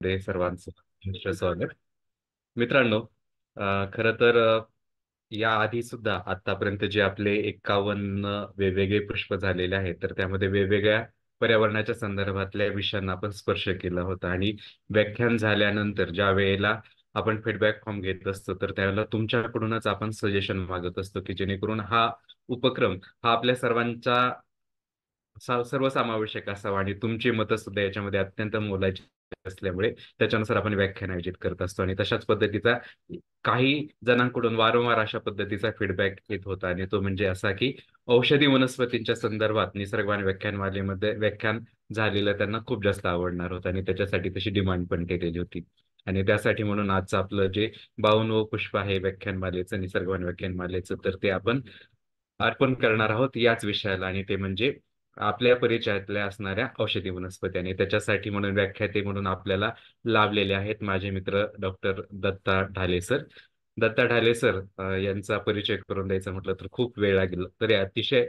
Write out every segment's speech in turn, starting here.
ते सर्वांचं स्वागत. मित्रांनो, खरं तर या आधी सुद्धा आतापर्यंत जे आपले 51 वेगवेगळे पुष्प झालेले आहेत, तर त्यामध्ये वेगवेगळ्या पर्यावरणाच्या संदर्भातल्या विषयांना आपण स्पर्श केला होता आणि व्याख्यान झाल्यानंतर ज्या वेळेला आपण फीडबॅक फॉर्म घेत असतो, तर त्यावेळेला तुमच्याकडूनच आपण सजेशन मागत असतो, की जेणेकरून हा उपक्रम हा आपल्या सर्वांचा सर्वसमावेशक असावा आणि तुमची मतं सुद्धा याच्यामध्ये अत्यंत मोलाची असल्यामुळे त्याच्यानुसार आपण व्याख्यान आयोजित करत असतो आणि तशाच पद्धतीचा काही जणांकडून वारंवार अशा पद्धतीचा फीडबॅक येत होता आणि तो म्हणजे असा की औषधी वनस्पतींच्या संदर्भात निसर्गवान व्याख्यानमालेमध्ये व्याख्यान झालेलं त्यांना खूप जास्त आवडणार होतं आणि त्याच्यासाठी तशी डिमांड पण केलेली होती. आणि त्यासाठी म्हणून आजचं आपलं जे 52वं पुष्प आहे व्याख्यानमालेचं, निसर्गवान व्याख्यानमालेचं, तर ते आपण अर्पण करणार आहोत याच विषयाला आणि ते म्हणजे आपल्या परिचयातल्या असणाऱ्या औषधी वनस्पती. आणि त्याच्यासाठी म्हणून व्याख्याते म्हणून आपल्याला लाभलेले आहेत माझे मित्र doctor Datta Dhale sir. Datta Dhale sir यांचा परिचय करून द्यायचा म्हटलं तर खूप वेळ लागेल, तरी अतिशय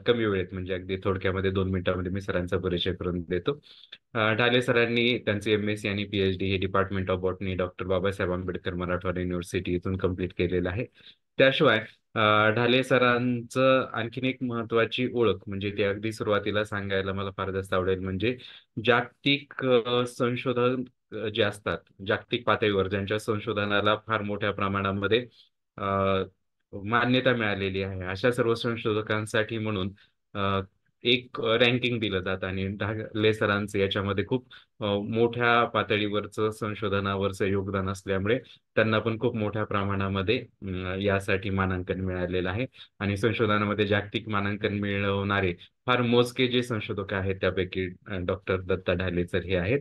कमी वेळेत म्हणजे अगदी थोडक्यामध्ये 2 मिनिटांमध्ये मी सरांचा परिचय करून देतो. ढाले सरांनी त्यांचे एम.एससी आणि पी.एच.डी हे department of botany doctor Babasaheb Ambedkar Marathwada university इथून कंप्लीट केलेलं आहे. त्याशिवाय ढाले सरांचं आणखीन एक महत्वाची ओळख म्हणजे ते अगदी सुरुवातीला सांगायला मला फार जास्त आवडेल म्हणजे जागतिक संशोधन जे असतात जागतिक पातळीवर ज्यांच्या संशोधनाला फार मोठ्या प्रमाणामध्ये अ, मान्यता मिळालेली आहे अशा सर्व संशोधकांसाठी म्हणून अ, एक रँकिंग दिलं जातं आणि ढाले सरांचं याच्यामध्ये खूप मोठ्या पातळीवरचं संशोधनावरचं योगदान असल्यामुळे त्यांना पण खूप मोठ्या प्रमाणामध्ये यासाठी मानांकन मिळालेलं आहे. आणि संशोधनामध्ये जागतिक मानांकन मिळवणारे फार मोजके जे संशोधक आहेत त्यापैकी डॉक्टर दत्ता ढाले सर हे आहेत.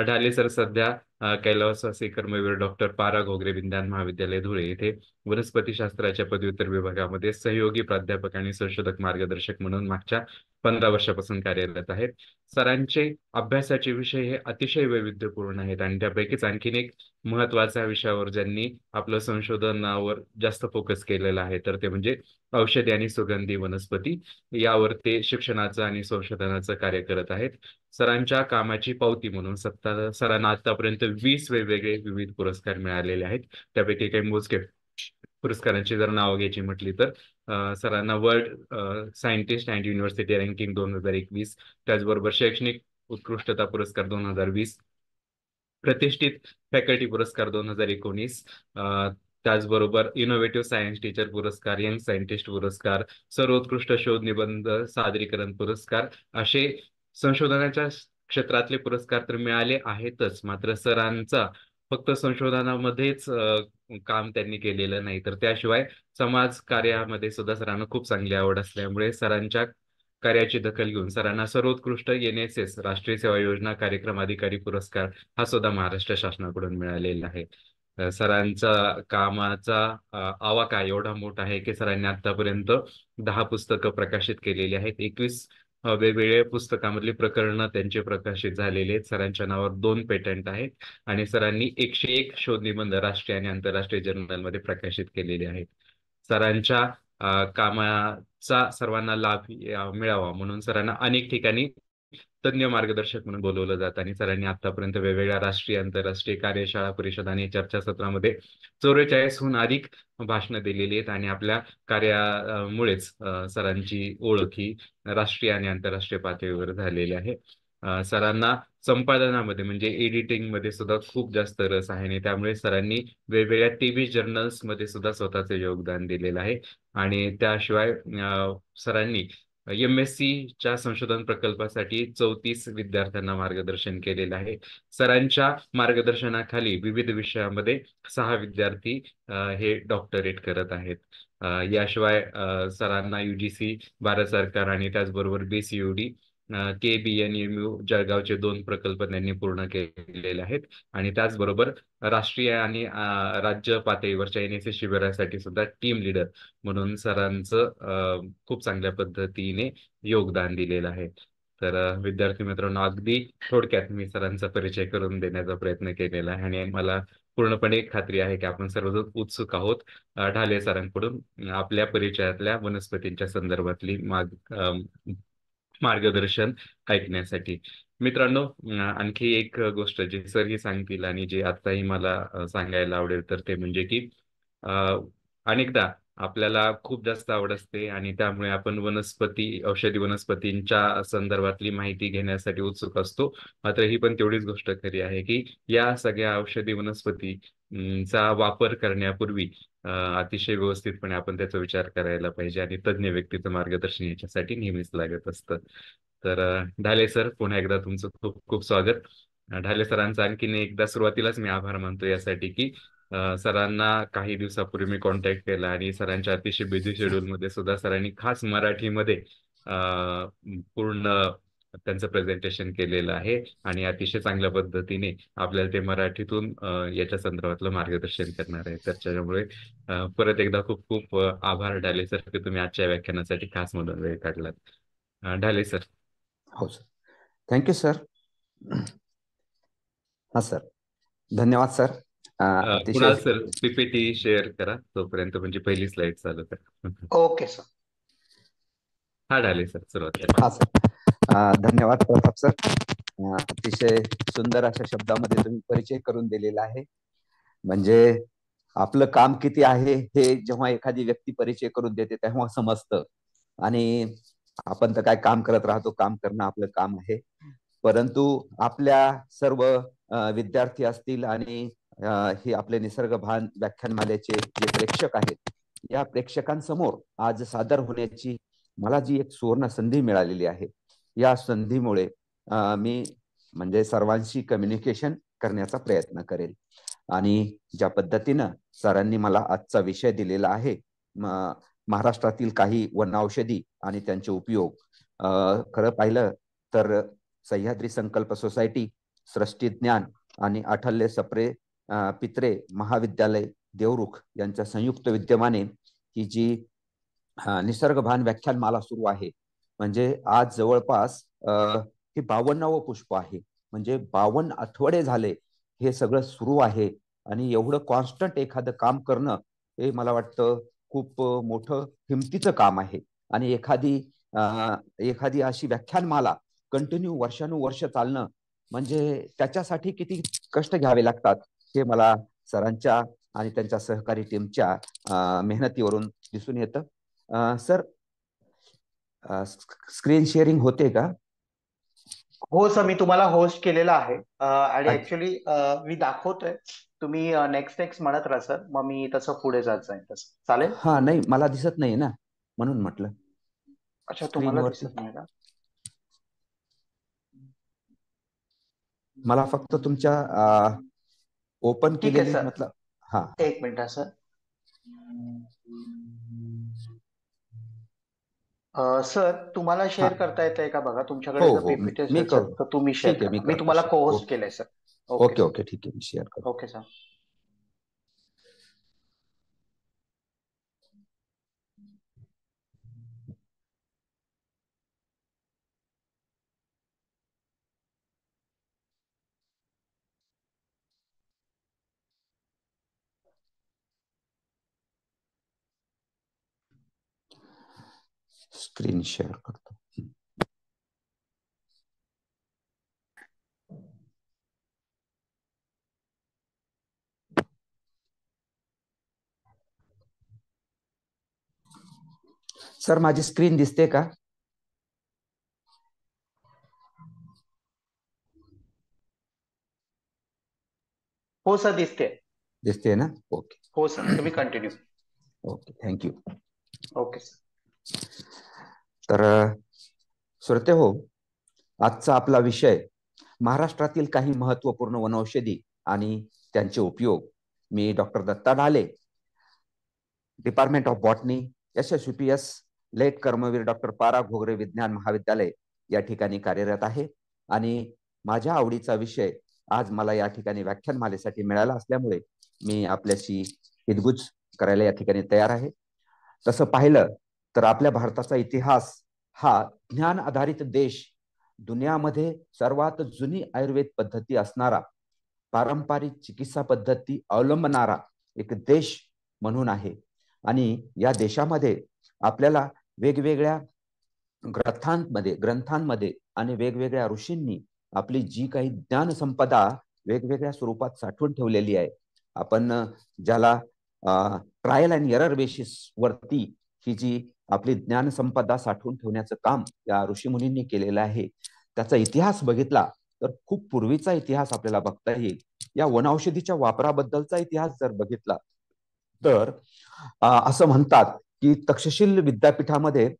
ढाले सर सध्या कैलासवासी कर्मवीर डॉक्टर पारा घोगरे विज्ञान महाविद्यालय धुळे येथे वनस्पतीशास्त्राच्या पदव्युत्तर विभागामध्ये सहयोगी प्राध्यापक आणि संशोधक मार्गदर्शक म्हणून मागच्या 15 वर्षापासून कार्यरत आहेत. सरांचे अभ्यासाचे विषय हे अतिशय वैविध्यपूर्ण आहेत आणि त्यापैकीच आणखीन एक महत्वाच्या विषयावर ज्यांनी आपलं संशोधनावर जास्त फोकस केलेला आहे तर ते म्हणजे औषधी आणि सुगंधी वनस्पती यावर ते शिक्षणाचं आणि संशोधनाचं कार्य करत आहेत. सरांच्या कामाची पावती म्हणून सरांना आतापर्यंत 20 वेगवेगळे विविध पुरस्कार मिळालेले आहेत. त्यापैकी काही मोजके पुरस्कारांची जर नावं घ्यायची म्हटली तर सरांना world scientist and university ranking 2021, त्याचबरोबर शैक्षणिक उत्कृष्टता पुरस्कार 2020, प्रतिष्ठित फॅकल्टी पुरस्कार 2019, त्याचबरोबर इनोव्हेटिव्ह सायन्स टीचर पुरस्कार, यंग सायंटिस्ट पुरस्कार, सर्वोत्कृष्ट शोध निबंध सादरीकरण पुरस्कार असे संशोधनाच्या क्षेत्रातले पुरस्कार तर मिळाले आहेतच. मात्र सरांचा फक्त संशोधनामध्येच काम त्यांनी केलेलं नाही तर त्याशिवाय समाज कार्यामध्ये सुद्धा सरांना खूप चांगली आवड असल्यामुळे सरांच्या कार्याची दखल घेऊन सरांना सर्वोत्कृष्ट एन.एस.एस राष्ट्रीय सेवा योजना कार्यक्रम अधिकारी पुरस्कार हा सुद्धा महाराष्ट्र शासनाकडून मिळालेला आहे. सरांचा कामाचा आवाका एवढा मोठा आहे की सरांनी आतापर्यंत 10 पुस्तकं प्रकाशित केलेली आहेत. 21 वेगवेगळ्या पुस्तकामधली प्रकरणं त्यांचे प्रकाशित झालेले आहेत. सरांच्या नावावर 2 पेटंट आहेत आणि सरांनी 101 शोध निबंध राष्ट्रीय आणि आंतरराष्ट्रीय जर्नलमध्ये प्रकाशित केलेले आहेत. सरांच्या कामाचा सर्वांना लाभ मिळावा म्हणून सरांना अनेक ठिकाणी तज्ञ मार्गदर्शक म्हणून बोलवलं जातं आणि सरांनी आतापर्यंत वेगवेगळ्या राष्ट्रीय आंतरराष्ट्रीय कार्यशाळा परिषद आणि चर्चासत्रामध्ये 44हून अधिक भाषणं दिलेली आहेत आणि आपल्या कार्यामुळेच सरांची ओळख ही राष्ट्रीय आणि आंतरराष्ट्रीय पातळीवर झालेली आहे. सरांना संपादनामध्ये म्हणजे एडिटिंग मध्ये सुद्धा खूप जास्त रस आहे आणि त्यामुळे सरांनी वेगवेगळ्या टीव्ही जर्नल्स मध्ये सुद्धा स्वतःचं योगदान दिलेलं आहे. आणि त्याशिवाय सरांनी एम.एस.सी च्या संशोधन प्रकल्पासाठी 34 विद्यार्थ्यांना मार्गदर्शन केलेलं आहे. सरांच्या मार्गदर्शनाखाली विविध विषयामध्ये 6 विद्यार्थी हे डॉक्टरेट करत आहेत. याशिवाय सरांना युजीसी भारत सरकार आणि त्याचबरोबर बीसीयूडी KBNMU जळगावचे 2 प्रकल्प त्यांनी पूर्ण केलेले आहेत आणि त्याचबरोबर राष्ट्रीय आणि राज्य पातळीवरच्या एन.एस.एस शिबिरासाठी सुद्धा टीम लीडर म्हणून सरांचं खूप चांगल्या पद्धतीने योगदान दिलेलं आहे. तर विद्यार्थी मित्रांनो अगदी थोडक्यात मी सरांचा परिचय करून देण्याचा प्रयत्न केलेला आहे आणि मला पूर्णपणे खात्री आहे की आपण सर्वजण उत्सुक आहोत ढाले सरांकडून आपल्या परिचयातल्या वनस्पतींच्या संदर्भातली मार्गदर्शन ऐकण्यासाठी. मित्रांनो, आणखी एक गोष्ट जी सर ही सांगतील आणि जे आताही मला सांगायला आवडेल तर ते म्हणजे की अ, अनेकदा आपल्याला खूप जास्त आवड असते आणि त्यामुळे आपण औषधी वनस्पतींच्या संदर्भातली माहिती घेण्यासाठी उत्सुक असतो. मात्र ही पण तेवढीच गोष्ट खरी आहे की या सगळ्या औषधी वनस्पती चा वापर करण्यापूर्वी अतिशय व्यवस्थितपणे आपण त्याचा विचार करायला पाहिजे आणि तज्ज्ञ व्यक्तीचं मार्गदर्शन याच्यासाठी नेहमीच लागत असतं. तर ढाले सर, पुन्हा एकदा तुमचं खूप खूप स्वागत. ढाले सरांचा आणखीन एकदा सुरुवातीलाच मी आभार मानतो यासाठी की सरांना काही दिवसापूर्वी मी कॉन्टॅक्ट केला आणि सरांच्या अतिशय बिझी शेड्यूलमध्ये सुद्धा सरांनी खास मराठीमध्ये पूर्ण त्यांचं प्रेझेंटेशन केलेलं आहे आणि अतिशय चांगल्या पद्धतीने आपल्याला ते मराठीतून याच्या संदर्भातलं मार्गदर्शन करणार आहे. त्याच्यामुळे परत एकदा खूप खूप आभार ढाले सर की तुम्ही आजच्या व्याख्यानासाठी खास मधून वेळ काढलात. ढाले सर. हो सर, थँक्यू सर. हा सर, धन्यवाद सर. अतिशय कुणाल सर, पीपीटी शेअर करा तोपर्यंत, म्हणजे पहिली स्लाइड चालू करा. Okay sir. हा ढाले सर, सुरुवात करा. हा सर, धन्यवाद प्रताप सर. अतिशय सुंदर अशा शब्दामध्ये तुम्ही परिचय करून दिलेला आहे. म्हणजे आपलं काम किती आहे हे जेव्हा एखादी व्यक्ती परिचय करून देते तेव्हा समजतं. आणि आपण तर काय काम करत राहतो, काम करणं आपलं काम आहे. परंतु आपल्या सर्व विद्यार्थी असतील आणि हे आपले निसर्ग भान व्याख्यानमालेचे जे प्रेक्षक आहेत, या प्रेक्षकांसमोर आज सादर होण्याची मला जी एक सुवर्ण संधी मिळालेली आहे, या संधीमुळे मी म्हणजे सर्वांशी कम्युनिकेशन करण्याचा प्रयत्न करेल. आणि ज्या पद्धतीनं सरांनी मला आजचा विषय दिलेला आहे, महाराष्ट्रातील काही वन औषधी आणि त्यांचे उपयोग, खरं पाहिलं तर सह्याद्री संकल्प सोसायटी, सृष्टी ज्ञान आणि आठवले सप्रे पित्रे महाविद्यालय देवरुख यांच्या संयुक्त विद्यमाने ही जी निसर्गभान व्याख्यानमाला सुरू आहे, म्हणजे आज जवळपास हे 52वं पुष्प आहे. म्हणजे 52 आठवडे झाले हे सगळं सुरू आहे. आणि एवढं कॉन्स्टंट एखादं काम करणं हे मला वाटतं खूप मोठं हिमतीचं काम आहे. आणि एखादी अशी व्याख्यानमाला कंटिन्यू वर्षानुवर्ष चालणं म्हणजे त्याच्यासाठी किती कष्ट घ्यावे लागतात हे मला सरांच्या आणि त्यांच्या सहकारी टीमच्या मेहनतीवरून दिसून येतं. सर, स्क्रीन शेअरिंग होते का? हो सर, मी तुम्हाला होस्ट केलेला आहे आणि ऍक्च्युली मी दाखवतोय. तुम्ही नेक्स्ट म्हणत राहा सर, मग मी तसं पुढे जात जाईन. तसं चालेल? हा, नाही मला दिसत नाही ना, म्हणून म्हटलं. अच्छा, तुम्हाला दिसत नाही का? मला फक्त तुमच्या ओपन ठीक आहे केलेली सर. मतलब. हा, एक मिनिट सर. सर, तुम्हाला शेअर करता येतंय का बघा? तुमच्याकडे हो जर हो, पीपीटी मी असेल सर करू. तर तुम्ही शेअर ठीक आहे, मी करा. मी करतो तुम्हाला को होस्ट ओके केलंय sir. Okay okay sir. Okay, ठीक आहे, मी शेअर करतो. Okay sir. स्क्रीन शेअर करतो. सर, माझी स्क्रीन दिसते का? हो सर, दिसते. दिसते ना? ओके हो सर, तुम्ही continue. Okay, thank you. Okay sir. तर श्रोते हो, आजचा आपला विषय महाराष्ट्रातील काही महत्वपूर्ण वनौषधी आणि त्यांचे उपयोग. मी doctor Datta Dhale, department of botany, SSVPS, late Karmaveer doctor पारा घोगरे विज्ञान महाविद्यालय या ठिकाणी कार्यरत आहे. आणि माझ्या आवडीचा विषय आज मला या ठिकाणी व्याख्यानमालेसाठी मिळाला असल्यामुळे मी आपल्याशी हितगुज करायला या ठिकाणी तयार आहे. तसं पाहिलं तर आपल्या भारताचा इतिहास हा ज्ञान आधारित देश, दुनियामध्ये सर्वात जुनी आयुर्वेद पद्धती असणारा, पारंपरिक चिकित्सा पद्धती अवलंबणारा एक देश म्हणून आहे. आणि या देशामध्ये आपल्याला वेगवेगळ्या ग्रंथांमध्ये आणि वेगवेगळ्या ऋषींनी आपली जी काही ज्ञान संपदा वेगवेगळ्या स्वरूपात साठवून ठेवलेली आहे, आपण ज्याला ट्रायल अँड एरर बेसिस वरती ही जी आपली ज्ञान संपदा साठवून ठेवण्याचं काम या ऋषीमुनींनी केलेलं आहे, त्याचा इतिहास बघितला तर खूप पूर्वीचा इतिहास आपल्याला बघता येईल. या वनौषधीच्या वापराबद्दलचा इतिहास जर बघितला तर असं म्हणतात की तक्षशिल विद्यापीठामध्ये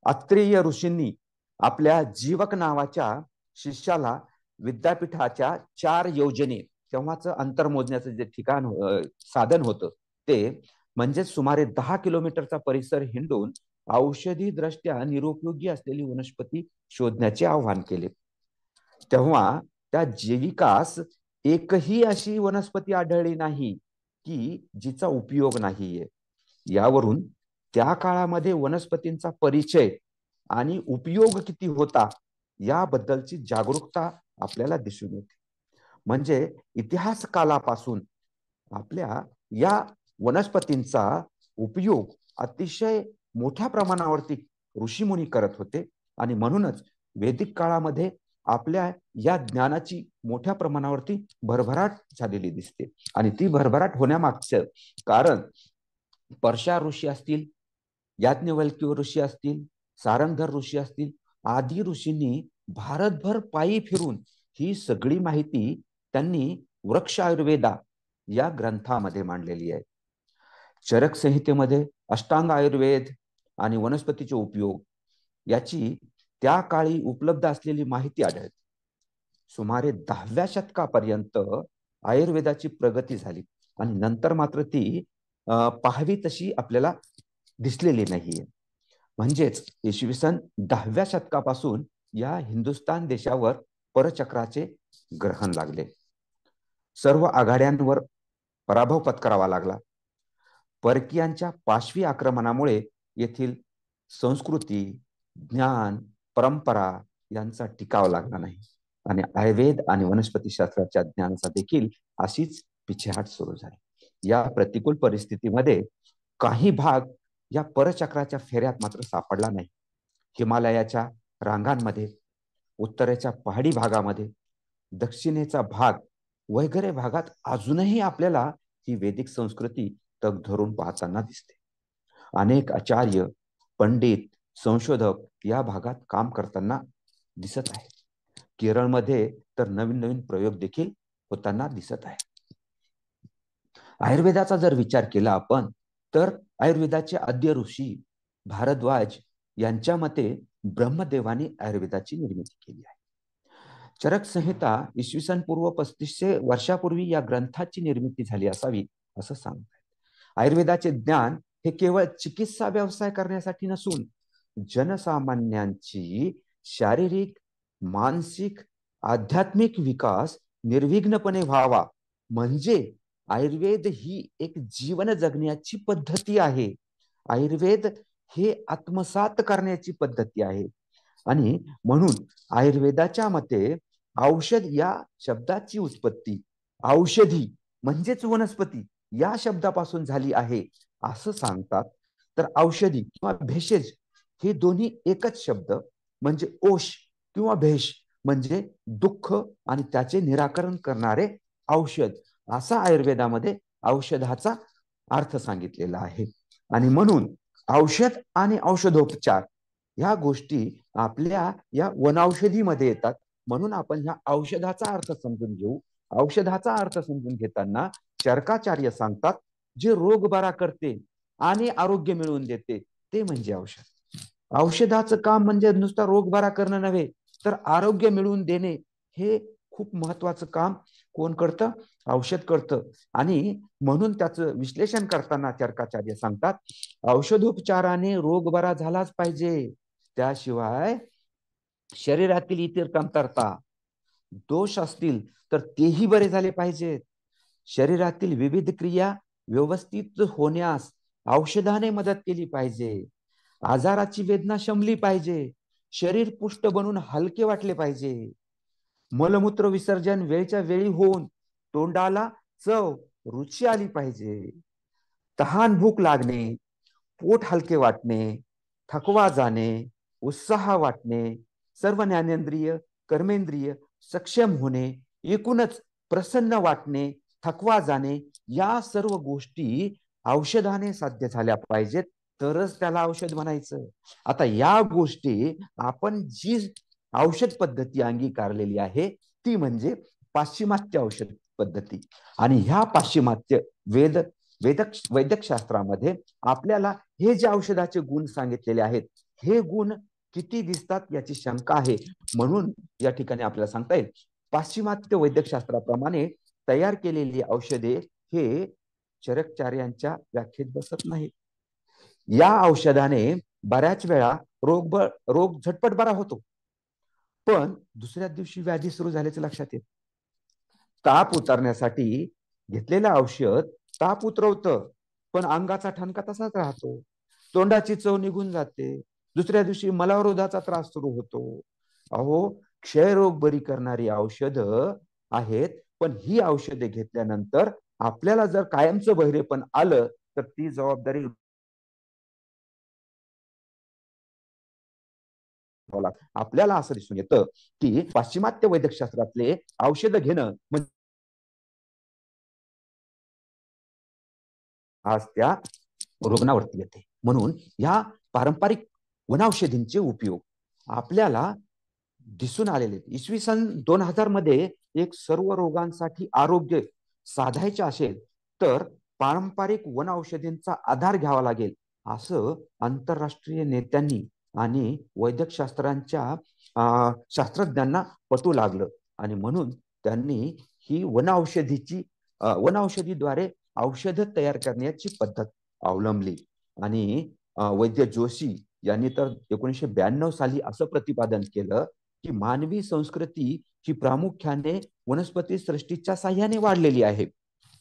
अत्रेय ऋषींनी आपल्या जीवक नावाच्या शिष्याला विद्यापीठाच्या 4 योजने, तेव्हाच अंतर मोजण्याचं जे ठिकाण साधन होतं ते म्हणजे सुमारे 10 किलोमीटरचा परिसर हिंडून औषधी दृष्ट्या निरुपयोगी असलेली वनस्पती शोधण्याचे आवाहन केले. तेव्हा त्या जैविकास एकही अशी वनस्पती आढळली नाही की जिचा उपयोग नाहीये. यावरून त्या काळामध्ये वनस्पतींचा परिचय आणि उपयोग किती होता याबद्दलची जागरूकता आपल्याला दिसून येते. म्हणजे इतिहास कालापासून आपल्या या वनस्पतींचा उपयोग अतिशय मोठ्या प्रमाणावरती ऋषीमुनी करत होते आणि म्हणूनच वैदिक काळामध्ये आपल्या या ज्ञानाची मोठ्या प्रमाणावरती भरभराट झालेली दिसते. आणि ती भरभराट होण्यामागचं कारण पर्शा ऋषी असतील, याज्ञवल्क्य ऋषी असतील, सारंगधर ऋषी असतील, आदी ऋषींनी भारतभर पायी फिरून ही सगळी माहिती त्यांनी वृक्ष आयुर्वेदा या ग्रंथामध्ये मांडलेली आहे. चरक संहितेमध्ये अष्टांग आयुर्वेद आणि वनस्पतीचे उपयोग याची त्या काळी उपलब्ध असलेली माहिती आढळते. सुमारे 10व्या शतकापर्यंत आयुर्वेदाची प्रगती झाली आणि नंतर मात्र ती पाहावी तशी आपल्याला दिसलेली नाहीये. म्हणजेच इसवी सन 10व्या शतकापासून या हिंदुस्थान देशावर परचक्राचे ग्रहण लागले. सर्व आघाड्यांवर पराभव पत्करावा लागला. परकीयांच्या पाशवी आक्रमणामुळे येथील संस्कृती, ज्ञान, परंपरा यांचा टिकाव लागला नाही आणि आयुर्वेद आणि वनस्पतीशास्त्राच्या ज्ञानाचा देखील अशीच पिछेहाट सुरू झाली. या प्रतिकूल परिस्थितीमध्ये काही भाग या परचक्राच्या फेऱ्यात मात्र सापडला नाही. हिमालयाच्या रांगांमध्ये, उत्तरेच्या पहाडी भागामध्ये, दक्षिणेचा भाग वगैरे भागात अजूनही आपल्याला ही वैदिक संस्कृती तग धरून पाहताना दिसते. अनेक आचार्य, पंडित, संशोधक या भागात काम करताना दिसत आहे. केरळमध्ये तर नवीन नवीन प्रयोग देखील होताना दिसत आहे. आयुर्वेदाचा जर विचार केला आपण तर आयुर्वेदाचे आद्य ऋषी भारद्वाज यांच्या मते ब्रह्मदेवाने आयुर्वेदाची निर्मिती केली आहे. चरक संहिता इसवी सन पूर्व 3500 वर्षापूर्वी या ग्रंथाची निर्मिती झाली असावी असं सांगतात. आयुर्वेदाचे ज्ञान हे केवळ चिकित्सा व्यवसाय करण्यासाठी नसून जनसामान्यांची शारीरिक, मानसिक, आध्यात्मिक विकास निर्विघ्नपणे व्हावा म्हणजे आयुर्वेद ही एक जीवन जगण्याची पद्धती आहे. आयुर्वेद हे आत्मसात करण्याची पद्धती आहे आणि म्हणून आयुर्वेदाच्या मते औषध या शब्दाची उत्पत्ती औषधी म्हणजेच वनस्पती या शब्दापासून झाली आहे असं सांगतात. तर औषधी किंवा भेषज हे दोन्ही एकच शब्द म्हणजे ओष किंवा भेष म्हणजे दुःख आणि त्याचे निराकरण करणारे औषध असा आयुर्वेदामध्ये औषधाचा अर्थ सांगितलेला आहे. आणि म्हणून औषध आणि औषधोपचार ह्या गोष्टी आपल्या या वनौषधीमध्ये येतात. म्हणून आपण ह्या औषधाचा अर्थ समजून घेऊ. औषधाचा अर्थ समजून घेताना चरकाचार्य सांगतात जे रोग बरा करते आणि आरोग्य मिळवून देते ते म्हणजे औषध. औषधाचं काम म्हणजे नुसता रोग बरा करणं नव्हे तर आरोग्य मिळवून देणे हे खूप महत्वाचं काम कोण करतं? औषध करतं. आणि म्हणून त्याचं विश्लेषण करताना चरकाचार्य सांगतात औषधोपचाराने रोग बरा झालाच पाहिजे, त्याशिवाय शरीरातील इतर कमतरता, दोष असतील तर तेही बरे झाले पाहिजेत. शरीरातील विविध क्रिया व्यवस्थित होण्यास औषधाने मदत केली पाहिजे. आजाराची वेदना शमली पाहिजे. शरीर पुष्ट बनून हलके वाटले पाहिजे. मलमूत्र विसर्जन वेळच्या वेळी होऊन तोंडाला चव, रुची आली पाहिजे. तहान भूक लागणे, पोट हलके वाटणे, थकवा जाणे, उत्साह वाटणे, सर्व ज्ञानेंद्रिय, कर्मेंद्रिय सक्षम होणे, एकूणच प्रसन्न वाटणे, थकवा जाणे, या सर्व गोष्टी औषधाने साध्य झाल्या पाहिजेत, तरच त्याला औषध म्हणायचं. आता या गोष्टी आपण जी औषध पद्धती अंगीकारलेली आहे ती म्हणजे पाश्चिमात्य औषध पद्धती. आणि ह्या पाश्चिमात्य वैद्यक शास्त्रामध्ये आपल्याला हे जे औषधाचे गुण सांगितलेले आहेत, हे गुण किती दिसतात याची शंका आहे. म्हणून या ठिकाणी आपल्याला सांगता येईल, पाश्चिमात्य वैद्यकशास्त्राप्रमाणे तयार केलेली औषधे हे चरकचार्यांच्या व्याख्येत बसत नाहीत. या औषधाने बऱ्याच वेळा रोग झटपट बरा होतो, पण दुसऱ्या दिवशी व्याधी सुरू झाल्याचे लक्षात येत. ताप उतरण्यासाठी घेतलेलं औषध ताप उतरवतं, पण अंगाचा ठणका तसाच राहतो, तोंडाची चव निघून जाते, दुसऱ्या दिवशी मलावरोधाचा त्रास सुरू होतो. अहो, क्षयरोग बरी करणारी औषधं आहेत, पण ही औषधे घेतल्यानंतर आपल्याला जर कायमचं बहिरेपण आलं तर ती जबाबदारी आपल्याला असं दिसून येतं की पाश्चिमात्य वैद्यकशास्त्रातले औषध घेणं म्हणजे आज त्या रुग्णावरती येते. म्हणून या पारंपरिक वनौषधींचे उपयोग आपल्याला दिसून आलेले. इसवी सन 2000 मध्ये एक सर्व रोगांसाठी आरोग्य साधायचे असेल तर पारंपरिक वनौषधींचा आधार घ्यावा लागेल, असं आंतरराष्ट्रीय नेत्यांनी आणि वैद्यकशास्त्रांच्या शास्त्रज्ञांना पटू लागलं. आणि म्हणून त्यांनी ही वनौषधीद्वारे औषध तयार करण्याची पद्धत अवलंबली. आणि वैद्य जोशी यांनी तर 1992 साली असं प्रतिपादन केलं की मानवी संस्कृती ही प्रामुख्याने वनस्पती सृष्टीच्या साह्याने वाढलेली आहे.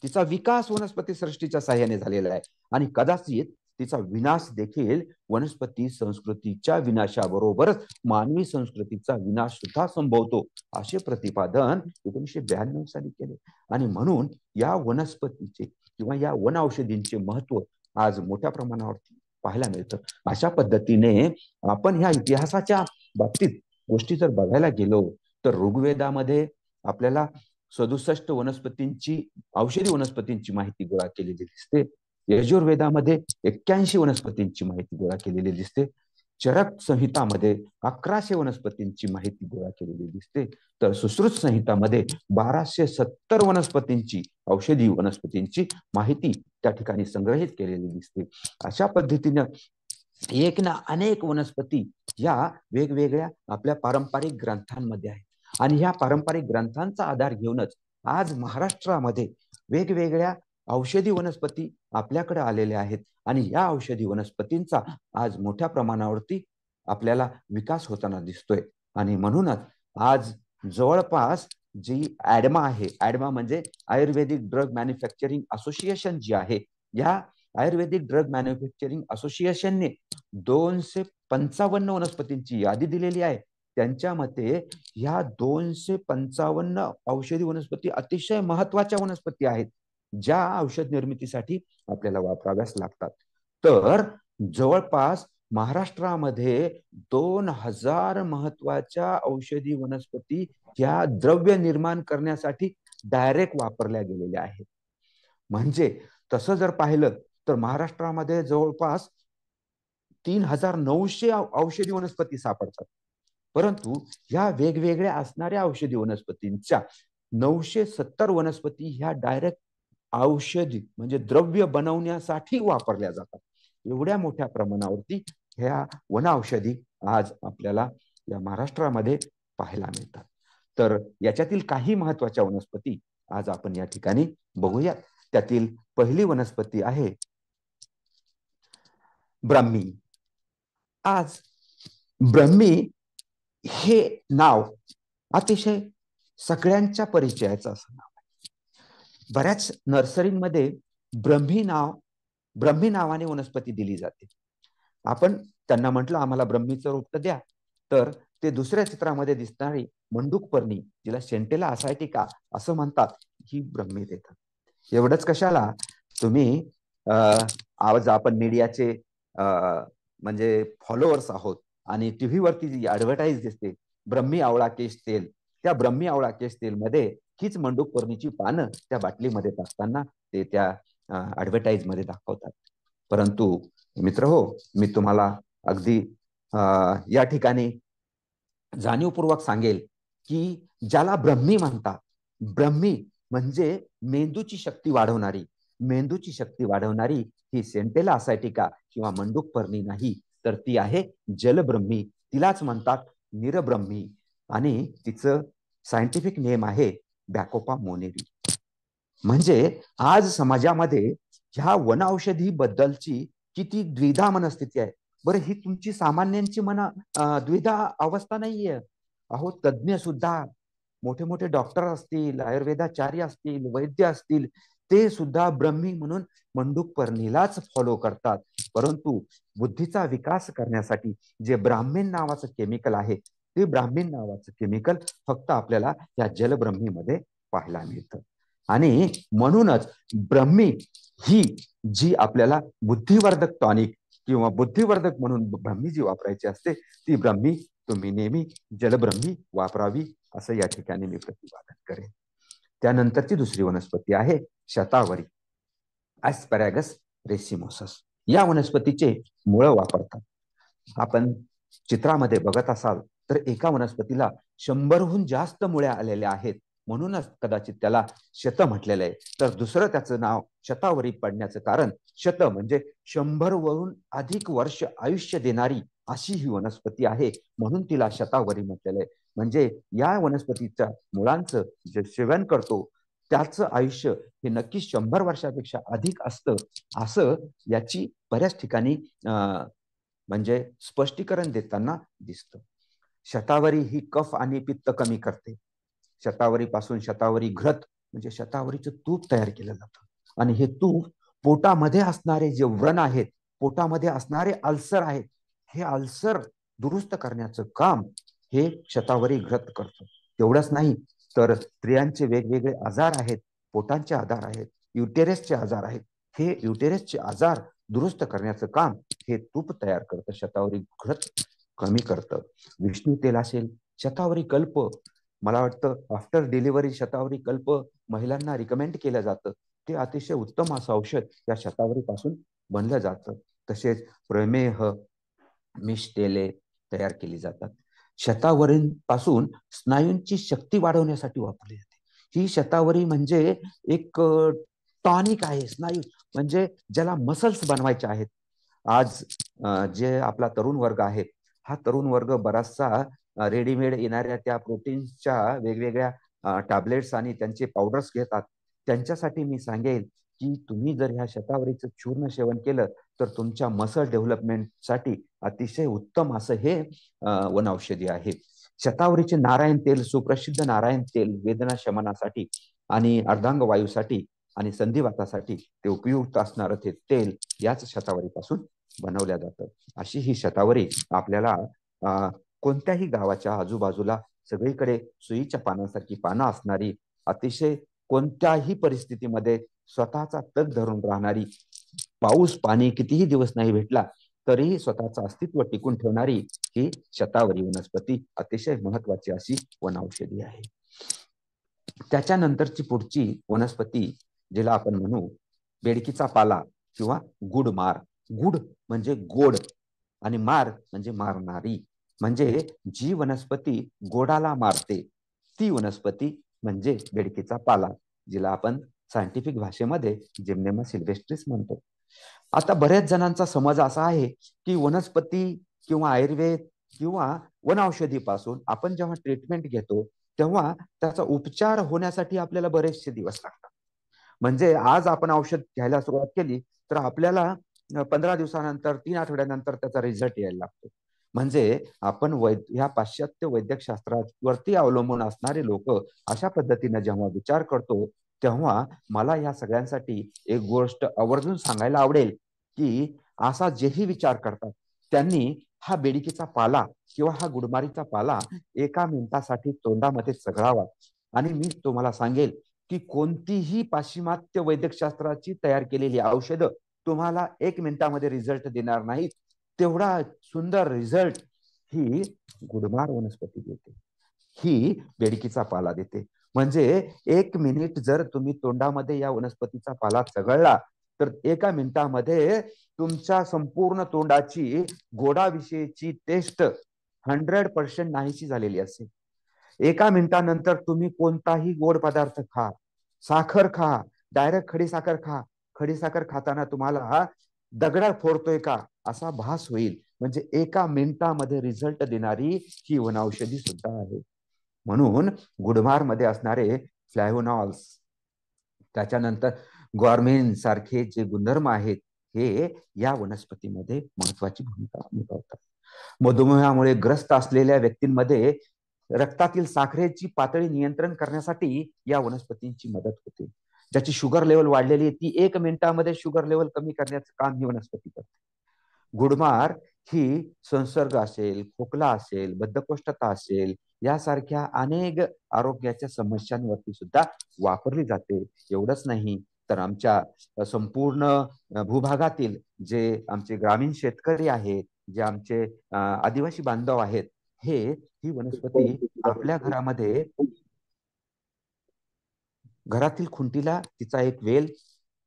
तिचा विकास वनस्पती सृष्टीच्या साह्याने झालेला आहे आणि कदाचित तिचा विनाश देखील वनस्पती संस्कृतीच्या विनाशाबरोबरच मानवी संस्कृतीचा विनाश सुद्धा संभवतो, असे प्रतिपादन 1992 साली केले. आणि म्हणून या वनस्पतीचे किंवा या वनौषधींचे महत्व आज मोठ्या प्रमाणावरती पाहायला मिळतं. अशा पद्धतीने आपण ह्या इतिहासाच्या बाबतीत गोष्टी जर बघायला गेलो तर ऋग्वेदामध्ये आपल्याला 67 औषधी वनस्पतींची माहिती गोळा केलेली दिसते. यजुर्वेदामध्ये 81 वनस्पतींची माहिती गोळा केलेली दिसते. चरक संहितामध्ये 1100 वनस्पतींची माहिती गोळा केलेली दिसते. तर सुश्रुत संहितामध्ये 1270 औषधी वनस्पतींची माहिती त्या ठिकाणी संग्रहित केलेली दिसते. अशा पद्धतीने एक ना अनेक वनस्पती या वेगवेगळ्या आपल्या पारंपरिक ग्रंथांमध्ये आहेत. आणि ह्या पारंपरिक ग्रंथांचा आधार घेऊनच आज महाराष्ट्रामध्ये वेगवेगळ्या औषधी वनस्पती आपल्याकडे आलेल्या आहेत. आणि या औषधी वनस्पतींचा आज मोठ्या प्रमाणावरती आपल्याला विकास होताना दिसतोय. आणि म्हणूनच आज जवळपास जी ऍडमा आहे, ऍडमा म्हणजे आयुर्वेदिक ड्रग मॅन्युफॅक्चरिंग असोसिएशन जी आहे, या आयुर्वेदिक ड्रग मॅन्युफॅक्चरिंग असोसिएशनने 255 वनस्पतींची यादी दिलेली आहे. त्यांच्या मते ह्या 255 औषधी वनस्पती अतिशय महत्वाच्या वनस्पती आहेत, ज्या औषध निर्मितीसाठी आपल्याला वापराव्यास लागतात. तर जवळपास महाराष्ट्रामध्ये 2000 महत्वाच्या औषधी वनस्पती ह्या द्रव्य निर्माण करण्यासाठी डायरेक्ट वापरल्या गेलेल्या आहेत. म्हणजे तसं जर पाहिलं तर महाराष्ट्रामध्ये जवळपास 3900 औषधी वनस्पती सापडतात. परंतु ह्या वेगवेगळ्या असणाऱ्या औषधी वनस्पतींच्या 970 वनस्पती ह्या डायरेक्ट औषधी म्हणजे द्रव्य बनवण्यासाठी वापरल्या जातात. एवढ्या मोठ्या प्रमाणावरती ह्या वनौषधी आज आपल्याला या महाराष्ट्रामध्ये पाहायला मिळतात. तर याच्यातील काही महत्वाच्या वनस्पती आज आपण या ठिकाणी बघूया. त्यातील पहिली वनस्पती आहे ब्राह्मी. आज ब्राह्मी हे नाव अतिशय सगळ्यांच्या परिचयाचं असं नाव आहे. बऱ्याच नर्सरीमध्ये ब्रह्मी नावाने वनस्पती दिली जाते. आपण त्यांना म्हटलं आम्हाला ब्रह्मीचं रोपटं द्या, तर ते दुसऱ्या चित्रामध्ये दिसणारी मंडूकपर्णी, जिला सेंटेला असायटिका असं म्हणतात, ही ब्रह्मी देतात. एवढंच कशाला, तुम्ही आज आपण मीडियाचे म्हणजे फॉलोअर्स आहोत आणि टीव्हीवरती जी ऍडव्हर्टाईज दिसते, ब्रह्मी आवळा केश तेल, त्या ब्रह्मी आवळा केश तेल मध्ये हीच मंडूक पर्णीची पानं त्या बाटलीमध्ये टाकताना ते त्या ऍडव्हर्टाईज मध्ये दाखवतात. परंतु मित्र हो, मी तुम्हाला अगदी या ठिकाणी जाणीवपूर्वक सांगेल की ज्याला ब्रह्मी म्हणतात, ब्रह्मी म्हणजे मेंदूची शक्ती वाढवणारी, मेंदूची शक्ती वाढवणारी ही सेंटेला असायटिका किंवा मंडूक पर्णी नाही, तर ती आहे जलब्रह्मी. तिलाच म्हणतात निरब्रह्मी आणि तिचं सायंटिफिक नेम आहे बॅकोपा मोनेरी. म्हणजे आज समाजामध्ये ह्या वनौषधी बद्दलची किती द्विधा मनस्थिती आहे. बरं, ही तुमची सामान्यांची द्विधा अवस्था नाहीये. अहो, तज्ज्ञ सुद्धा, मोठे मोठे डॉक्टर असतील, आयुर्वेदाचार्य असतील, वैद्य असतील, ते सुद्धा ब्रह्मी म्हणून मंडूक पर्णीलाच फॉलो करतात. परंतु बुद्धीचा विकास करण्यासाठी जे ब्राह्मीण नावाचं केमिकल आहे, ते ब्राह्मीण नावाचं केमिकल फक्त आपल्याला या जलब्रह्मीमध्ये पाहायला मिळतं. आणि म्हणूनच ब्रह्मी ही जी आपल्याला बुद्धिवर्धक टॉनिक किंवा बुद्धिवर्धक म्हणून ब्रह्मी जी वापरायची असते, ती ब्रह्मी तुम्ही नेहमी जलब्रह्मी वापरावी, असं या ठिकाणी मी प्रतिपादन करेन. त्यानंतरची दुसरी वनस्पती आहे शतावरी, ॲस्पॅरॅगस रेसिमोसस. या वनस्पतीचे मुळं वापरतात. आपण चित्रामध्ये बघत असाल तर एका वनस्पतीला 100हून जास्त मुळ्या आलेल्या आहेत, म्हणूनच कदाचित त्याला शत म्हटलेलं आहे. तर दुसरं त्याचं नाव शतावरी पडण्याचं कारण, शत म्हणजे 100 वरून अधिक वर्ष आयुष्य देणारी अशी ही वनस्पती आहे, म्हणून तिला शतावरी म्हटलेलं आहे. म्हणजे या वनस्पतीच्या मुळांचं जे सेवन करतो त्याचं आयुष्य हे नक्कीच 100 वर्षापेक्षा अधिक असतं, असं याची बऱ्याच ठिकाणी म्हणजे स्पष्टीकरण देताना दिसतं. शतावरी ही कफ आणि पित्त कमी करते. शतावरी पासून शतावरी घृत म्हणजे शतावरीचं तूप तयार केलं जातं आणि हे तूप पोटामध्ये असणारे जे व्रण आहेत, पोटामध्ये असणारे अल्सर आहेत, हे अल्सर दुरुस्त करण्याचं काम हे शतावरी घृत करतो. तेवढंच नाही तर स्त्रियांचे वेगवेगळे आजार आहेत, पोटांचे आजार आहेत, युटेरसचे आजार आहेत, हे युटेरसचे आजार दुरुस्त करण्याचं काम हे तूप तयार करतं, शतावरी घृत कमी करतं. विष्णू तेल असेल, शतावरी कल्प, मला वाटतं आफ्टर डिलिव्हरी शतावरी कल्प महिलांना रिकमेंड केलं जातं. ते अतिशय उत्तम असं औषध या शतावरी पासून बनलं जातं. तसेच प्रमेह, मिष्टेले तयार केली जातात. शतावरीपासून स्नायूंची शक्ती वाढवण्यासाठी वापरली जाते. ही शतावरी म्हणजे एक टॉनिक आहे. स्नायू म्हणजे ज्याला मसल्स बनवायचे आहेत. आज जे आपला तरुण वर्ग आहे, हा तरुण वर्ग बराचसा रेडीमेड येणाऱ्या त्या प्रोटीन्सच्या वेगवेगळ्या टॅबलेट्स आणि त्यांचे पावडर्स घेतात. त्यांच्यासाठी मी सांगेल की तुम्ही जर ह्या शतावरीचं चूर्ण सेवन केलं तर तुमच्या मसल डेव्हलपमेंटसाठी अतिशय उत्तम असं हे वनौषधी आहे. शतावरीचे नारायण तेल, सुप्रसिद्ध नारायण तेल वेदना शमनासाठी आणि अर्धांग वायूसाठी आणि संधिवातासाठी ते उपयुक्त असणारं ते तेल याच शतावरीपासून बनवल्या जातं. अशी ही शतावरी आपल्याला कोणत्याही गावाच्या आजूबाजूला सगळीकडे सुईच्या पानासारखी पानं असणारी, अतिशय कोणत्याही परिस्थितीमध्ये स्वतःचा तग धरून राहणारी, पाऊस पाणी कितीही दिवस नाही भेटला तरीही स्वतःचं अस्तित्व टिकून ठेवणारी ही शतावरी वनस्पती अतिशय महत्वाची अशी वनौषधी आहे. त्याच्यानंतरची पुढची वनस्पती जिला आपण म्हणू बेडकीचा पाला किंवा गुड मार. गुड म्हणजे गोड आणि मार म्हणजे मारणारी. म्हणजे जी वनस्पती गोडाला मारते ती वनस्पती म्हणजे बेडकीचा पाला, जिला आपण सायंटिफिक भाषेमध्ये जिम्नेमा सिल्वेस्ट्रिस म्हणतो. आता बऱ्याच जणांचा समज असा आहे की वनस्पती किंवा आयुर्वेद किंवा वनौषधीपासून आपण जेव्हा ट्रीटमेंट घेतो तेव्हा त्याचा उपचार होण्यासाठी आपल्याला बरेचसे दिवस लागतात. म्हणजे आज आपण औषध घ्यायला सुरुवात केली तर आपल्याला 15 दिवसानंतर 3 आठवड्यानंतर त्याचा रिझल्ट यायला लागतो. म्हणजे आपण ह्या पाश्चात्य वैद्यकशास्त्रावरती अवलंबून असणारे लोक अशा पद्धतीने जेव्हा विचार करतो तेव्हा मला या सगळ्यांसाठी एक गोष्ट आवर्जून सांगायला आवडेल की असा जेही विचार करतात त्यांनी हा बेडकीचा पाला किंवा हा गुडमारीचा पाला एका मिनिटासाठी तोंडामध्ये चघळावा. आणि मी तुम्हाला सांगेल की कोणतीही पाश्चिमात्य वैद्यकशास्त्राची तयार केलेली औषधं तुम्हाला 1 मिनिटामध्ये रिझल्ट देणार नाहीत. तेवढा सुंदर रिझल्ट ही गुडमार वनस्पती देते. ही बेडकीचा पाला देते. म्हणजे 1 मिनिट जर तुम्ही तोंडामध्ये या वनस्पतीचा पाला चघळला तर एका मिनिटामध्ये तुमच्या संपूर्ण तोंडाची गोडाविषयीची टेस्ट 100% नाहीशी झालेली असेल. एका मिनिटानंतर तुम्ही कोणताही गोड पदार्थ खा, साखर खा, डायरेक्ट खडीसाखर खा, खडीसाखर खाताना तुम्हाला दगडात फोडतोय का असा भास होईल. म्हणजे एका मिनिटामध्ये रिझल्ट देणारी ही वनौषधी सुद्धा आहे. म्हणून गुडमार मध्ये असणारे फ्लॅव्होनॉल्स, त्याच्यानंतर गॉर्मिन सारखे जे गुणधर्म आहेत हे या वनस्पतीमध्ये महत्वाची भूमिका निभावतात. मधुमेहामुळे ग्रस्त असलेल्या व्यक्तींमध्ये रक्तातील साखरेची पातळी नियंत्रण करण्यासाठी या वनस्पतींची मदत होते. ज्याची शुगर लेवल वाढलेली आहे ती 1 मिनिटामध्ये शुगर लेवल कमी करण्याचं काम ही वनस्पती करते. गुडमार ही संसर्ग असेल, खोकला असेल, बद्धकोष्ठता असेल यासारख्या अनेक आरोग्याच्या समस्यांवरती सुद्धा वापरली जाते. एवढंच नाही तर आमच्या संपूर्ण भूभागातील जे आमचे ग्रामीण शेतकरी आहेत, जे आमचे आदिवासी बांधव आहेत, ही वनस्पती आपल्या घरामध्ये घरातील खुंटीला तिचा एक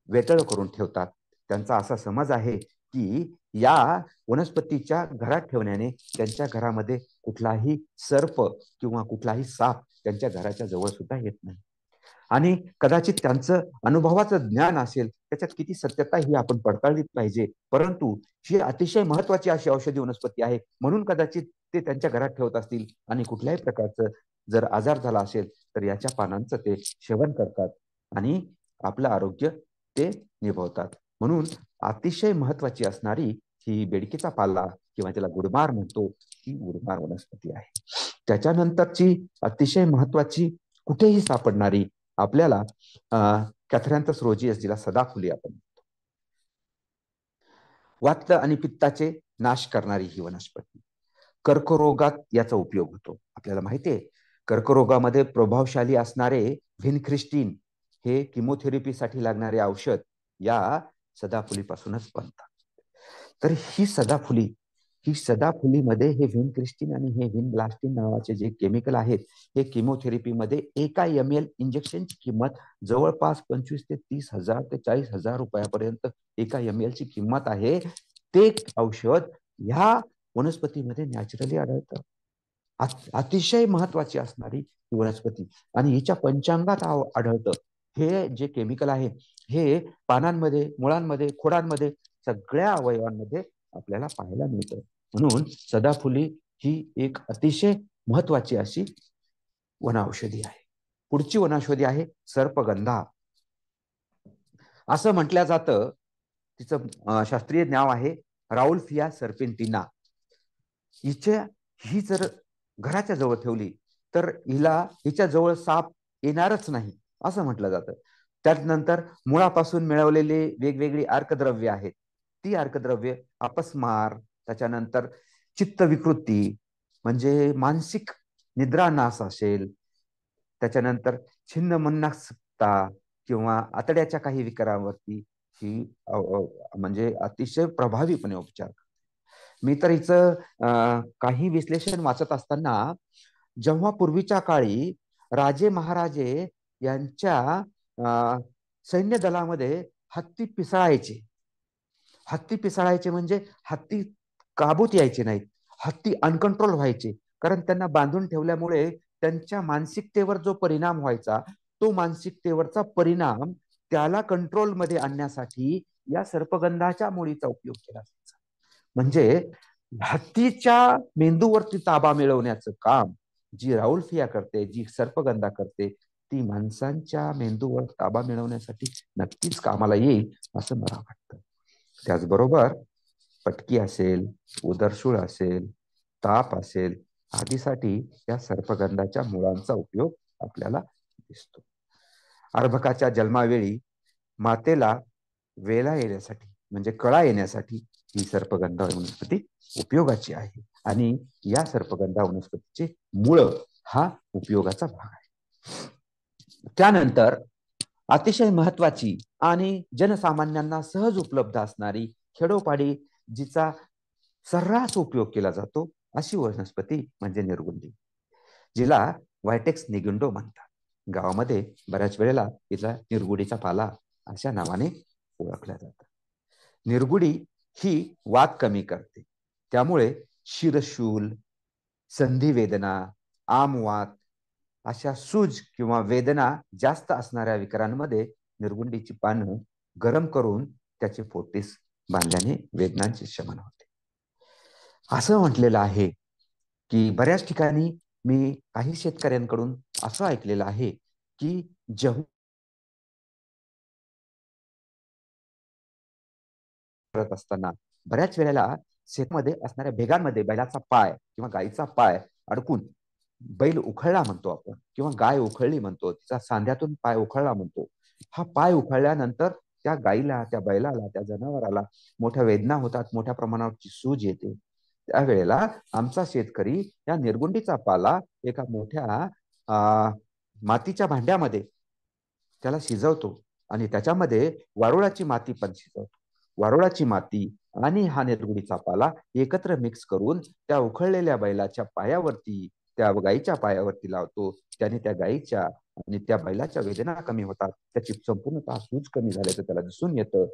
वेतळ करून ठेवतात. त्यांचा असा समज आहे की या वनस्पतीच्या घरात ठेवण्याने त्यांच्या घरामध्ये कुठलाही सर्प किंवा कुठलाही साप त्यांच्या घराच्या जवळ सुद्धा येत नाही. आणि कदाचित त्यांचं अनुभवाचं ज्ञान असेल, त्याच्यात किती सत्यता ही आपण पडताळली पाहिजे. परंतु ही अतिशय महत्वाची अशी औषधी वनस्पती आहे, म्हणून कदाचित ते त्यांच्या घरात ठेवत असतील आणि कुठल्याही प्रकारचं जर आजार झाला असेल तर याच्या पानांचं ते सेवन करतात आणि आपलं आरोग्य ते निभवतात. म्हणून अतिशय महत्वाची असणारी ही बेडकीचा पाला किंवा त्याला गुडमार म्हणतो, ही गुडमार वनस्पती आहे. त्याच्यानंतरची अतिशय महत्वाची कुठेही सापडणारी आपल्याला कॅथरॅन्थस रोजियस, जिला सदाफुली आपण म्हणतो, वात आणि पित्ताचे नाश करणारी ही वनस्पती. कर्करोगात याचा उपयोग होतो. आपल्याला माहिती आहे कर्करोगामध्ये प्रभावशाली असणारे व्हिनक्रिस्टिन हे किमोथेरपीसाठी लागणारे औषध या सदाफुलीपासूनच बनतात. तर ही सदाफुलीमध्ये हे व्हिनक्रिस्टिन आणि हे व्हिनब्लास्टिन नावाचे जे केमिकल आहेत, हे किमोथेरपीमध्ये एका ml इंजेक्शनची किंमत जवळपास 25,000 ते 30,000 ते 40,000 रुपयापर्यंत एका ml ची किंमत आहे. ते औषध ह्या वनस्पतीमध्ये नॅचरली आढळतं. अतिशय महत्वाची असणारी ही वनस्पती आणि हिच्या पंचांगात आढळतं. हे जे केमिकल आहे हे पानांमध्ये, मुळांमध्ये, खोडांमध्ये, सगळ्या अवयवांमध्ये आपल्याला पाहायला मिळतं. म्हणून सदाफुली ही एक अतिशय महत्वाची अशी वनौषधी आहे. पुढची वनौषधी आहे सर्पगंधा. असं म्हटलं जातं, तिचं शास्त्रीय नाव आहे राउल्फिया सर्पेंटिना. ही जर घराच्या जवळ ठेवली तर हिच्या जवळ साप येणारच नाही असं म्हटलं जातं. त्यानंतर मुळापासून मिळवलेले वेगवेगळी अर्कद्रव्य आहेत, ती अर्कद्रव्य अपस्मार, त्याच्यानंतर चित्त विकृती म्हणजे मानसिक निद्रानाश असेल, त्याच्यानंतर छिन्न मनस्कता किंवा आतड्याच्या काही विकारांवरती ही म्हणजे अतिशय प्रभावीपणे उपचार. मी तर हिचं काही विश्लेषण वाचत असताना, जेव्हा पूर्वीच्या काळी राजे महाराजे यांच्या सैन्य दलामध्ये हत्ती पिसाळायचे म्हणजे हत्ती काबूत यायचे नाहीत, हत्ती अनकंट्रोल व्हायचे. कारण त्यांना बांधून ठेवल्यामुळे त्यांच्या मानसिकतेवर जो परिणाम व्हायचा, तो मानसिकतेवरचा परिणाम त्याला कंट्रोलमध्ये आणण्यासाठी या सर्पगंधाच्या मुळीचा उपयोग केला जायचा. म्हणजे हत्तीच्या मेंदूवरती ताबा मिळवण्याचं काम जी राउल्फिया करते, जी सर्पगंधा करते, ती माणसांच्या मेंदूवर ताबा मिळवण्यासाठी नक्कीच कामाला येईल असं मला वाटतं. त्याचबरोबर पटकी असेल, उदरशूळ असेल, ताप असेल आदीसाठी या सर्पगंधाच्या मुळांचा उपयोग आपल्याला दिसतो. अर्भकाच्या जन्मावेळी मातेला वेला येण्यासाठी म्हणजे कळा येण्यासाठी ही सर्पगंधा वनस्पती उपयोगाची आहे आणि या सर्पगंधा वनस्पतीचे मूळ हा उपयोगाचा भाग आहे. त्यानंतर अतिशय महत्वाची आणि जनसामान्यांना सहज उपलब्ध असणारी, खेडोपाडी जिचा सर्रास उपयोग केला जातो अशी वनस्पती म्हणजे निर्गुंडी. जिला व्हायटेक्स निगुंडो म्हणतात. गावामध्ये बऱ्याच वेळेला तिला निरगुडीचा पाला अशा नावाने ओळखल्या जातं. निरगुडी ही वात कमी करते, त्यामुळे शिरशूल, संधिवेदना, आमवात अशा सूज किंवा वेदना जास्त असणाऱ्या विकारांमध्ये निरगुंडीची पानं गरम करून त्याचे पोटीस बांधल्याने वेदनांचे शमन होते. असं म्हटलेलं आहे की बऱ्याच ठिकाणी मी काही शेतकऱ्यांकडून असं ऐकलेलं आहे की जेव्हा करत असताना बऱ्याच वेळेला शेतामध्ये असणाऱ्या भेगांमध्ये बैलाचा पाय किंवा गायीचा पाय अडकून बैल उखळला म्हणतो आपण, किंवा गाय उखळली म्हणतो, तिचा सांध्यातून पाय उखळला म्हणतो. हा पाय उखळल्यानंतर त्या गायीला, त्या बैलाला, त्या जनावराला मोठ्या वेदना होतात, मोठ्या प्रमाणावरची सूज येते. त्यावेळेला आमचा शेतकरी या निरगुंडीचा पाला एका मोठ्या मातीच्या भांड्यामध्ये त्याला शिजवतो आणि त्याच्यामध्ये वारुळाची माती पण शिजवतो. वारुळाची माती आणि हा निरगुडीचा पाला एकत्र मिक्स करून त्या उखळलेल्या बैलाच्या पायावरती, त्या गायीच्या पायावरती लावतो. त्याने त्या गायीच्या आणि त्या बैलाच्या वेदना कमी होतात, त्याची संपूर्णतः सूज कमी झाल्याचं त्याला दिसून येतं.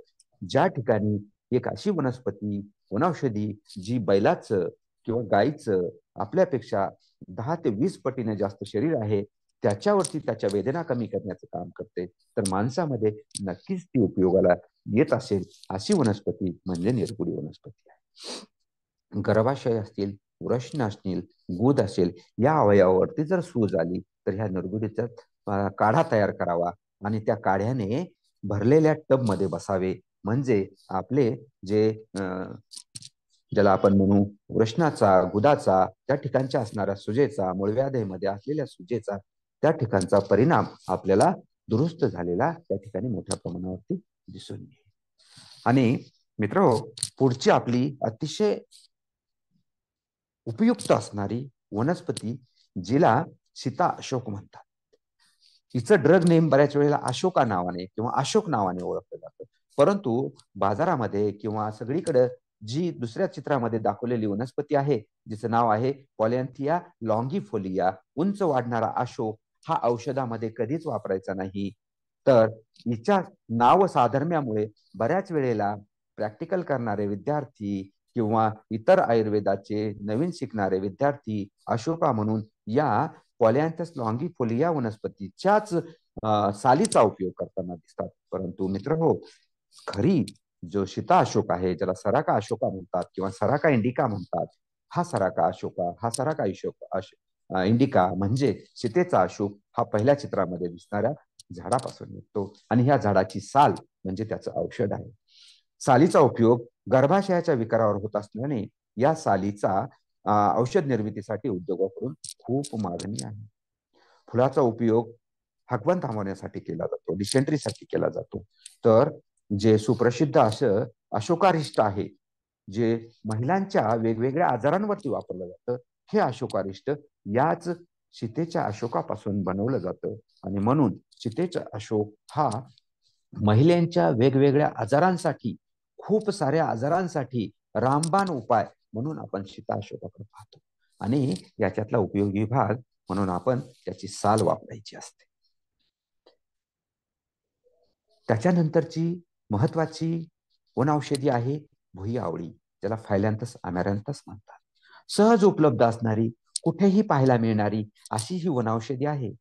ज्या ठिकाणी एक अशी वनस्पती, वनौषधी जी बैलाचं किंवा गायीचं आपल्यापेक्षा 10 ते 20 पटीने जास्त शरीर आहे, त्याच्यावरती त्याच्या वेदना कमी करण्याचं काम करते, तर माणसामध्ये नक्कीच ती उपयोगाला येत असेल अशी वनस्पती म्हणजे निरगुडी वनस्पती आहे. गर्भाशय असतील, वृष्ण असतील, गुद असेल, या अवयवावरती जर सूज आली तर ह्या निरगुडीचा काढा तयार करावा आणि त्या काढ्याने भरलेल्या टब मध्ये बसावे. म्हणजे आपले जे ज्याला आपण म्हणू वृष्णाचा, गुदाचा, त्या ठिकाणच्या असणाऱ्या सुजेचा, मूळव्याधीमध्ये असलेल्या सुजेचा, त्या ठिकाणचा परिणाम आपल्याला दुरुस्त झालेला त्या ठिकाणी मोठ्या प्रमाणावरती दिसून येईल. आणि मित्र, पुढची आपली अतिशय उपयुक्त असणारी वनस्पती, जिला सीता अशोक म्हणतात. हिचं ड्रग नेम बऱ्याच वेळेला अशोका नावाने किंवा अशोक नावाने ओळखलं जातं, परंतु बाजारामध्ये किंवा सगळीकडे जी दुसऱ्या चित्रामध्ये दाखवलेली वनस्पती आहे, जिचं नाव आहे पॉलियांथिया लॉंगिफोलिया, उंच वाढणारा अशोक, हा औषधामध्ये कधीच वापरायचा नाही. तर हिच्या नाव साधर्म्यामुळे बऱ्याच वेळेला प्रॅक्टिकल करणारे विद्यार्थी किंवा इतर आयुर्वेदाचे नवीन शिकणारे विद्यार्थी अशोका म्हणून या पॉलियांथस लॉंगिफोलिया वनस्पतीच्याच सालीचा उपयोग करताना दिसतात. परंतु मित्र हो, खरी जो सीता अशोक आहे, ज्याला सराका अशोका म्हणतात किंवा सराका इंडिका म्हणतात, हा सराका अशोका, हा सराका इंडिका म्हणजे सीतेचा अशोक हा पहिल्या चित्रामध्ये दिसणाऱ्या झाडापासून येतो आणि ह्या झाडाची साल म्हणजे त्याचं औषध आहे. सालीचा उपयोग गर्भाशयाच्या विकारावर होत असल्याने या सालीचा औषध निर्मितीसाठी उद्योगाकडून खूप मागणी आहे. फुलाचा उपयोग हगवण थांबवण्यासाठी केला जातो, डिसेंट्रीसाठी केला जातो. तर जे सुप्रसिद्ध असं अशोकारिष्ट आहे, जे महिलांच्या वेगवेगळ्या आजारांवरती वापरलं जातं, हे अशोकारिष्ट याच सीतेच्या अशोकापासून बनवलं जातं आणि म्हणून सीतेचा अशोक हा महिलांच्या वेगवेगळ्या आजारांसाठी, खूप साऱ्या आजारांसाठी रामबाण उपाय म्हणून आपण सीता अशोकाकडे पाहतो आणि याच्यातला उपयोगी भाग म्हणून आपण त्याची साल वापरायची असते. त्याच्यानंतरची महत्वाची वनौषधी आहे भुई आवळी, ज्याला फायलॅन्थस अमॅरॅन्थस म्हणतात. सहज उपलब्ध असणारी, कुठेही पाहायला मिळणारी अशी ही वनौषधी आहे.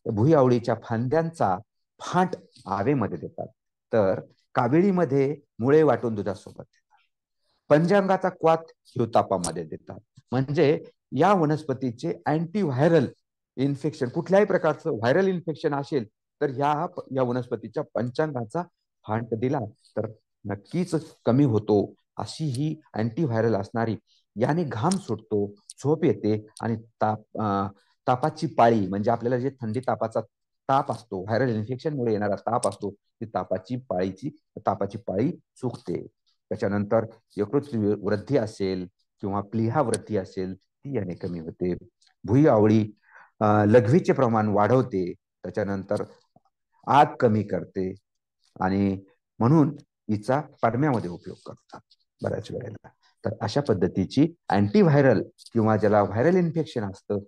भुई आवळीच्या फांद्यांचा फांट आवेमध्ये देतात, तर काविळीमध्ये मुळे वाटून दुधासोबत देतात, पंचांगाचा क्वाथ हिवतापामध्ये देतात. म्हणजे या वनस्पतीचे अँटी व्हायरल इन्फेक्शन, कुठल्याही प्रकारचं व्हायरल इन्फेक्शन असेल तर या वनस्पतीच्या पंचांगाचा फांट दिला तर नक्कीच कमी होतो. अशी ही अँटी व्हायरल असणारी, याने घाम सुटतो, झोप येते आणि तापाची पाळी म्हणजे आपल्याला जे थंडी तापाचा ताप असतो, व्हायरल इन्फेक्शनमुळे येणारा ताप असतो, ती तापाची पाळी चुकते. त्याच्यानंतर यकृत वृद्धी असेल किंवा प्लीहा वृद्धी असेल ती याने कमी होते. भुई आवळी लघवीचे प्रमाण वाढवते, त्याच्यानंतर आग कमी करते आणि म्हणून हिचा पाडम्यामध्ये उपयोग करतात बऱ्याच वेळेला. तर अशा पद्धतीची अँटीव्हायरल किंवा ज्याला व्हायरल इन्फेक्शन असतं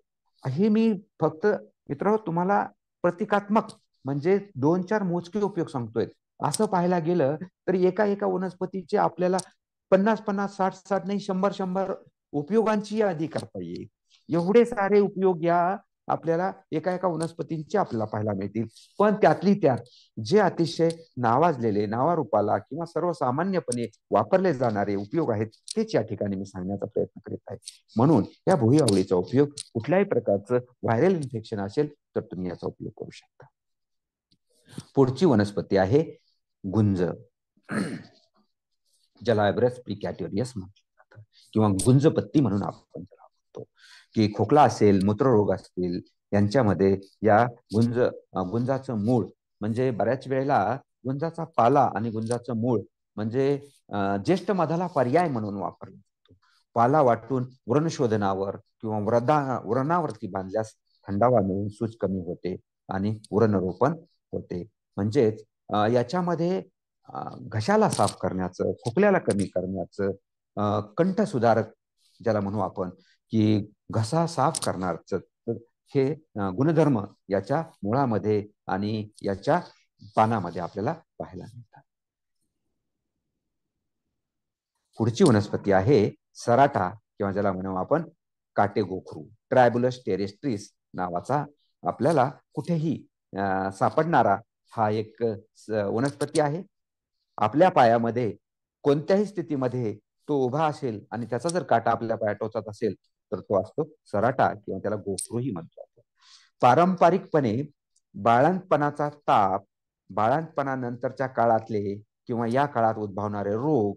हे मी फक्त मित्र तुम्हाला प्रतिकात्मक म्हणजे 2-4 मोजके उपयोग सांगतोय. असं पाहायला गेलं तर एका एका वनस्पतीचे आपल्याला 50-50, 60-60 नाही 100-100 उपयोगांची यादी करता येईल. एवढे सारे उपयोग या आपल्याला एका एका वनस्पतींचे आपल्याला पाहायला मिळतील. पण त्यातली त्यात जे अतिशय नावाजलेले, नावारूपाला किंवा सर्वसामान्यपणे वापरले जाणारे उपयोग आहेत तेच या ठिकाणी मी सांगण्याचा प्रयत्न करीत आहे. म्हणून या भुई आवळीचा उपयोग कुठल्याही प्रकारचं व्हायरल इन्फेक्शन असेल तर तुम्ही याचा उपयोग करू शकता. पुढची वनस्पती आहे गुंज, ज्याला ॲब्रस प्रिकॅटेरियस म्हटलं जातं किंवा गुंजपत्ती म्हणून आपण त्याला म्हणतो. की खोकला असेल, मूत्ररोग असतील यांच्यामध्ये या गुंजाचं मूळ म्हणजे बऱ्याच वेळेला गुंजाचा पाला आणि गुंजाचं मूळ म्हणजे ज्येष्ठ मधाला पर्याय म्हणून वापरला जातो. पाला वाटून व्रणशोधनावर किंवा व्रणावरती बांधल्यास थंडावा मिळून सूज कमी होते आणि व्रणरोपण होते. म्हणजेच याच्यामध्ये घशाला साफ करण्याचं, खोकल्याला कमी करण्याचं, कंठ सुधारक ज्याला म्हणू आपण की घसा साफ करणारच हे गुणधर्म याच्या मुळामध्ये आणि याच्या पानामध्ये आपल्याला पाहायला मिळतात. पुढची वनस्पती आहे सराटा किंवा ज्याला म्हणू आपण काटेगोखरू, ट्रायबुलस टेरेस्ट्रिस नावाचा आपल्याला कुठेही सापडणारा हा एक वनस्पती आहे. आपल्या पायामध्ये कोणत्याही स्थितीमध्ये तो उभा असेल आणि त्याचा जर काटा आपल्या पाया टोचत असेल तर तो असतो सराटा किंवा त्याला गोखरूही म्हणतो. पारंपरिकपणे बाळंतपणाचा ताप, बाळंतपणानंतरच्या काळातले किंवा या काळात उद्भवणारे रोग,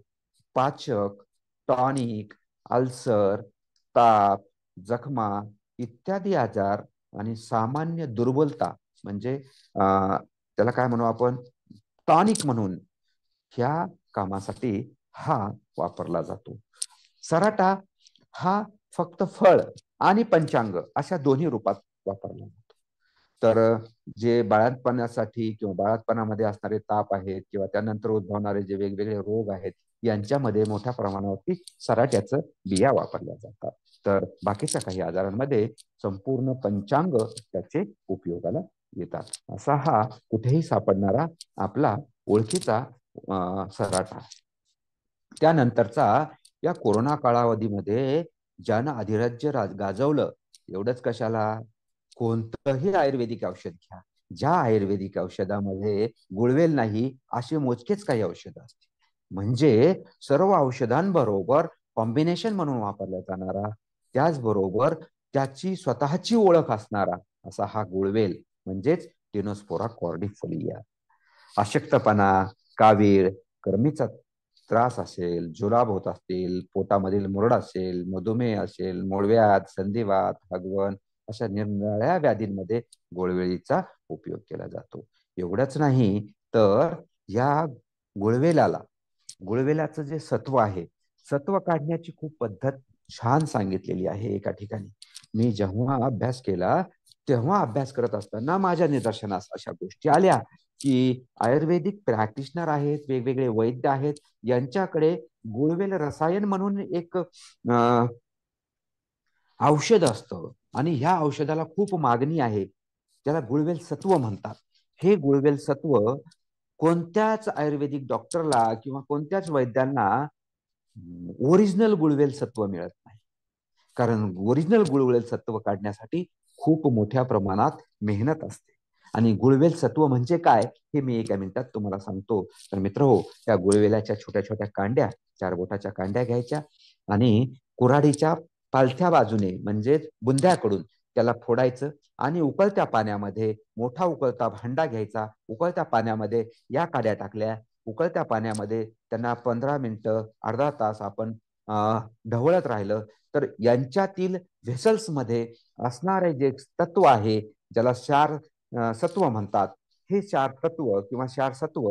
पाचक, टॉनिक, अल्सर, ताप, जखमा इत्यादी आजार आणि सामान्य दुर्बलता म्हणजे त्याला काय म्हणू आपण टॉनिक म्हणून ह्या कामासाठी हा वापरला जातो. सराटा हा फक्त फळ आणि पंचांग अशा दोन्ही रूपात वापरला जातो. तर जे बाळंतपणासाठी किंवा बाळंतपणामध्ये असणारे ताप आहेत किंवा त्यानंतर उद्भवणारे जे वेगवेगळे रोग आहेत यांच्यामध्ये मोठ्या प्रमाणावरती सराट्याचं बिया वापरल्या जातात. तर बाकीच्या काही आजारांमध्ये संपूर्ण पंचांग त्याचे उपयोगाला येतात. असा हा कुठेही सापडणारा आपला ओळखीचा सराटा. त्यानंतरचा या कोरोना कालावधीमध्ये ज्यानं अधिराज्य गाजवलं एवढंच कशाला, कोणतंही आयुर्वेदिक औषध घ्या, ज्या आयुर्वेदिक औषधामध्ये गुळवेल नाही असे मोजकेच काही औषधं असतील. म्हणजे सर्व औषधांबरोबर कॉम्बिनेशन म्हणून वापरला जाणारा, त्याचबरोबर त्याची स्वतःची ओळख असणारा असा हा गुळवेल म्हणजेच टिनोस्पोरा कॉर्डिफोलिया. अशक्तपणा, कावीळ, कर्मीचा त्रास असेल, जुलाब होत असतील, पोटामधील मुरड असेल, मधुमेह असेल, मूळव्याध, संधिवात, हगवण अशा निरनिराळ्या व्याधींमध्ये गुळवेलीचा उपयोग केला जातो. एवढंच नाही तर या गुळवेलाचं जे सत्व आहे, सत्व काढण्याची खूप पद्धत छान सांगितलेली आहे एका ठिकाणी. मी जेव्हा अभ्यास केला तेव्हा अभ्यास करत असताना माझ्या निदर्शनास अशा गोष्टी आल्या की आयुर्वेदिक प्रॅक्टिशनर आहेत, वेगवेगळे वैद्य आहेत, यांच्याकडे गुळवेल रसायन म्हणून एक औषध असतं आणि ह्या औषधाला खूप मागणी आहे. त्याला गुळवेल सत्व म्हणतात. हे गुळवेल सत्व कोणत्याच आयुर्वेदिक डॉक्टरला किंवा कोणत्याच वैद्यांना ओरिजिनल गुळवेल सत्व मिळत नाही. कारण ओरिजिनल गुळवेल सत्व काढण्यासाठी खूप मोठ्या प्रमाणात मेहनत असते. आणि गुळवेल सत्व म्हणजे काय हे मी एका मिनिटात तुम्हाला सांगतो. तर मित्रहो, त्या गुळवेलाच्या छोट्या छोट्या कांड्या, 4 बोटाच्या कांड्या घ्यायच्या आणि कुऱ्हाडीच्या पालथ्या बाजूने म्हणजे बुंध्याकडून त्याला फोडायचं आणि उकळत्या पाण्यामध्ये मोठा उकळता भांडा घ्यायचा. उकळत्या पाण्यामध्ये या काड्या टाकल्या. उकळत्या पाण्यामध्ये त्यांना 15 मिनिटं, अर्धा तास आपण ढवळत राहिलं तर यांच्यातील व्हेसल्स मध्ये असणारे जे तत्व आहे ज्याला क्षार सत्व म्हणतात, हे क्षार तत्व किंवा क्षार सत्व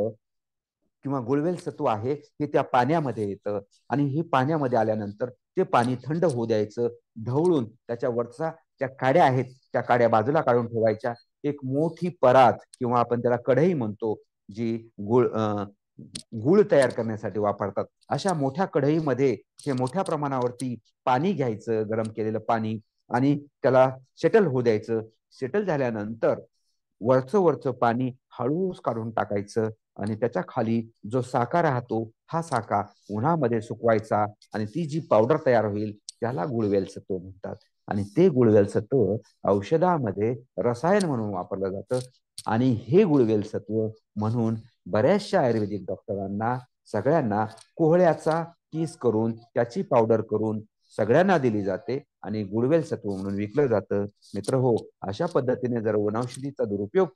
किंवा गुळवेल सत्व आहे हे त्या पाण्यामध्ये येतं आणि हे पाण्यामध्ये आल्यानंतर ते पाणी थंड होऊ द्यायचं. ढवळून त्याच्यावरचा ज्या काड्या आहेत त्या काड्या बाजूला काढून ठेवायच्या. एक मोठी परात किंवा आपण त्याला कढई म्हणतो जी गुळ तयार करण्यासाठी वापरतात, अशा मोठ्या कढईमध्ये हे मोठ्या प्रमाणावरती पाणी घ्यायचं, गरम केलेलं पाणी, आणि त्याला सेटल होऊ द्यायचं. सेटल झाल्यानंतर वरचं पाणी हळूच काढून टाकायचं आणि त्याच्या खाली जो साका राहतो हा साका उन्हामध्ये सुकवायचा आणि ती जी पावडर तयार होईल त्याला गुळवेल सत्व म्हणतात. आणि ते गुळवेल सत्व औषधामध्ये रसायन म्हणून वापरलं जातं. आणि हे गुळवेल सत्व म्हणून बऱ्याचशा आयुर्वेदिक डॉक्टरांना सगळ्यांना कोहळ्याचा किस करून त्याची पावडर करून सगळ्यांना दिली जाते आणि गुळवेल सत्व म्हणून विकलं जातं. मित्र हो, अशा पद्धतीने जर वनौषधीचा दुरुपयोग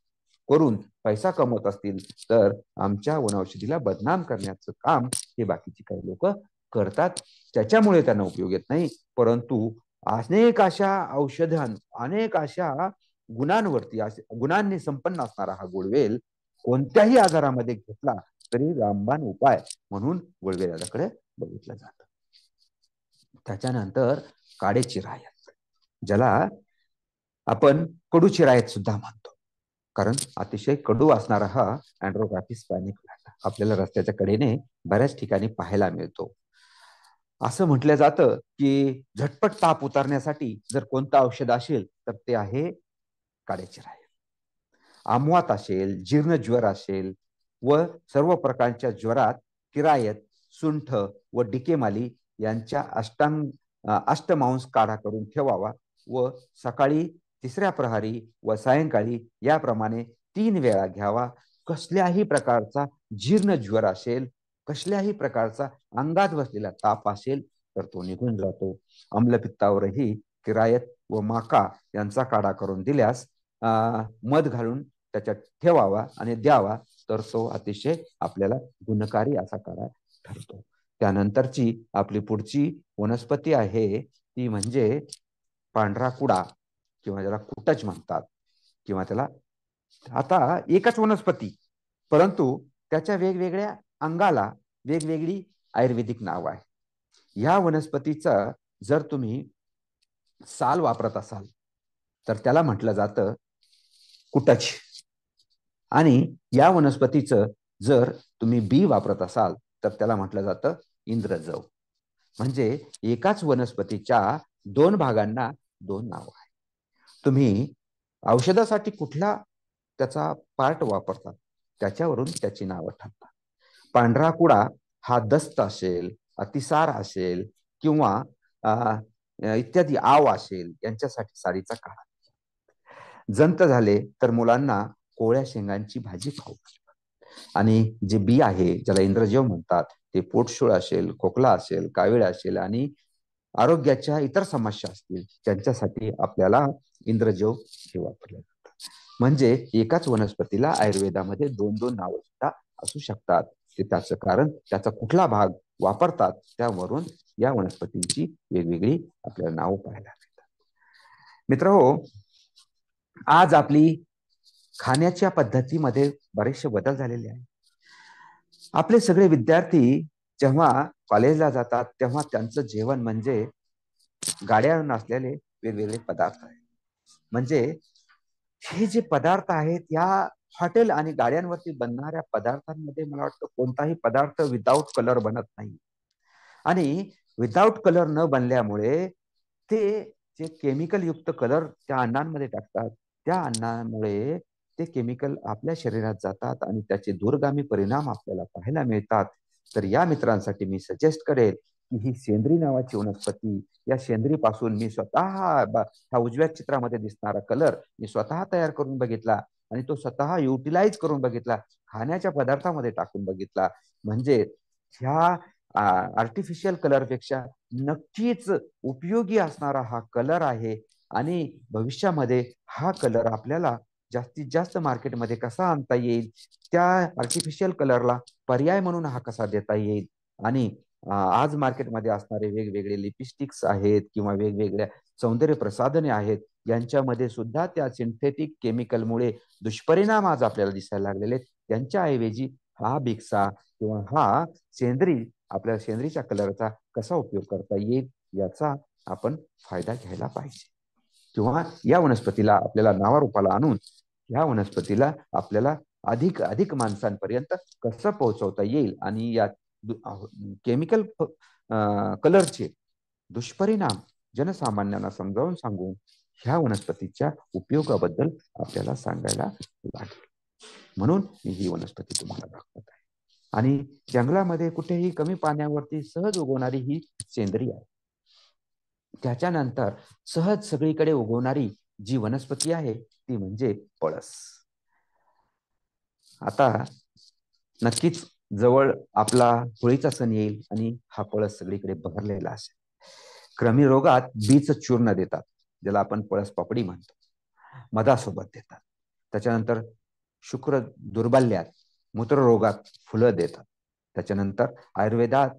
करून पैसा कमवत असतील तर आमच्या वनौषधीला बदनाम करण्याचं काम हे बाकीची काही लोक करतात. त्याच्यामुळे त्यांना उपयोग येत नाही, परंतु अनेक अशा अनेक अशा गुणांवरती गुणांनी संपन्न असणारा हा गुळवेल कोणत्याही आजारामध्ये घेतला तरी रामबाण उपाय म्हणून गुळवेलाकडे बघितलं जातं. त्याच्यानंतर काळे चिरायत, ज्याला आपण कडू चिरायत सुद्धा म्हणतो, कारण अतिशय कडू असणारा हा अँड्रोग्राफिस पॅनिकुलाटा आपल्याला रस्त्याच्या कडेने बऱ्याच ठिकाणी पाहायला मिळतो. असं म्हटलं जातं की झटपट ताप उतारण्यासाठी जर कोणतं औषध असेल तर ते आहे काळे चिरायत. आमवात असेल, जीर्ण ज्वर असेल व सर्व प्रकारच्या ज्वरात किरायत, सुंठ व डिकेमाली यांच्या अष्टमांस काढा करून ठेवावा व सकाळी तिसऱ्या प्रहरी व सायंकाळी याप्रमाणे 3 वेळा घ्यावा. कसल्याही प्रकारचा जीर्ण ज्वर असेल, कसल्याही प्रकारचा अंगात बसलेला ताप असेल तर तो निघून जातो. अम्लपित्तावरही किरायत व माका यांचा काढा करून दिल्यास मध घालून त्याच्यात ठेवावा आणि द्यावा तर तो अतिशय आपल्याला गुणकारी असा काढा ठरतो. त्यानंतरची आपली पुढची वनस्पती आहे ती म्हणजे पांढरा कुडा किंवा ज्याला कुटच म्हणतात, किंवा त्याला आता एकच वनस्पती परंतु त्याच्या वेगवेगळ्या अंगाला वेगवेगळी आयुर्वेदिक नाव आहे. या वनस्पतीचा जर तुम्ही साल वापरत असाल तर त्याला म्हटलं जातं कुटच, आणि या वनस्पतीचं जर तुम्ही बी वापरत असाल तर त्याला म्हटलं जातं इंद्रजव. म्हणजे एकाच वनस्पतीच्या 2 भागांना 2 नाव आहे. तुम्ही औषधासाठी कुठला त्याचा पार्ट वापरतात त्याच्यावरून त्याची नावं ठरतात. पांढरा कुडा हा दस्त असेल, अतिसार असेल किंवा इत्यादी आव असेल यांच्यासाठी साडीचा काढा. जंत झाले तर मुलांना कोवळ्या शेंगांची भाजी खाऊ. आणि जे बी आहे ज्याला इंद्रजव म्हणतात ते पोटशूळ असेल, खोकला असेल, कावीळ असेल आणि आरोग्याच्या इतर समस्या असतील त्यांच्यासाठी आपल्याला इंद्रजव हे वापरले जातात. म्हणजे एकाच वनस्पतीला आयुर्वेदामध्ये 2-2 नावं सुद्धा असू शकतात. ते त्याचं कारण त्याचा कुठला भाग वापरतात त्यावरून या वनस्पतींची वेगवेगळी आपल्याला नावं पाहायला मिळतात. मित्रहो, आज आपली खाण्याच्या पद्धतीमध्ये बरेचसे बदल झालेले आहेत. आपले सगळे विद्यार्थी जेव्हा कॉलेजला जातात तेव्हा त्यांचं जेवण म्हणजे गाड्यावर असलेले वेगवेगळे पदार्थ आहेत. म्हणजे हे जे पदार्थ आहेत या हॉटेल आणि गाड्यांवरती बनणाऱ्या पदार्थांमध्ये मला वाटतं कोणताही पदार्थ विदाऊट कलर बनत नाही. आणि विदाऊट कलर न बनल्यामुळे ते जे केमिकल युक्त कलर त्या अन्नांमध्ये टाकतात त्या अन्नामुळे ते केमिकल आपल्या शरीरात जातात आणि त्याचे दूरगामी परिणाम आपल्याला पाहायला मिळतात. तर या मित्रांसाठी मी सजेस्ट करेल की ही सेंद्री नावाची वनस्पती, या सेंद्री पासून मी स्वतः हा उजव्या चित्रामध्ये दिसणारा कलर मी स्वतः तयार करून बघितला आणि तो स्वतः युटिलाइज करून बघितला, खाण्याच्या पदार्थामध्ये टाकून बघितला. म्हणजे ह्या आर्टिफिशियल कलरपेक्षा नक्कीच उपयोगी असणारा हा कलर आहे. आणि भविष्यामध्ये हा कलर आपल्याला जास्तीत जास्त मार्केटमध्ये कसा आणता येईल, त्या आर्टिफिशियल कलरला पर्याय म्हणून हा कसा देता येईल. आणि आज मार्केटमध्ये असणारे वेगवेगळे लिपस्टिक्स आहेत किंवा वेगवेगळ्या सौंदर्य प्रसाधने आहेत यांच्यामध्ये सुद्धा त्या सिंथेटिक केमिकलमुळे दुष्परिणाम आज आपल्याला दिसायला लागलेले आहेत. त्यांच्याऐवजी हा बिक्सा किंवा हा आपल्या सेंद्रीच्या कलरचा कसा उपयोग करता येईल याचा आपण फायदा घ्यायला पाहिजे. किंवा या वनस्पतीला आपल्याला नावारूपाला आणून या वनस्पतीला आपल्याला अधिक अधिक माणसांपर्यंत कसं पोहोचवता येईल आणि या केमिकल कलरचे दुष्परिणाम जनसामान्यांना समजावून सांगून ह्या वनस्पतीच्या उपयोगाबद्दल आपल्याला सांगायला लागेल. म्हणून मी ही वनस्पती तुम्हाला दाखवत आहे. आणि जंगलामध्ये कुठेही कमी पाण्यावरती सहज उगवणारी ही सेंद्रिय आहे. त्याच्यानंतर सहज सगळीकडे उगवणारी जी वनस्पती आहे ती म्हणजे पळस. आता नक्कीच जवळ आपला होळीचा सण येईल आणि हा पळस सगळीकडे बहरलेला असेल. क्रमी रोगात बीच चूर्ण देतात, ज्याला आपण पळस पापडी म्हणतो, मधासोबत देतात. त्याच्यानंतर शुक्र दुर्बल्यात मूत्ररोगात फुलं देतात. त्याच्यानंतर आयुर्वेदात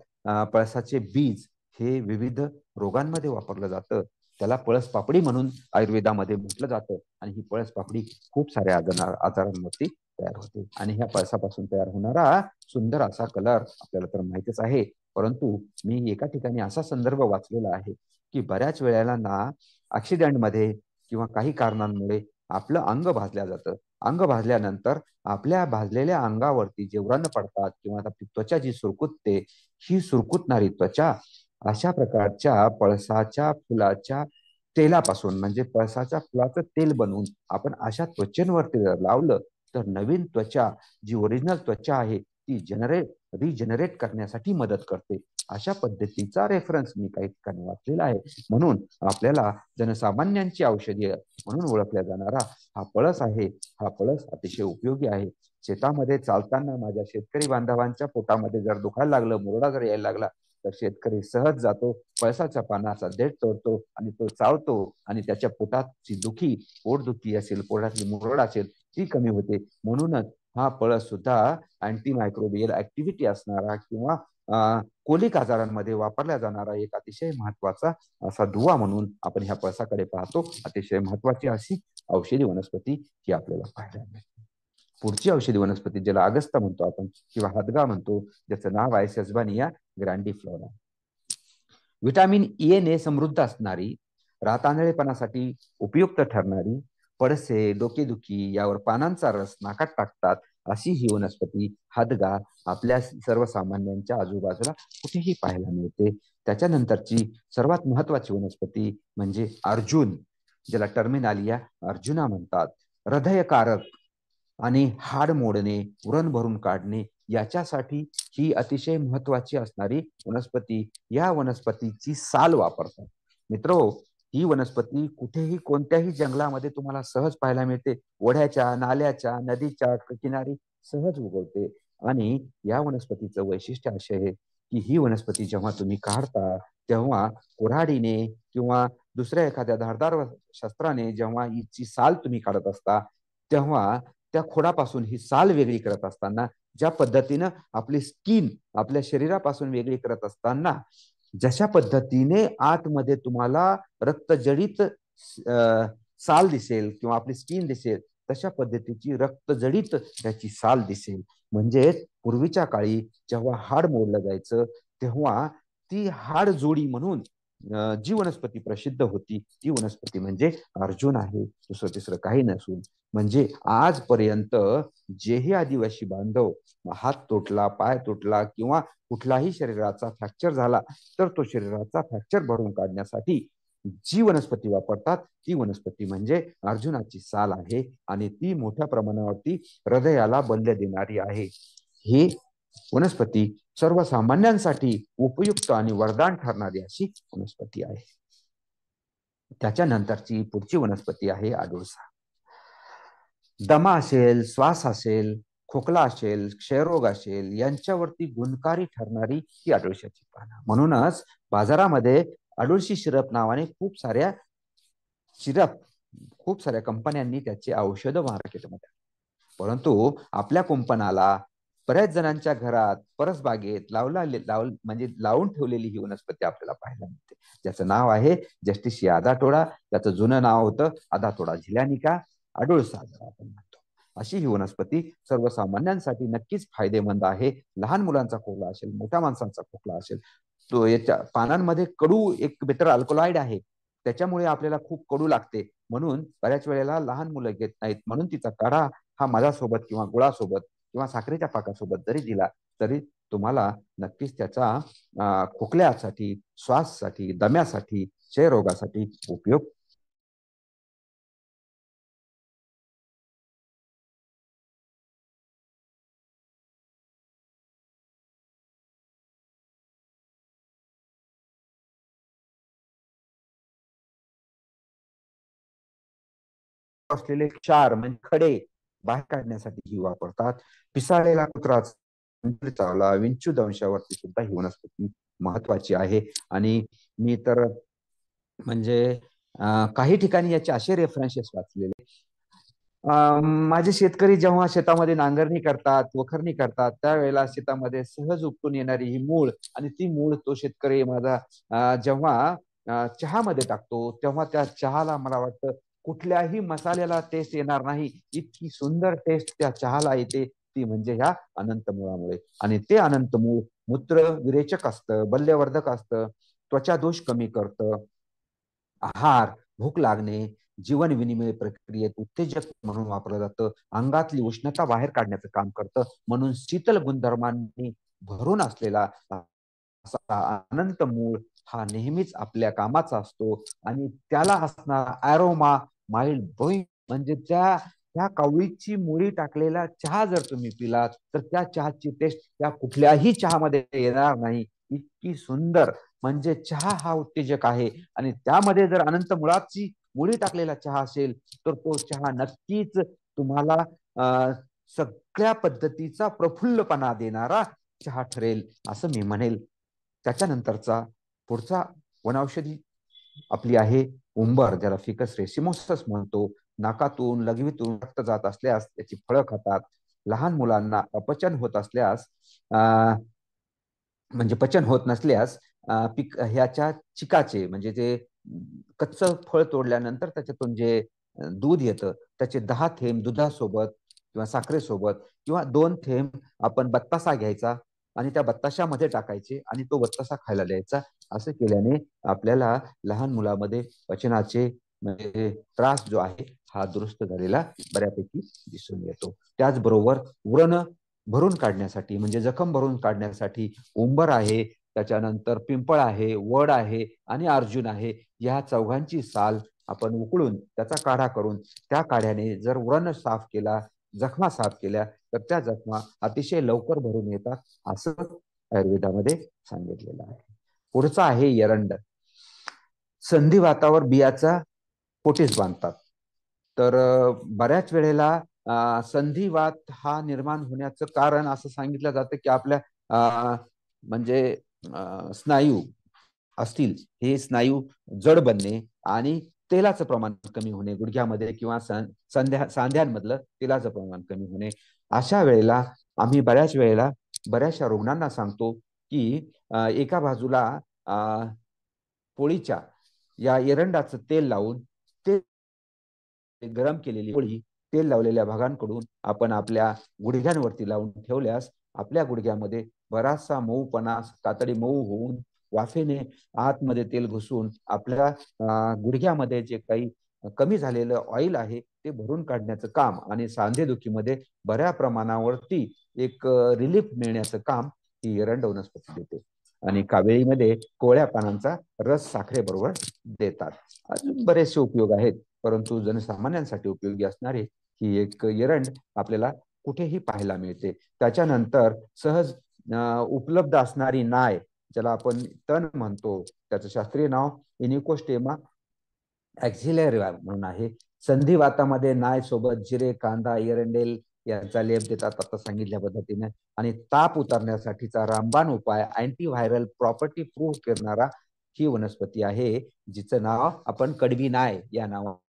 पळसाचे बीज हे विविध रोगांमध्ये वापरलं जातं, त्याला पळस पापडी म्हणून आयुर्वेदामध्ये म्हटलं जातं. आणि ही पळस पापडी खूप साऱ्या आजारांवरती तयार होते. आणि ह्या पळसापासून तयार होणारा सुंदर असा कलर आपल्याला तर माहितीच आहे. परंतु मी एका ठिकाणी असा संदर्भ वाचलेला आहे की बऱ्याच वेळेला ना ऍक्सिडेंटमध्ये किंवा काही कारणांमुळे आपलं अंग भाजल्या जातं. अंग भाजल्यानंतर आपल्या भाजलेल्या अंगावरती जे व्रण पडतात किंवा आपली त्वचा जी सुरकुतते, ही सुरकुतणारी त्वचा अशा प्रकारच्या पळसाच्या फुलाच्या तेलापासून म्हणजे पळसाच्या फुलाचं तेल बनवून आपण अशा त्वचेवरती जर लावलं तर नवीन त्वचा जी ओरिजिनल त्वचा आहे ती रिजनरेट करण्यासाठी मदत करते. अशा पद्धतीचा रेफरन्स मी काही ठिकाणी वाचलेला आहे. म्हणून आपल्याला जनसामान्यांची औषधी म्हणून ओळखल्या जाणारा हा पळस आहे. हा पळस अतिशय उपयोगी आहे. शेतामध्ये चालताना माझ्या शेतकरी बांधवांच्या पोटामध्ये जर दुखायला लागलं, मुरडा जर यायला लागला, तर शेतकरी सहज जातो, पळसाच्या पानाचा देठ तोडतो आणि तो चावतो आणि त्याच्या पोटाची दुखी, पोटदुखी असेल, पोटातली मुरड असेल, ती कमी होते. म्हणूनच हा पळस सुद्धा अँटीमायक्रोबियल ऍक्टिव्हिटी असणारा किंवा कोलिक आजारांमध्ये वापरला जाणारा एक अतिशय महत्वाचा असा दुवा म्हणून आपण ह्या पळसाकडे पाहतो. अतिशय महत्वाची अशी औषधी वनस्पती ही आपल्याला पाहायला मिळते. पुढची औषधी वनस्पती ज्याला अगस्ता म्हणतो आपण किंवा हदगा म्हणतो, ज्याचं नाव आहे सेसबानिया ग्रँडिफ्लोरा. विटामिन ए ने समृद्ध असणारी, रातांधळेपणासाठी उपयुक्त ठरणारी, पडसे, डोकेदुखी यावर पानांचा रस नाकात टाकतात अशी ही वनस्पती हदगा आपल्या सर्वसामान्यांच्या आजूबाजूला कुठेही पाहायला मिळते. त्याच्यानंतरची सर्वात महत्वाची वनस्पती म्हणजे अर्जुन, ज्याला टर्मिनालिया अर्जुना म्हणतात. हृदयकारक आणि हाड मोडणे, उरण भरून काढणे याच्यासाठी ही अतिशय महत्वाची असणारी वनस्पती. या वनस्पतीची साल वापरतात. मित्रो, ही वनस्पती कुठेही कोणत्याही जंगलामध्ये तुम्हाला सहज पाहायला मिळते. ओढ्याच्या, नाल्याच्या, नदीच्या किनारी सहज उगवते. आणि या वनस्पतीचं वैशिष्ट्य असे आहे की ही वनस्पती जेव्हा तुम्ही काढता तेव्हा कुऱ्हाडीने किंवा दुसऱ्या एखाद्या धारदार शस्त्राने जेव्हा हिची साल तुम्ही काढत असता तेव्हा त्या खोडापासून ही साल वेगळी करत असताना ज्या पद्धतीनं आपली स्किन आपल्या शरीरापासून वेगळी करत असताना जशा पद्धतीने आतमध्ये तुम्हाला रक्तजडित साल दिसेल किंवा आपली स्किन दिसेल, तशा पद्धतीची रक्तजडित त्याची साल दिसेल. म्हणजे पूर्वीच्या काळी जेव्हा हाड मोडलं जायचं तेव्हा ती हाड जोडी म्हणून जी वनस्पती प्रसिद्ध होती ती वनस्पती म्हणजे अर्जुन आहे. दुसरं तिसरं काही नसून म्हणजे आजपर्यंत जेही आदिवासी बांधव हात तुटला, पाय तुटला किंवा कुठलाही शरीराचा फ्रॅक्चर झाला तर तो शरीराचा फ्रॅक्चर भरून काढण्यासाठी जी वनस्पती वापरतात ती वनस्पती म्हणजे अर्जुनाची साल आहे. आणि ती मोठ्या प्रमाणावरती हृदयाला बल्य देणारी आहे. ही वनस्पती सर्वसामान्यांसाठी उपयुक्त आणि वरदान ठरणारी अशी वनस्पती आहे. त्याच्यानंतरची पुढची वनस्पती आहे अडुळसा. दमा असेल, श्वास असेल, खोकला असेल, क्षयरोग असेल यांच्यावरती गुणकारी ठरणारी ही अडुळशाची पानं. म्हणूनच बाजारामध्ये अडुळशी सिरप नावाने खूप साऱ्या कंपन्यांनी त्याचे औषधं मार्केटमध्ये. परंतु आपल्या कुंपणाला बऱ्याच जणांच्या घरात परसबागेत म्हणजे लावून ठेवलेली ही वनस्पती आपल्याला पाहायला मिळते, ज्याचं नाव आहे जस्टिसिया आदातोडा. त्याचं जुनं नाव होतं आदातोडा झिल्यानिका, अडुळसा आपण म्हणतो. अशी ही वनस्पती सर्वसामान्यांसाठी नक्कीच फायदेमंद आहे. लहान मुलांचा खोकला असेल, मोठ्या माणसांचा खोकला असेल, तो याच्या पानांमध्ये कडू एक बिटर अल्कलॉइड आहे, त्याच्यामुळे आपल्याला खूप कडू लागते. म्हणून बऱ्याच वेळेला लहान मुलं घेत नाहीत. म्हणून तिचा काढा हा मधासोबत किंवा गुळासोबत किंवा साखरेच्या पाकासोबत जरी दिला तरी तुम्हाला नक्कीच त्याचा खोकल्यासाठी, श्वाससाठी, दम्यासाठी क्षयरोगासाठी उपयोग असलेले क्षार म्हणजे खडे बाहेर काढण्यासाठी ही वापरतात. पिसाळलेला कुत्रा चावला विंचू दंशावरती सुद्धा ही वनस्पती महत्वाची आहे. आणि मी तर म्हणजे काही ठिकाणी याचे असे रेफरन्सेस वाचलेले. माझे शेतकरी जेव्हा शेतामध्ये नांगरणी करतात, वखरणी करतात, त्यावेळेला शेतामध्ये सहज उपटून येणारी ही मूळ, आणि ती मूळ तो शेतकरी माझा जेव्हा चहामध्ये टाकतो, तेव्हा त्या चहाला मला वाटतं कुठल्याही मसाल्याला टेस्ट येणार नाही, इतकी सुंदर टेस्ट त्या चहाला येते, ती म्हणजे ह्या अनंत मुळामुळे. आणि ते अनंत मूळ मूत्र विरेचक असतं, बल्यवर्धक असतं, त्वचा दोष कमी करतं, आहार, भूक लागणे, जीवन विनिमय प्रक्रियेत उत्तेजक म्हणून वापरलं जातं, अंगातली उष्णता बाहेर काढण्याचं काम करतं. म्हणून शीतल गुणधर्मांनी भरून असलेला असा अनंत मूळ हा नेहमीच आपल्या कामाचा असतो. आणि त्याला असणारा अरोमा माइल्ड बोईंग, म्हणजे त्या कावळीची मुळी टाकलेला चहा जर तुम्ही पिलात तर त्या चहाची टेस्ट त्या कुठल्याही चहामध्ये येणार नाही, इतकी सुंदर. म्हणजे चहा हा उत्तेजक आहे, आणि त्यामध्ये जर अनंत मुळाची मुळी टाकलेला चहा असेल तर तो चहा नक्कीच तुम्हाला सगळ्या पद्धतीचा प्रफुल्लपणा देणारा चहा ठरेल असं मी म्हणेल. त्याच्यानंतरचा पुढचा वनौषधी आपली आहे उंबर, ज्याला फिकस रेसिमोसस म्हणतो. नाकातून लघवीतून रक्त जात असल्यास त्याची फळं खातात. लहान मुलांना अपचन होत असल्यास म्हणजे पचन होत नसल्यास ह्याच्या चिकाचे म्हणजे जे कच्च फळ तोडल्यानंतर त्याच्यातून जे दूध येतं त्याचे 10 थेंब दुधासोबत किंवा साखरेसोबत किंवा 2 थेंब आपण बत्तासा घ्यायचा आणि त्या बत्ताशामध्ये टाकायचे आणि तो बत्तासा खायला द्यायचा. असं केल्याने आपल्याला लहान मुलामध्ये पचनाचे म्हणजे त्रास जो आहे हा दुरुस्त झालेला बऱ्यापैकी दिसून येतो. त्याचबरोबर व्रण भरून काढण्यासाठी म्हणजे जखम भरून काढण्यासाठी उंबर आहे, त्याच्यानंतर पिंपळ आहे, वड आहे आणि अर्जुन आहे. या चौघांची साल आपण उकळून त्याचा काढा करून त्या काढ्याने जर व्रण साफ केला, जखमा साफ केल्या तर त्या जखमा अतिशय लवकर भरून येतात असं आयुर्वेदामध्ये सांगितलेलं आहे. पुढचा आहे एरंड. संधिवातावर बियाचा पोटीस बांधतात. तर बऱ्याच वेळेला संधिवात हा निर्माण होण्याचं कारण असं सांगितलं जातं की आपल्या म्हणजे स्नायू असतील, हे स्नायू जड बनणे आणि तेलाचं प्रमाण कमी होणे, गुडघ्यामध्ये किंवा सांध्यांमधलं तेलाचं प्रमाण कमी होणे. अशा वेळेला आम्ही बऱ्याचशा रुग्णांना सांगतो की एका बाजूला पोळीच्या या एरंडाचं तेल लावून ते गरम केलेली पोळी तेल लावलेल्या भागांकडून आपण आपल्या गुडघ्यांवरती लावून ठेवल्यास आपल्या गुडघ्यामध्ये बराचसा मऊपणा, कातडी मऊ होऊन वाफेने आतमध्ये तेल घुसून आपल्या गुडघ्यामध्ये जे काही कमी झालेलं ऑइल आहे ते भरून काढण्याचं काम आणि सांधेदुखीमध्ये बऱ्या प्रमाणावरती एक रिलीफ मिळण्याचं काम ही एरंड वनस्पती देते. आणि कावेळीमध्ये कोवळ्या पानांचा रस साखरेबरोबर देतात. अजून बरेचसे उपयोग आहेत, परंतु जनसामान्यांसाठी उपयोगी असणारी ही एक एरंड आपल्याला कुठेही पाहायला मिळते. त्याच्यानंतर सहज उपलब्ध असणारी नाय, ज्याला आपण तण म्हणतो, त्याचं शास्त्रीय नाव इनिकोस्टेमा ॲक्झिलॅरिया म्हणून आहे. संधिवातामध्ये नाय सोबत जिरे, कांदा, एरंडेल यांचा लेप देतात आता सांगितल्या पद्धतीने. आणि ताप उतरण्यासाठीचा रामबाण उपाय, अँटीव्हायरल प्रॉपर्टी प्रूव्ह करणारा ही वनस्पती आहे, जिचं नाव आपण कडवी नाय या नावाने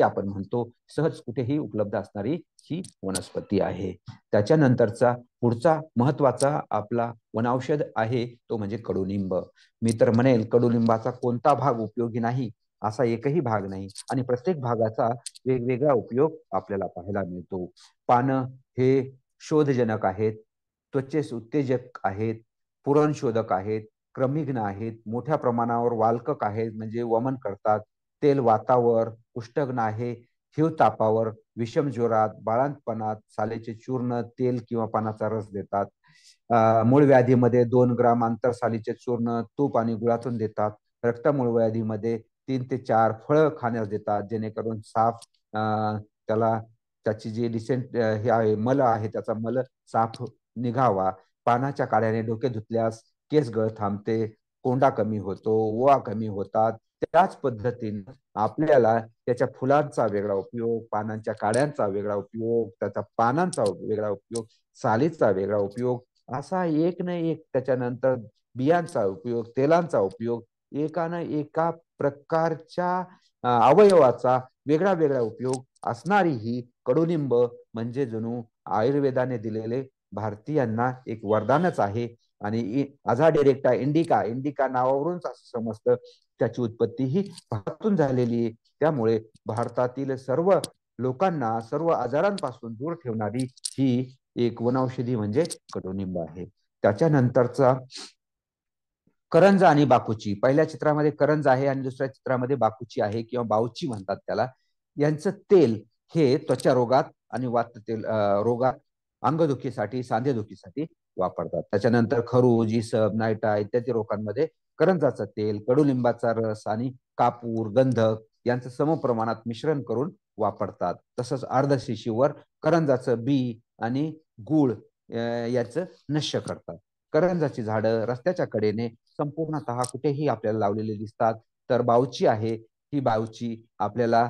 आपण म्हणतो. सहज कुठेही उपलब्ध असणारी ही वनस्पती आहे. त्याच्यानंतरचा पुढचा महत्वाचा आपला वनौषध आहे तो म्हणजे कडुलिंब. मी तर म्हणेल कडुलिंबाचा कोणता भाग उपयोगी नाही असा एकही भाग नाही, आणि प्रत्येक भागाचा वेगवेगळा उपयोग आपल्याला पाहायला मिळतो. पानं हे शोधजनक आहेत, त्वचेस उत्तेजक आहेत, पुरणशोधक आहेत, क्रमिघ्न आहेत, मोठ्या प्रमाणावर वालकक आहेत म्हणजे वमन करतात. तेल वातावर, उष्टग्न आहे, हिवतापावर विषम ज्वरात, बाळंतपणात सालीचे चूर्ण, तेल किंवा पानाचा रस देतात. मूळ व्याधीमध्ये 2 ग्राम आंतर सालीचे चूर्ण, तूप आणि गुळातून देतात. रक्तमूळ व्याधीमध्ये 3 ते 4 फळं खाण्यास देतात, जेणेकरून साफ त्याला त्याची जी रिसेंट हे आहे मल आहे त्याचा मल साफ निघावा. पानाच्या काड्याने डोके धुतल्यास केस गळ थांबते, कोंडा कमी होतो, ओवा कमी होतात. त्याच पद्धतीने आपल्याला त्याच्या फुलांचा वेगळा उपयोग, पानांच्या काड्यांचा वेगळा उपयोग, त्याच्या पानांचा वेगळा उपयोग, सालीचा वेगळा उपयोग, असा एक न एक त्याच्यानंतर बियांचा उपयोग, तेलांचा उपयोग, एकानं एका प्रकारच्या अवयवाचा वेगळा वेगळा उपयोग असणारी ही कडुलिंब म्हणजे जणू आयुर्वेदाने दिलेले भारतीयांना एक वरदानच आहे. आणि अझाडिरेक्टा इंडिका इंडिका नावावरूनच असं समजतं त्याची उत्पत्ती ही भारतातून झालेली आहे. त्यामुळे भारतातील सर्व लोकांना सर्व आजारांपासून दूर ठेवणारी ही एक वनौषधी म्हणजे कडुनिंब आहे. त्याच्यानंतरचा करंजा आणि बाकुची. पहिल्या चित्रामध्ये करंजा आहे आणि दुसऱ्या चित्रामध्ये बाकुची आहे किंवा बाऊची म्हणतात त्याला. यांचं तेल हे त्वचा रोगात आणि वात तेल रोगात, अंगदुखीसाठी, सांधेदुखीसाठी वापरतात. त्याच्यानंतर खरूज, इसब, नायटा इत्यादी रोगांमध्ये करंजाचं तेल, कडुलिंबाचा रस आणि कापूर, गंधक यांचं समप्रमाणात मिश्रण करून वापरतात. तसंच अर्धशिशीवर करंजाचं बी आणि गूळ याचं नश्य करतात. करंजाची झाडं रस्त्याच्या कडेने संपूर्णतः कुठेही आपल्याला लावलेली दिसतात. तर बावची आहे, ही बावची आपल्याला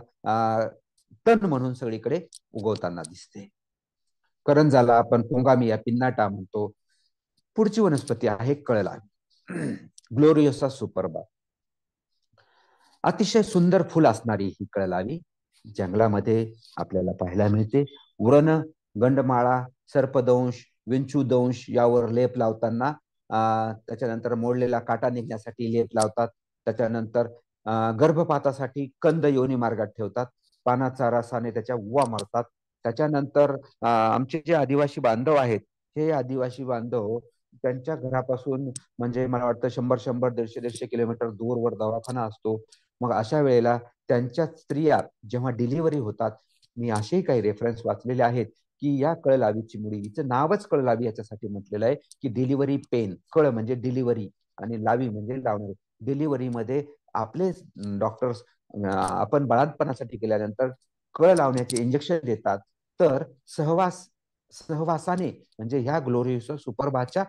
तण म्हणून सगळीकडे उगवताना दिसते. करंजाला आपण पोंगामिया पिन्नाटा म्हणतो. पुढची वनस्पती आहे कळलावी, ग्लोरियोसा सुपरबा. अतिशय सुंदर फुल असणारी ही कळलावी जंगलामध्ये आपल्याला पाहायला मिळते. व्रण, गंडमाळा, सर्पदंश, विंचूदंश यावर लेप लावताना त्याच्यानंतर मोडलेला काटा निघण्यासाठी लेप लावतात. त्याच्यानंतर गर्भपातासाठी कंद योनी मार्गात ठेवतात. पानाचा रसाने त्याच्या उवा मारतात. त्याच्यानंतर आमचे जे आदिवासी बांधव आहेत, हे आदिवासी बांधव त्यांच्या घरापासून म्हणजे मला वाटतं 100-100, 150-150 किलोमीटर दूरवर दवाखाना असतो. मग अशा वेळेला त्यांच्या स्त्रिया जेव्हा डिलिव्हरी होतात, मी असेही काही रेफरन्स वाचलेले आहेत की या कळलावीची मुळी, हिचं नावच कळलावी याच्यासाठी म्हटलेलं आहे की डिलिव्हरी पेन. कळ म्हणजे डिलिव्हरी आणि लावी म्हणजे लावणारे. डिलिव्हरीमध्ये आपले डॉक्टर्स आपण बाळंतपणासाठी गेल्यानंतर कळ लावण्याचे इंजेक्शन देतात. तर सहवासाने म्हणजे ह्या ग्लोरियोसा सुपरबाच्या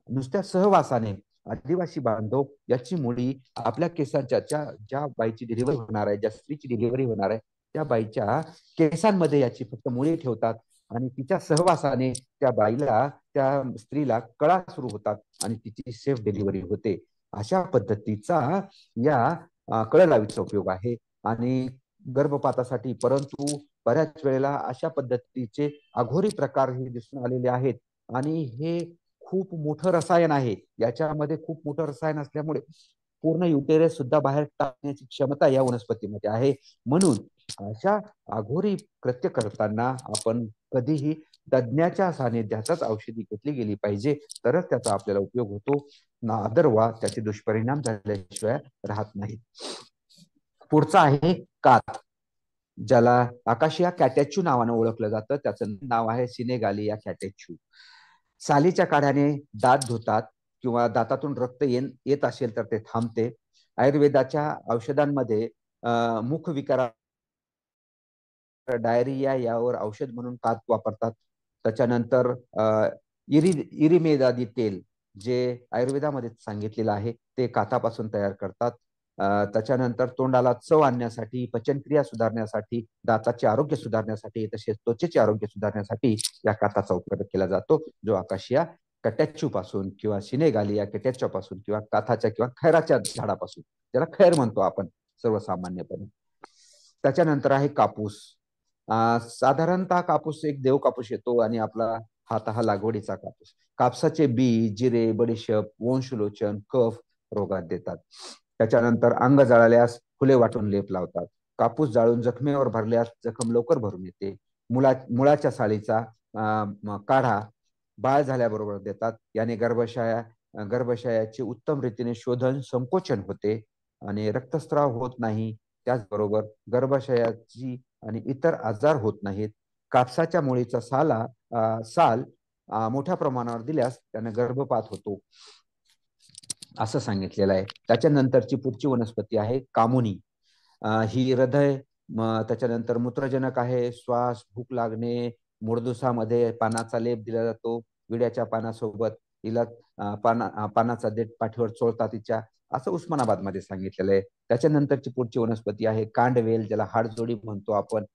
नुसत्या सहवासाने आदिवासी बांधव याची मुळी आपल्या केसांच्या ज्या बाईची डिलिव्हरी होणार आहे, ज्या स्त्रीची डिलिव्हरी होणार आहे, त्या बाईच्या केसांमध्ये याची फक्त मुळी ठेवतात आणि तिच्या सहवासाने त्या बाईला, त्या स्त्रीला कळा सुरू होतात आणि तिची सेफ डिलिव्हरी होते. अशा पद्धतीचा या कळलावीचा उपयोग आहे आणि गर्भपातासाठी. परंतु बऱ्याच वेळेला अशा पद्धतीचे अघोरी प्रकार हे दिसून आलेले आहेत आणि हे खूप मोठं रसायन आहे. याच्यामध्ये खूप मोठं रसायन असल्यामुळे पूर्ण युटेरस सुद्धा बाहेर टाकण्याची क्षमता या वनस्पतीमध्ये आहे. म्हणून अशा अघोरी कृत्य करताना आपण कधीही तज्ज्ञाच्या सानिध्यातच औषधी घेतली गेली पाहिजे, तरच त्याचा आपल्याला उपयोग होतो. ना अदरवा त्याचे दुष्परिणाम झाल्याशिवाय राहत नाहीत. पुढचा आहे कात, ज्याला आकाशिया कॅटॅच्यू नावानं ओळखलं जातं. त्याचं नाव आहे सिनेगालिया कॅटॅच्यू. सालीच्या काढ्याने दात धुतात किंवा दातातून रक्त येत असेल तर ते थांबते. आयुर्वेदाच्या औषधांमध्ये मुख विकारा, डायरिया यावर औषध म्हणून कात वापरतात. त्याच्यानंतर इरिमेदादी तेल जे आयुर्वेदामध्ये सांगितलेलं आहे ते कातापासून तयार करतात. त्याच्यानंतर तोंडाला चव आणण्यासाठी, पचनक्रिया सुधारण्यासाठी, दाताचे आरोग्य सुधारण्यासाठी, तसेच त्वचेचे आरोग्य सुधारण्यासाठी या काताचा उपयोग केला जातो, जो आकाशिया कटॅच्यू पासून किंवा सिनेगालिया कटॅच्यू पासून किंवा काथाच्या किंवा खैराच्या झाडापासून, ज्याला खैर म्हणतो आपण सर्वसामान्यपणे. त्याच्यानंतर आहे कापूस. साधारणतः कापूस एक देव कापूस येतो आणि आपला हात हा लागवडीचा कापूस. कापसाचे बी, जिरे, बडीशेप, वंशलोचन, कफ रोगात देतात. त्याच्यानंतर अंग जळाल्यास फुले वाटून लेप लावतात. कापूस जाळून जखमेवर भरल्यास जखम लवकर भरून येते. मुळाच्या सालीचा काढा बाळ झाल्याबरोबर देतात. याने गर्भाशयाचे उत्तम रीतीने शोधन संकोचन होते आणि रक्तस्राव होत नाही. त्याचबरोबर गर्भाशयाची आणि इतर आजार होत नाहीत. कापसाच्या मुळीचा साल मोठ्या प्रमाणावर दिल्यास त्याने गर्भपात होतो असं सांगितलेलं आहे. त्याच्यानंतरची पुढची वनस्पती आहे कामुनी. ही हृदय, त्याच्यानंतर मूत्रजनक आहे. श्वास, भूक लागणे, मुडदुसामध्ये पानाचा लेप दिला जातो. विड्याच्या पानासोबत हिला पानाचा देठ पाठीवर चोळतात तिच्या, असं उस्मानाबादमध्ये सांगितलेलं आहे. त्याच्यानंतरची पुढची वनस्पती आहे कांडवेल, ज्याला हाडजोडी म्हणतो आपण.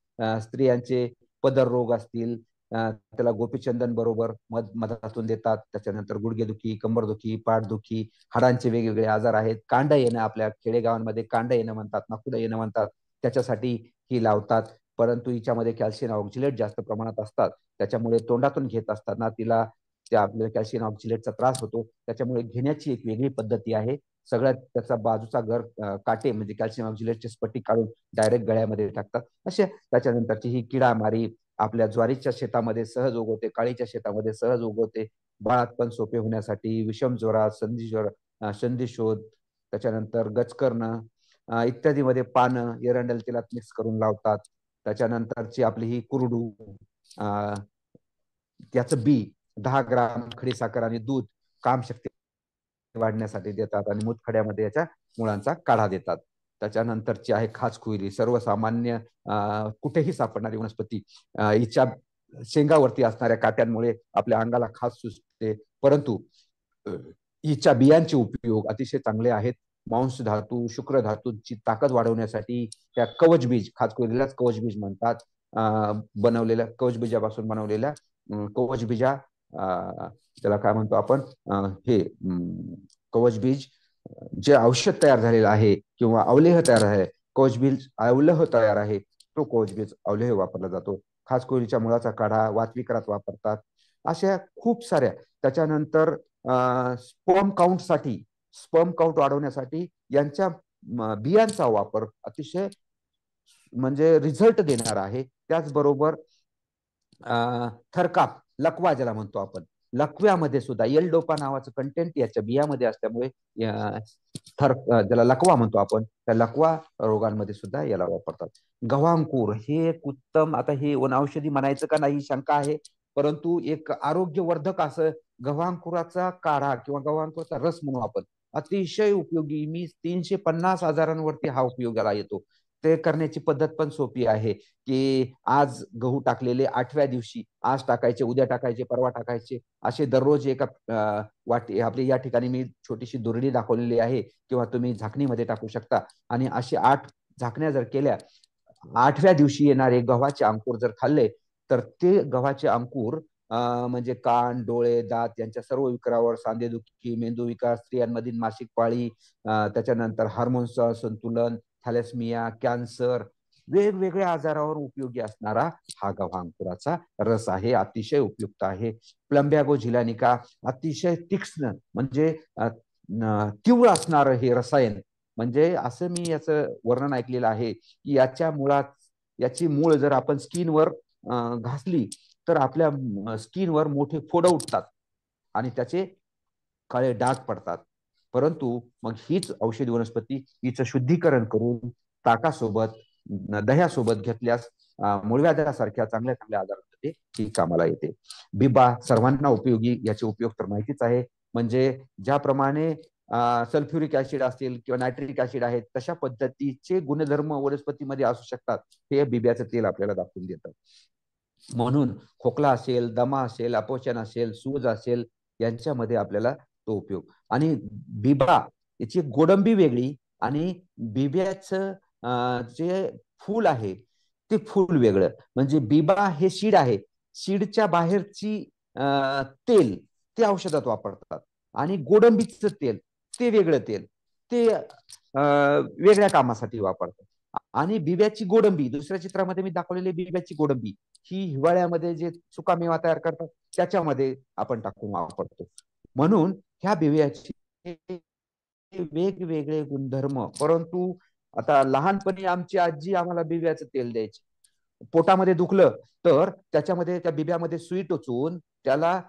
स्त्रियांचे पदर रोग असतील त्याला गोपीचंदन बरोबर मधातून देतात. त्याच्यानंतर गुडघेदुखी, कंबरदुखी, पाठदुखी, हाडांचे वेगवेगळे आजार आहेत. कांड येणं, आपल्या खेडेगावांमध्ये कांड येणं म्हणतात, नाकुडं येणं म्हणतात, त्याच्यासाठी ही लावतात. परंतु हिच्यामध्ये कॅल्शियम ऑक्झिलेट जास्त प्रमाणात असतात, त्याच्यामुळे तोंडातून घेत असताना तिला त्या आपल्याला कॅल्शियम ऑक्झिलेटचा त्रास होतो. त्याच्यामुळे घेण्याची एक वेगळी पद्धती आहे. सगळ्यात त्याचा बाजूचा काटे म्हणजे कॅल्शियम ऑक्झिलेटचे स्फटिक काढून डायरेक्ट गळ्यामध्ये टाकतात. अशा त्याच्यानंतरची ही किडामारी आपल्या ज्वारीच्या शेतामध्ये सहज उगवते, काळीच्या शेतामध्ये सहज उगवते. बाळातपण सोपे होण्यासाठी विषम ज्वरात संधी शोध, त्याच्यानंतर गचकर्ण इत्यादी मध्ये पानं एरंडल तेलात मिक्स करून लावतात. त्याच्यानंतरची आपली ही कुरडू, त्याचं बी 10 ग्राम खडीसाखर आणि दूध कामशक्ती वाढण्यासाठी देतात आणि मूतखड्यामध्ये याच्या मुळांचा काढा देतात. त्याच्यानंतरची आहे खाचखुयली, सर्वसामान्य कुठेही सापडणारी वनस्पती. हिच्या शेंगावरती असणाऱ्या काट्यांमुळे आपल्या अंगाला खाज सुचते, परंतु हिच्या बियांचे उपयोग अतिशय चांगले आहेत. मांस धातू, शुक्र धातूची ताकद वाढवण्यासाठी त्या कवचबीज, खाचखुयलीलाच कवचबीज म्हणतात, बनवलेल्या कवचबीजापासून बनवलेल्या कवचबीजा, त्याला काय म्हणतो आपण, हे कवचबीज जे औषध तयार झालेलं आहे किंवा अवलेह तयार आहे, कवचबीज अवलेह तयार आहे, तो कवचबीज अवलेह वापरला जातो. खाचखुयलीच्या मुळाचा काढा वातविकारात वापरतात. अशा खूप साऱ्या. त्याच्यानंतर स्पर्म काउंट वाढवण्यासाठी यांच्या बियांचा वापर अतिशय म्हणजे रिझल्ट देणार आहे. त्याचबरोबर थरकाप, लकवा ज्याला म्हणतो आपण, लकव्यामध्ये सुद्धा एल डोपा नावाचं कंटेंट याच्या बियामध्ये असल्यामुळे ज्याला लकवा म्हणतो आपण, त्या लकवा रोगांमध्ये सुद्धा याला वापरतात. गव्हांकुर हे एक उत्तम, आता हे वनौषधी म्हणायचं का नाही शंका आहे, परंतु एक आरोग्यवर्धक असं गव्हांकुराचा काढा किंवा गव्हांकुराचा रस म्हणू आपण, अतिशय उपयोगी. मी 350 आजारांवरती हा उपयोगाला येतो. ते करण्याची पद्धत पण सोपी आहे की आज गहू टाकलेले 8व्या दिवशी आज टाकायचे, उद्या टाकायचे, परवा टाकायचे, असे दररोज एका वाटी, आपली या ठिकाणी मी छोटीशी दुरडी दाखवलेली आहे किंवा तुम्ही झाकणीमध्ये टाकू शकता. आणि असे 8 झाकण्या जर केल्या, 8व्या दिवशी येणारे गव्हाचे अंकुर जर खाल्ले तर ते गव्हाचे अंकुर म्हणजे कान, डोळे, दात यांच्या सर्व विकारावर, सांधेदुखी, मेंदू विकार, स्त्रियांमधील मासिक पाळी, त्याच्यानंतर हार्मोन्सचं असंतुलन, थॅलेसमिया, कॅन्सर, वेगवेगळ्या आजारावर उपयोगी असणारा हा गव्हांकुराचा रस आहे. अतिशय उपयुक्त आहे. प्लंबॅगो झिलानिका, अतिशय तीक्ष्ण म्हणजे तीव्र असणारं हे रसायन. म्हणजे असं मी याचं वर्णन ऐकलेलं आहे की याची मूळ जर आपण स्किनवर घासली तर आपल्या स्किनवर मोठे फोड उठतात आणि त्याचे काळे डाग पडतात. परंतु मग हीच औषधी वनस्पती हिचं शुद्धीकरण करून ताकासोबत, दह्यासोबत घेतल्यास मूळव्याधासारख्या चांगल्या चांगल्या आजारांमध्ये ही कामाला येते. बिबा सर्वांना उपयोगी, याचे उपयोग तर माहितीच आहे. म्हणजे ज्याप्रमाणे सल्फ्युरिक ऍसिड असतील किंवा नायट्रिक ऍसिड आहेत, तशा पद्धतीचे गुणधर्म वनस्पतीमध्ये असू शकतात, हे बिब्याचं तेल आपल्याला दाखवून देतं. म्हणून खोकला असेल, दमा असेल, अपचन असेल, सूज असेल, यांच्यामध्ये आपल्याला तो उपयोग. आणि बिबा याची गोडंबी वेगळी आणि बिब्याचं जे फूल आहे ते फूल वेगळं. म्हणजे बिबा हे सीड आहे, सीडच्या बाहेरची तेल ते औषधात वापरतात आणि गोडंबीचं तेल ते वेगळं तेल ते वेगळ्या कामासाठी वापरतात. आणि बिब्याची गोडंबी, दुसऱ्या चित्रामध्ये मी दाखवलेली बिब्याची गोडंबी, ही हिवाळ्यामध्ये जे सुकामेवा तयार करतात त्याच्यामध्ये आपण टाकून वापरतो. म्हणून ह्या बिब्याचे वेगवेगळे गुणधर्म. परंतु आता लहानपणी आमची आजी आम्हाला बिब्याचं तेल द्यायची. पोटामध्ये दुखलं तर त्याच्यामध्ये, त्या बिब्यामध्ये सुई टोचून त्याला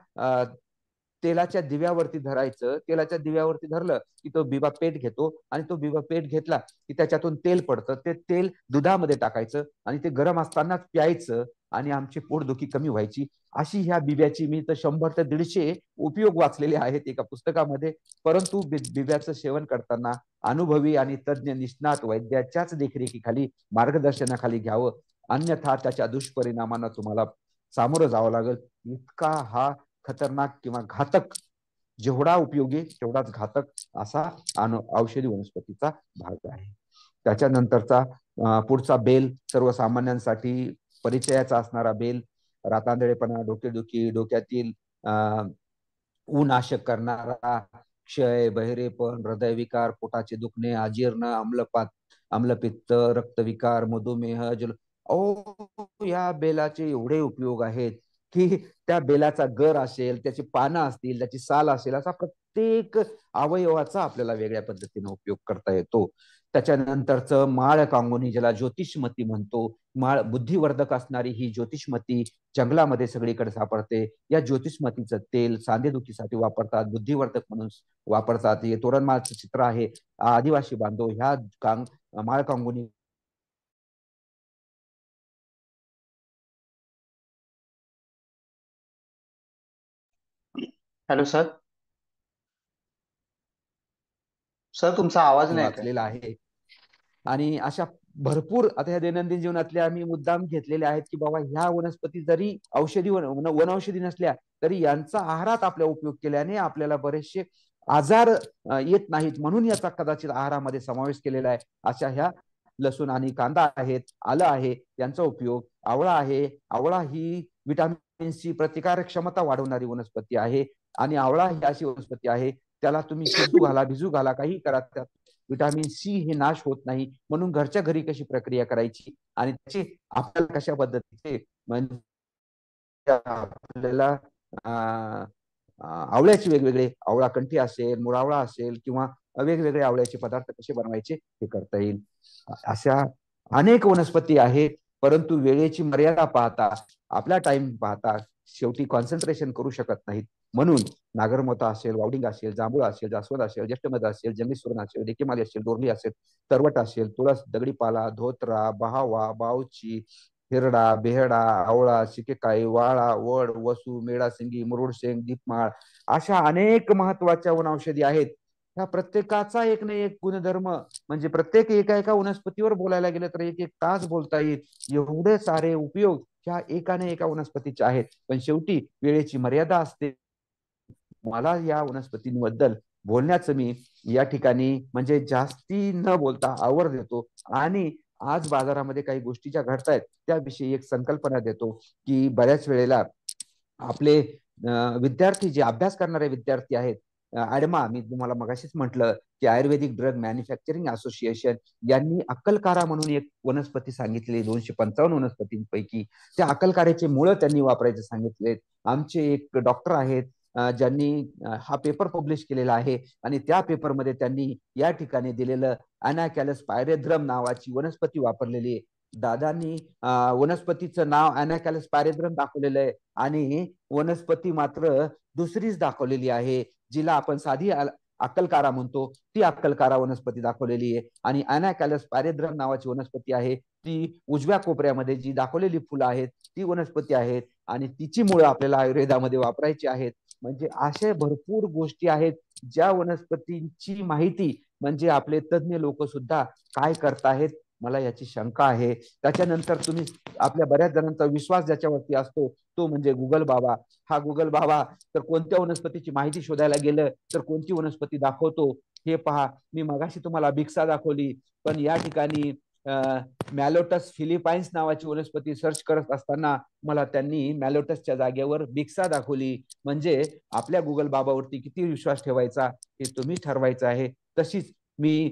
तेलाच्या दिव्यावरती धरायचं. तेलाच्या दिव्यावरती धरलं की तो बिबा पेट घेतो आणि तो बिबा पेट घेतला की त्याच्यातून तेल पडतं. ते तेल दुधामध्ये टाकायचं आणि ते गरम असतानाच प्यायचं आणि आमची पोटदुखी कमी व्हायची. अशी ह्या बिब्याची मी तर 100 ते 150 उपयोग वाचलेले आहेत एका पुस्तकामध्ये. परंतु बिब्याचं सेवन करताना अनुभवी आणि तज्ज्ञ निष्णात वैद्याच्याच देखरेखीखाली मार्गदर्शनाखाली घ्यावं, अन्यथा त्याच्या दुष्परिणामांना तुम्हाला सामोरं जावं लागेल. इतका हा खतरनाक किंवा घातक, जेवढा उपयोगी तेवढाच घातक असा औषधी वनस्पतीचा भाग आहे. त्याच्यानंतरचा पुढचा बेल, सर्वसामान्यांसाठी परिचयाचा असणारा बेल, रातांधळेपणा, डोकेदुखी, डोक्यातील ऊन नाशक करणारा, क्षय, बहिरेपण, हृदयविकार, पोटाचे दुखणे, अजीर्ण, आम्लपित्त, रक्तविकार, मधुमेह, या बेलाचे एवढे उपयोग आहेत की त्या बेलाचा गर असेल, त्याची पानं असतील, त्याची साल असेल, असा प्रत्येक अवयवाचा आपल्याला वेगळ्या पद्धतीने उपयोग करता येतो. त्याच्यानंतरचं माळ कांगोनी, ज्याला ज्योतिषमती म्हणतो, माळ बुद्धिवर्धक असणारी ही ज्योतिषमती जंगलामध्ये सगळीकडे सापडते. या ज्योतिषमतीचं तेल सांधेदुखीसाठी वापरतात, बुद्धिवर्धक म्हणून वापरतात. हे तोरणमाळचं चित्र आहे. आदिवासी बांधव ह्या माळ कांगोनी हॅलो सर. सर तुमचा आवाज नाही येत आहे. वाचलेला आहे. आणि अशा भरपूर आता ह्या दैनंदिन जीवनातल्या आम्ही मुद्दाम घेतलेले आहेत की बाबा ह्या वनस्पती जरी औषधी वनौषधी नसल्या तरी यांचा आहारात आपल्या उपयोग केल्याने आपल्याला बरेचसे आजार येत नाहीत, म्हणून याचा कदाचित आहारामध्ये समावेश केलेला आहे. अशा ह्या लसूण आणि कांदा आहेत, आलं आहे, यांचा उपयोग. आवळा आहे. आवळा ही विटामिन सी प्रतिकारक क्षमता वाढवणारी वनस्पती आहे आणि आवळा ही अशी वनस्पती आहे, त्याला तुम्ही शिजू घाला, भिजू घाला, काही करा, त्यात विटामिन सी हे नाश होत नाही. म्हणून घरच्या घरी कशी प्रक्रिया करायची आणि त्याची आपल्याला कशा पद्धतीचे म्हणजे आपल्याला आवळ्याचे वेगवेगळे, आवळा कंठी असेल, मुळावळा असेल किंवा वेगवेगळे आवळ्याचे पदार्थ कसे बनवायचे हे करता येईल. अशा अनेक वनस्पती आहेत, परंतु वेळेची मर्यादा पाहता, आपला टाइम पाहता शेवटी कॉन्सन्ट्रेशन करू शकत नाहीत. म्हणून नागरमोथा असेल, वावडिंग असेल, जांभूळ असेल, जास्वंद असेल, ज्येष्ठमध असेल, जंगली सुरण असेल, डेकेमाली असेल, दोरली असेल, तरवट असेल, तुळस, दगडीपाला, धोत्रा, बहावा, बावची, हिरडा, बेहडा, आवळा, शिकेकाई, वाळा, वड, वसू, मेडासिंगी, मुरुडशेंग, दीपमाळ, अशा अनेक महत्वाच्या वनौषधी आहेत. ह्या प्रत्येकाचा एक ना एक गुणधर्म, म्हणजे प्रत्येक एका वनस्पतीवर बोलायला गेलं तर 1-1 तास बोलता येईल. एवढे सारे उपयोग ह्या एका वनस्पतीचे आहेत. पण शेवटी वेळेची मर्यादा असते. मला या वनस्पतींबद्दल बोलण्याचं मी या ठिकाणी म्हणजे जास्ती न बोलता आवर देतो आणि आज बाजारामध्ये काही गोष्टी ज्या घडतायत त्याविषयी एक संकल्पना देतो की बऱ्याच वेळेला आपले विद्यार्थी, जे अभ्यास करणारे विद्यार्थी आहेत, ॲडमा, मी तुम्हाला मगाशीच म्हटलं की आयुर्वेदिक ड्रग मॅन्युफॅक्चरिंग असोसिएशन यांनी अक्कलकारा म्हणून एक वनस्पती सांगितली 255 वनस्पतींपैकी. त्या अक्कलकाऱ्याचे मुळं त्यांनी वापरायचे सांगितलेत. आमचे एक डॉक्टर आहेत ज्यांनी हा पेपर पब्लिश केलेला आहे आणि त्या पेपरमध्ये त्यांनी या ठिकाणी दिलेलं अॅनाकॅलस पायरेथ्रम नावाची वनस्पती वापरलेली आहे. दादांनी वनस्पतीचं नाव अॅनाकॅलस पायरेथ्रम दाखवलेलं आहे आणि वनस्पती मात्र दुसरीच दाखवलेली आहे, जिला आपण साधी अक्कलकारा म्हणतो, ती अक्कलकारा वनस्पती दाखवलेली आहे. आणि अॅनाकॅलस पायरेथ्रम नावाची वनस्पती आहे, ती उजव्या कोपऱ्यामध्ये जी दाखवलेली फुलं आहेत ती वनस्पती आहेत आणि तिची मुळं आपल्याला आयुर्वेदामध्ये वापरायची आहेत. म्हणजे अशा भरपूर गोष्टी आहेत ज्या वनस्पतींची माहिती म्हणजे आपले तज्ज्ञ लोक सुद्धा काय करतायत, मला याची शंका आहे. त्याच्यानंतर तुम्ही आपल्या बऱ्याच जणांचा विश्वास ज्याच्यावरती असतो तो म्हणजे गुगल बाबा. हा गुगल बाबा तर कोणत्या वनस्पतीची माहिती शोधायला गेलं तर कोणती वनस्पती दाखवतो हे पहा. मी मगाशी तुम्हाला बिक्सा दाखवली, पण या ठिकाणी मॅलोटस फिलिपाईन्स नावाची वनस्पती सर्च करत असताना मला त्यांनी मॅलोटसच्या जागेवर बिक्सा दाखवली. म्हणजे आपल्या गुगल बाबावरती किती विश्वास ठेवायचा हे तुम्ही ठरवायचं आहे. तशीच मी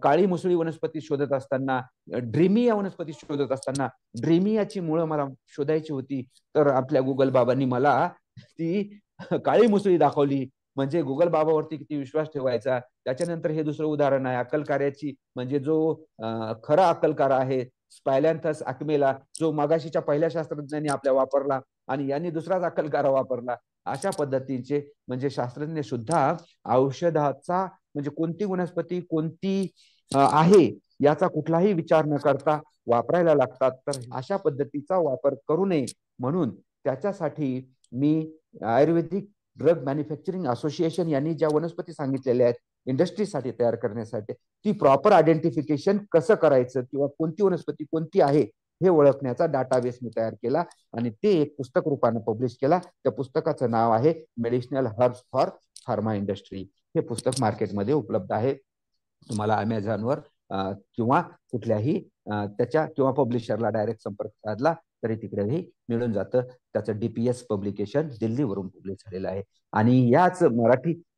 काळी मुसळी वनस्पती शोधत असताना, ड्रीमिया वनस्पती शोधत असताना ड्रीमियाची मुळं मला शोधायची होती, तर आपल्या गुगल बाबांनी मला ती काळी मुसळी दाखवली. म्हणजे गुगल बाबावरती किती विश्वास ठेवायचा. त्याच्यानंतर हे दुसरं उदाहरण आहे अक्कलकार्याची, म्हणजे जो खरा अक्कलकारा आहे स्पायलॅन्थस अक्मेला, जो मगाशीच्या पहिल्या शास्त्रज्ञांनी आपल्या वापरला आणि यांनी दुसरा दाखलगारा वापरला. अशा पद्धतीचे म्हणजे शास्त्रज्ञ सुद्धा औषधाचा म्हणजे कोणती वनस्पती कोणती आहे याचा कुठलाही विचार न करता वापरायला लागतात. तर अशा पद्धतीचा वापर करू नये म्हणून त्याच्यासाठी मी आयुर्वेदिक ड्रग मॅन्युफॅक्चरिंग असोसिएशन यांनी ज्या वनस्पती सांगितलेल्या आहेत इंडस्ट्रीसाठी तयार करण्यासाठी, ती प्रॉपर आयडेंटिफिकेशन कसं करायचं किंवा कोणती वनस्पती कोणती आहे हे ओळखण्याचा डाटाबेस मी तयार केला आणि ते एक पुस्तक रूपाने पब्लिश केला. त्या पुस्तकाचं नाव आहे medicinal herbs for pharma industry. हे पुस्तक मार्केटमध्ये उपलब्ध आहे. तुम्हाला अमेझॉनवर किंवा कुठल्याही त्याच्या किंवा पब्लिशरला डायरेक्ट संपर्क साधला तरी तिकडेही मिळून जातं. त्याचं DPS पब्लिकेशन दिल्लीवरून पब्लिश झालेलं आहे. आणि याच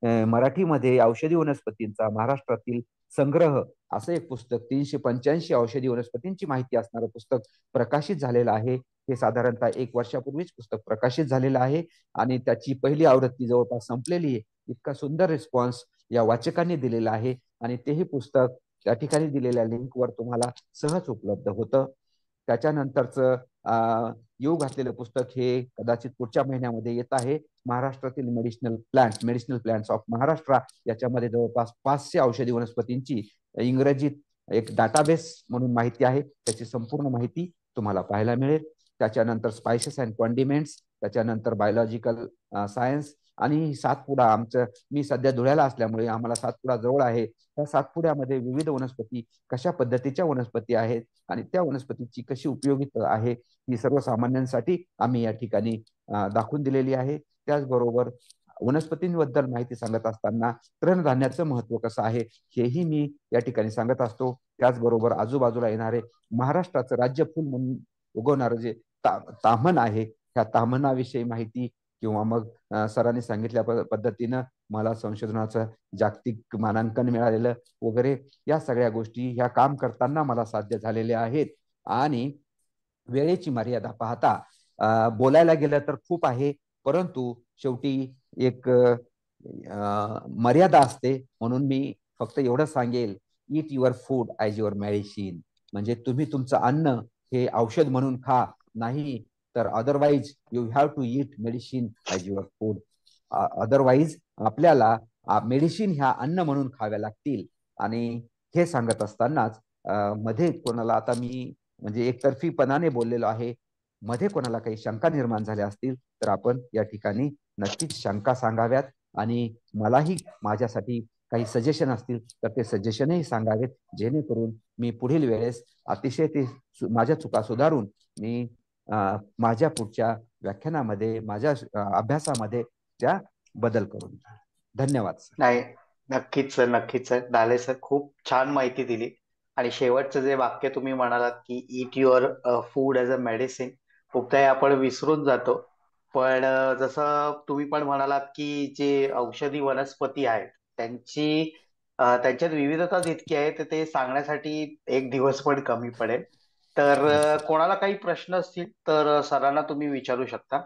मराठीमध्ये औषधी वनस्पतींचा महाराष्ट्रातील संग्रह असं एक पुस्तक 385 औषधी वनस्पतींची माहिती असणारं पुस्तक प्रकाशित झालेलं आहे. हे साधारणतः 1 वर्षापूर्वीच पुस्तक प्रकाशित झालेलं आहे आणि त्याची पहिली आवृत्ती जवळपास संपलेली आहे. इतका सुंदर रिस्पॉन्स या वाचकांनी दिलेला आहे आणि तेही पुस्तक त्या ठिकाणी दिलेल्या लिंकवर तुम्हाला सहज उपलब्ध होतं. त्याच्यानंतरचं येऊ घातलेलं पुस्तक हे कदाचित पुढच्या महिन्यामध्ये येत आहे. महाराष्ट्रातील मेडिसिनल प्लांट्स ऑफ महाराष्ट्र याच्यामध्ये जवळपास 500 औषधी वनस्पतींची इंग्रजीत एक डाटाबेस म्हणून माहिती आहे. त्याची संपूर्ण माहिती तुम्हाला पाहायला मिळेल. त्याच्यानंतर स्पायसेस अँड कॉन्डिमेंट्स, त्याच्यानंतर बायोलॉजिकल सायन्स आणि सातपुडा. मी सध्या धुळ्याला असल्यामुळे आम्हाला सातपुडा जवळ आहे. त्या सातपुड्यामध्ये विविध वनस्पती कशा पद्धतीच्या वनस्पती आहेत आणि त्या वनस्पतीची कशी उपयोगिता आहे ही सर्वसामान्यांसाठी आम्ही या ठिकाणी दाखवून दिलेली आहे. त्याचबरोबर वनस्पतींबद्दल माहिती सांगत असताना तृणधान्याचं महत्व कसं आहे हेही मी या ठिकाणी सांगत असतो. त्याचबरोबर आजूबाजूला येणारे महाराष्ट्राचं राज्य फुल म्हणून उगवणारं जे ताम्हण आहे ह्या ताम्हणाविषयी माहिती किंवा मग सरांनी सांगितल्या पद्धतीनं मला संशोधनाचं जागतिक मानांकन मिळालेलं वगैरे या सगळ्या गोष्टी ह्या काम करताना मला साध्य झालेल्या आहेत. आणि वेळेची मर्यादा पाहता बोलायला गेलं तर खूप आहे, परंतु शेवटी एक मर्यादा असते. म्हणून मी फक्त एवढं सांगेल, eat your food as your medicine. म्हणजे तुम्ही तुमचं अन्न हे औषध म्हणून खा, नाही तर otherwise you have to eat medicine as your food. Otherwise आपल्याला मेडिसिन ह्या अन्न म्हणून खाव्या लागतील. आणि हे सांगत असतानाच मध्ये कोणाला आता मी म्हणजे एकतर्फीपणाने बोललेलो आहे, मध्ये कोणाला काही शंका निर्माण झाल्या असतील तर आपण या ठिकाणी नक्कीच शंका सांगाव्यात आणि मलाही माझ्यासाठी काही सजेशन असतील तर ते सजेशनही सांगावेत, जेणेकरून मी पुढील वेळेस अतिशय ते माझ्या चुका सुधारून मी माझ्या पुढच्या व्याख्यानामध्ये माझ्या अभ्यासामध्ये त्या बदल करून. धन्यवाद सर. नाही, नक्कीच सर, नक्कीच सर. डाले सर खूप छान माहिती दिली. आणि शेवटचं जे वाक्य तुम्ही म्हणालात की eat your food as a medicine, खूपदा हे आपण विसरून जातो. पण जसं तुम्ही पण म्हणालात की जे औषधी वनस्पती आहेत त्यांच्यात विविधता जितकी आहे तर ते सांगण्यासाठी एक दिवस पण कमी पडेल. तर कोणाला काही प्रश्न असतील तर सरांना तुम्ही विचारू शकता.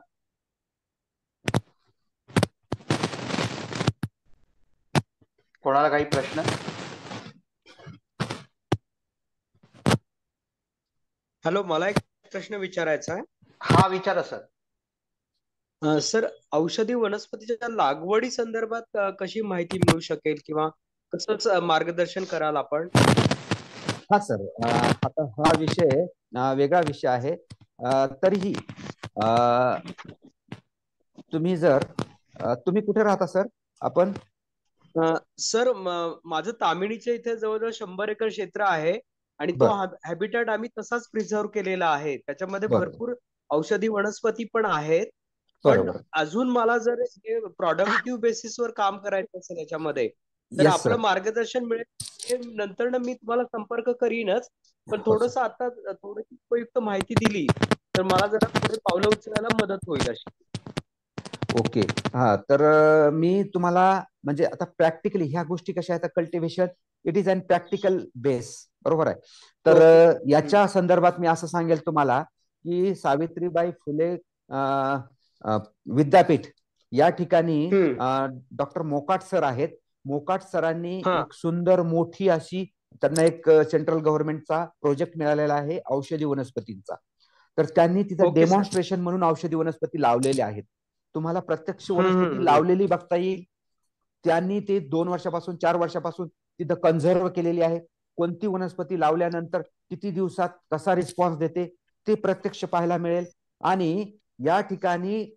कोणाला काही प्रश्न? हॅलो, मला एक प्रश्न विचारायचा आहे. हा, विचारा सर. सर, औषधी वनस्पतीच्या लागवडी संदर्भात कशी माहिती मिळू शकेल किंवा कसं मार्गदर्शन कराल आपण? हा सर, आता हा विषय वेगळा विषय आहे. तरीही तुम्ही कुठे राहता सर? आपण सर, माझं तामिळीच्या इथे जवळजवळ 100 एकर क्षेत्र आहे आणि तो हॅबिटॅट आम्ही तसाच प्रिझर्व्ह केलेला आहे. त्याच्यामध्ये भरपूर औषधी वनस्पती पण आहेत. पण अजून मला जर हे प्रोडक्टिव्ह बेसिसवर काम करायचं असेल याच्यामध्ये तर आपलं मार्गदर्शन मिळेल. नंतर मी तुम्हाला संपर्क करीनच, पण थोडस आता थोडीशी उपयुक्त माहिती दिली तर मला जरा थोडे पावलं उचलायला मदत होईल अशी. ओके. हा, तर मी तुम्हाला म्हणजे आता प्रॅक्टिकली ह्या गोष्टी कशा आहेत, cultivation it is on practical base, बरोबर आहे. तर याच्या संदर्भात मी असं सांगेल तुम्हाला की सावित्रीबाई फुले विद्यापीठ या ठिकाणी डॉक्टर मोकाट सर आहेत. मोकाट सरांनी एक सुंदर मोठी अशी त्यांना एक सेंट्रल गव्हर्नमेंटचा प्रोजेक्ट मिळालेला आहे औषधी वनस्पतींचा. तर त्यांनी तिथं ओके सर. डेमॉन्स्ट्रेशन म्हणून औषधी वनस्पती लावलेल्या आहेत. तुम्हाला प्रत्यक्ष वनस्पती लावलेली बघता येईल. त्यांनी ते 2 वर्षापासून 4 वर्षापासून तिथं कन्झर्व केलेली आहे. कोणती वनस्पती लावल्यानंतर किती दिवसात कसा रिस्पॉन्स देते ते प्रत्यक्ष पाहायला मिळेल. आणि या ठिकाणी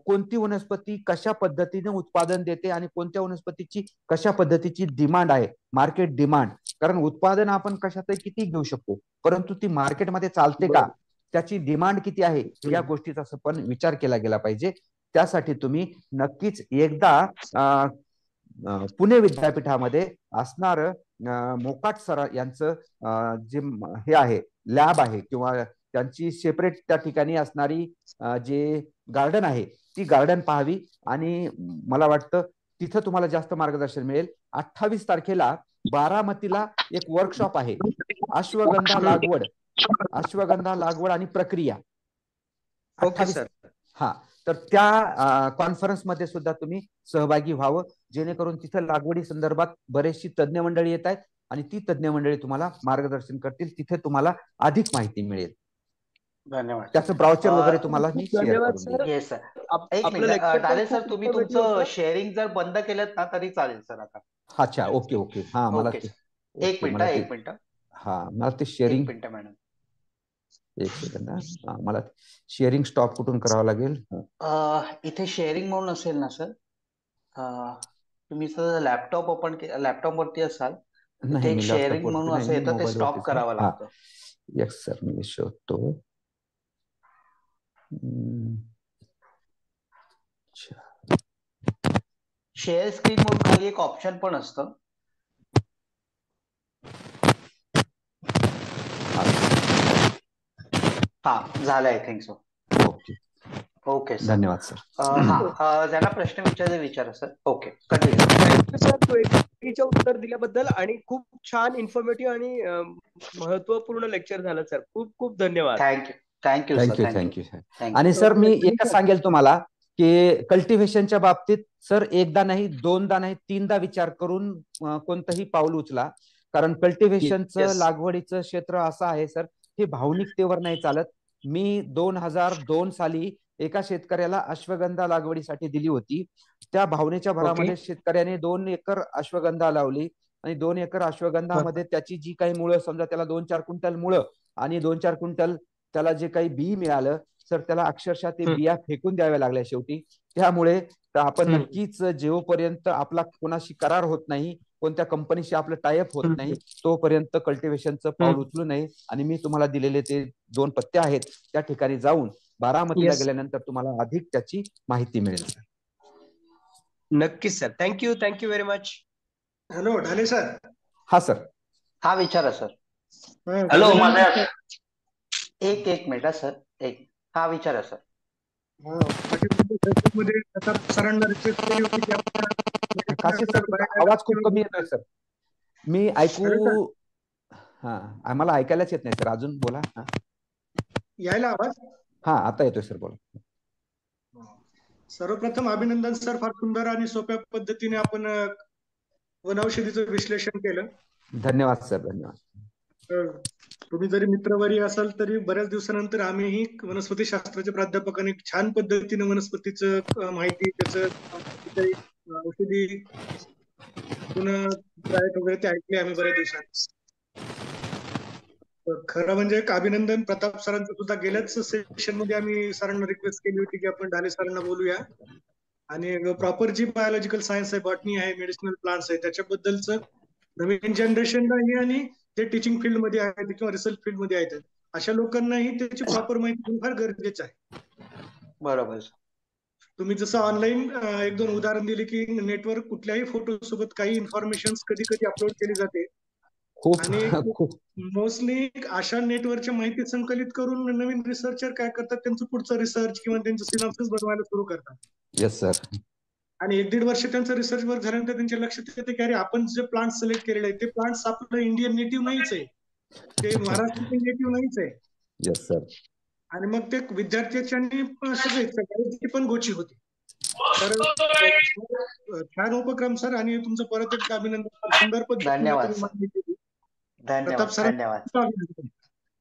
कोणती वनस्पती कशा पद्धतीने उत्पादन देते आणि कोणत्या वनस्पतीची कशा पद्धतीची डिमांड आहे, मार्केट डिमांड. कारण उत्पादन आपण कशातही किती घेऊ शकतो, परंतु ती मार्केटमध्ये चालते का, त्याची डिमांड किती आहे, या गोष्टीचा पण विचार केला गेला पाहिजे. त्यासाठी तुम्ही नक्कीच एकदा पुणे विद्यापीठामध्ये असणार मोकाट सर यांचं जे हे आहे लॅब आहे किंवा त्यांची सेपरेट त्या ठिकाणी असणारी जे गार्डन आहे ती गार्डन पाहावी. आणि मला वाटतं तिथं तुम्हाला जास्त मार्गदर्शन मिळेल. 28 तारखेला बारामतीला एक वर्कशॉप आहे, अश्वगंधा लागवड आणि प्रक्रिया. 28. हा, तर त्या कॉन्फरन्समध्ये सुद्धा तुम्ही सहभागी व्हावं, जेणेकरून तिथं लागवडी संदर्भात बरेचशी तज्ज्ञ मंडळी येत आहेत आणि ती तज्ज्ञ मंडळी तुम्हाला मार्गदर्शन करतील. तिथे तुम्हाला अधिक माहिती मिळेल. धन्यवाद. त्याचं ब्राउचर वगैरे तुम्हाला मी शेअर करून देईन. Yes sir. एक मिनिट डाले सर, तुम्ही तुमचं शेअरिंग जर बंद केलं ना तरी चालेल सर आता. अच्छा, ओके ओके. हा, मला एक मिनिट हा, मला ते शेअरिंग मॅडम एक सेकंद. मला शेअरिंग स्टॉप कुठून करावं लागेल? इथे शेअरिंग म्हणून असेल ना सर, तुम्ही सर लॅपटॉप ओपन लॅपटॉप वरती असाल, नाही, शेअरिंग म्हणून असं येतं, ते स्टॉप करावं लागतं. येस सर, मी शोधतो. शेअर स्क्रीन म्हणून खाली एक ऑप्शन पण असतं. हा, झालं I think so. Okay sir, धन्यवाद सर. ज्यांना प्रश्न विचारा sir. Okay, continue. Thank you sir, क्वेरीचं उत्तर दिल्याबद्दल आणि खूप छान इन्फॉर्मेटिव्ह आणि महत्वपूर्ण लेक्चर झालं सर. खूप खूप धन्यवाद. Thank you thank you. आणि सर मी एकच सांगेल तुम्हाला की कल्टिव्हेशनच्या बाबतीत सर एकदा नाही, दोनदा नाही, तीनदा विचार करून कोणतंही पाऊल उचला. कारण कल्टिव्हेशनचं लागवडीचं क्षेत्र असं आहे सर, हे भावनिकतेवर नाही चालत. मी 2002 साली एका शेतकऱ्याला अश्वगंधा लागवडीसाठी दिली होती. त्या भावनेच्या भरामध्ये शेतकऱ्याने 2 एकर अश्वगंधा लावली आणि 2 एकर अश्वगंधामध्ये त्याची जी काही मुळं, समजा त्याला 2-4 क्विंटल मुळं आणि 2-4 क्विंटल त्याला जे काही बी मिळालं सर, त्याला अक्षरशः ते बिया फेकून द्याव्या लागल्या शेवटी. त्यामुळे आपण नक्कीच जेवपर्यंत आपला कोणाशी करार होत नाही, कोणत्या कंपनीशी आपलं टायअप होत नाही, तोपर्यंत कल्टिव्हेशनचं पाऊल उचलू नये. आणि मी तुम्हाला दिलेले ते 2 पत्ते आहेत, त्या ठिकाणी जाऊन बारामतीला गेल्यानंतर तुम्हाला अधिक त्याची माहिती मिळेल. नक्कीच sir. Thank you very much. Hello Dhale sir. हा सर. हा, विचारा सर. हॅलो, एक मिनिट सर. हा, विचारा सर. आवाज खूप कमी येतोय सर, मी ऐकू. हा, मला ऐकायलाच येत नाही सर, अजून बोला. यायला आवाज? हा, आता येतोय सर, बोला. सर्वप्रथम अभिनंदन सर, फार सुंदर आणि सोप्या पद्धतीने आपण वनौषधीचं विश्लेषण केलं. धन्यवाद सर, धन्यवाद. तुम्ही जरी मित्रवरी असाल तरी बऱ्याच दिवसानंतर आम्हीही वनस्पती शास्त्राच्या प्राध्यापकांनी छान पद्धतीने वनस्पतीचं माहिती, त्याचं औषधी वगैरे ते ऐकले आम्ही बऱ्याच दिवसांनी. खरं म्हणजे एक अभिनंदन प्रताप सरांचं सुद्धा. गेल्याच सेशन मध्ये आम्ही सरांना रिक्वेस्ट केली होती की आपण ढाले सरांना बोलूया आणि प्रॉपर जी बायोलॉजिकल सायन्स आहे, बॉटनी आहे, मेडिसिनल प्लांट्स आहे, त्याच्याबद्दलचं नवीन जनरेशनलाही आणि जे टीचिंग फील्ड मध्ये आहेत किंवा रिसर्च फील्ड मध्ये आहेत अशा लोकांनाही त्याची प्रॉपर माहिती फार गरजेचं आहे. बरोबर. तुम्ही जसं ऑनलाईन 1-2 उदाहरण दिली की नेटवर कुठल्याही फोटो सोबत काही इन्फॉर्मेशन कधी कधी अपलोड केली जाते आणि मोस्टली अशा नेटवरच्या माहिती संकलित करून नवीन रिसर्चर काय करतात, त्यांचं पुढचं रिसर्च किंवा त्यांचं सिनॉप्सिस बनवायला सुरू करतात. Yes sir. आणि 1-1.5 वर्ष त्यांचं रिसर्च वर्क झाल्यानंतर त्यांच्या लक्षात येते की अरे, आपण जे प्लांट सिलेक्ट केलेले आहे ते प्लांट्स आपलं इंडियन नेटिव्ह नाहीच आहे, ते महाराष्ट्राचे नेटिव्ह नाहीच आहे. Yes sir. आणि मग ते विद्यार्थ्यांनी सगळ्याची पण गोची होती. तर छान उपक्रम सर, आणि तुमचं परत एक अभिनंदन. सुंदर पद्धतीने धन्यवाद.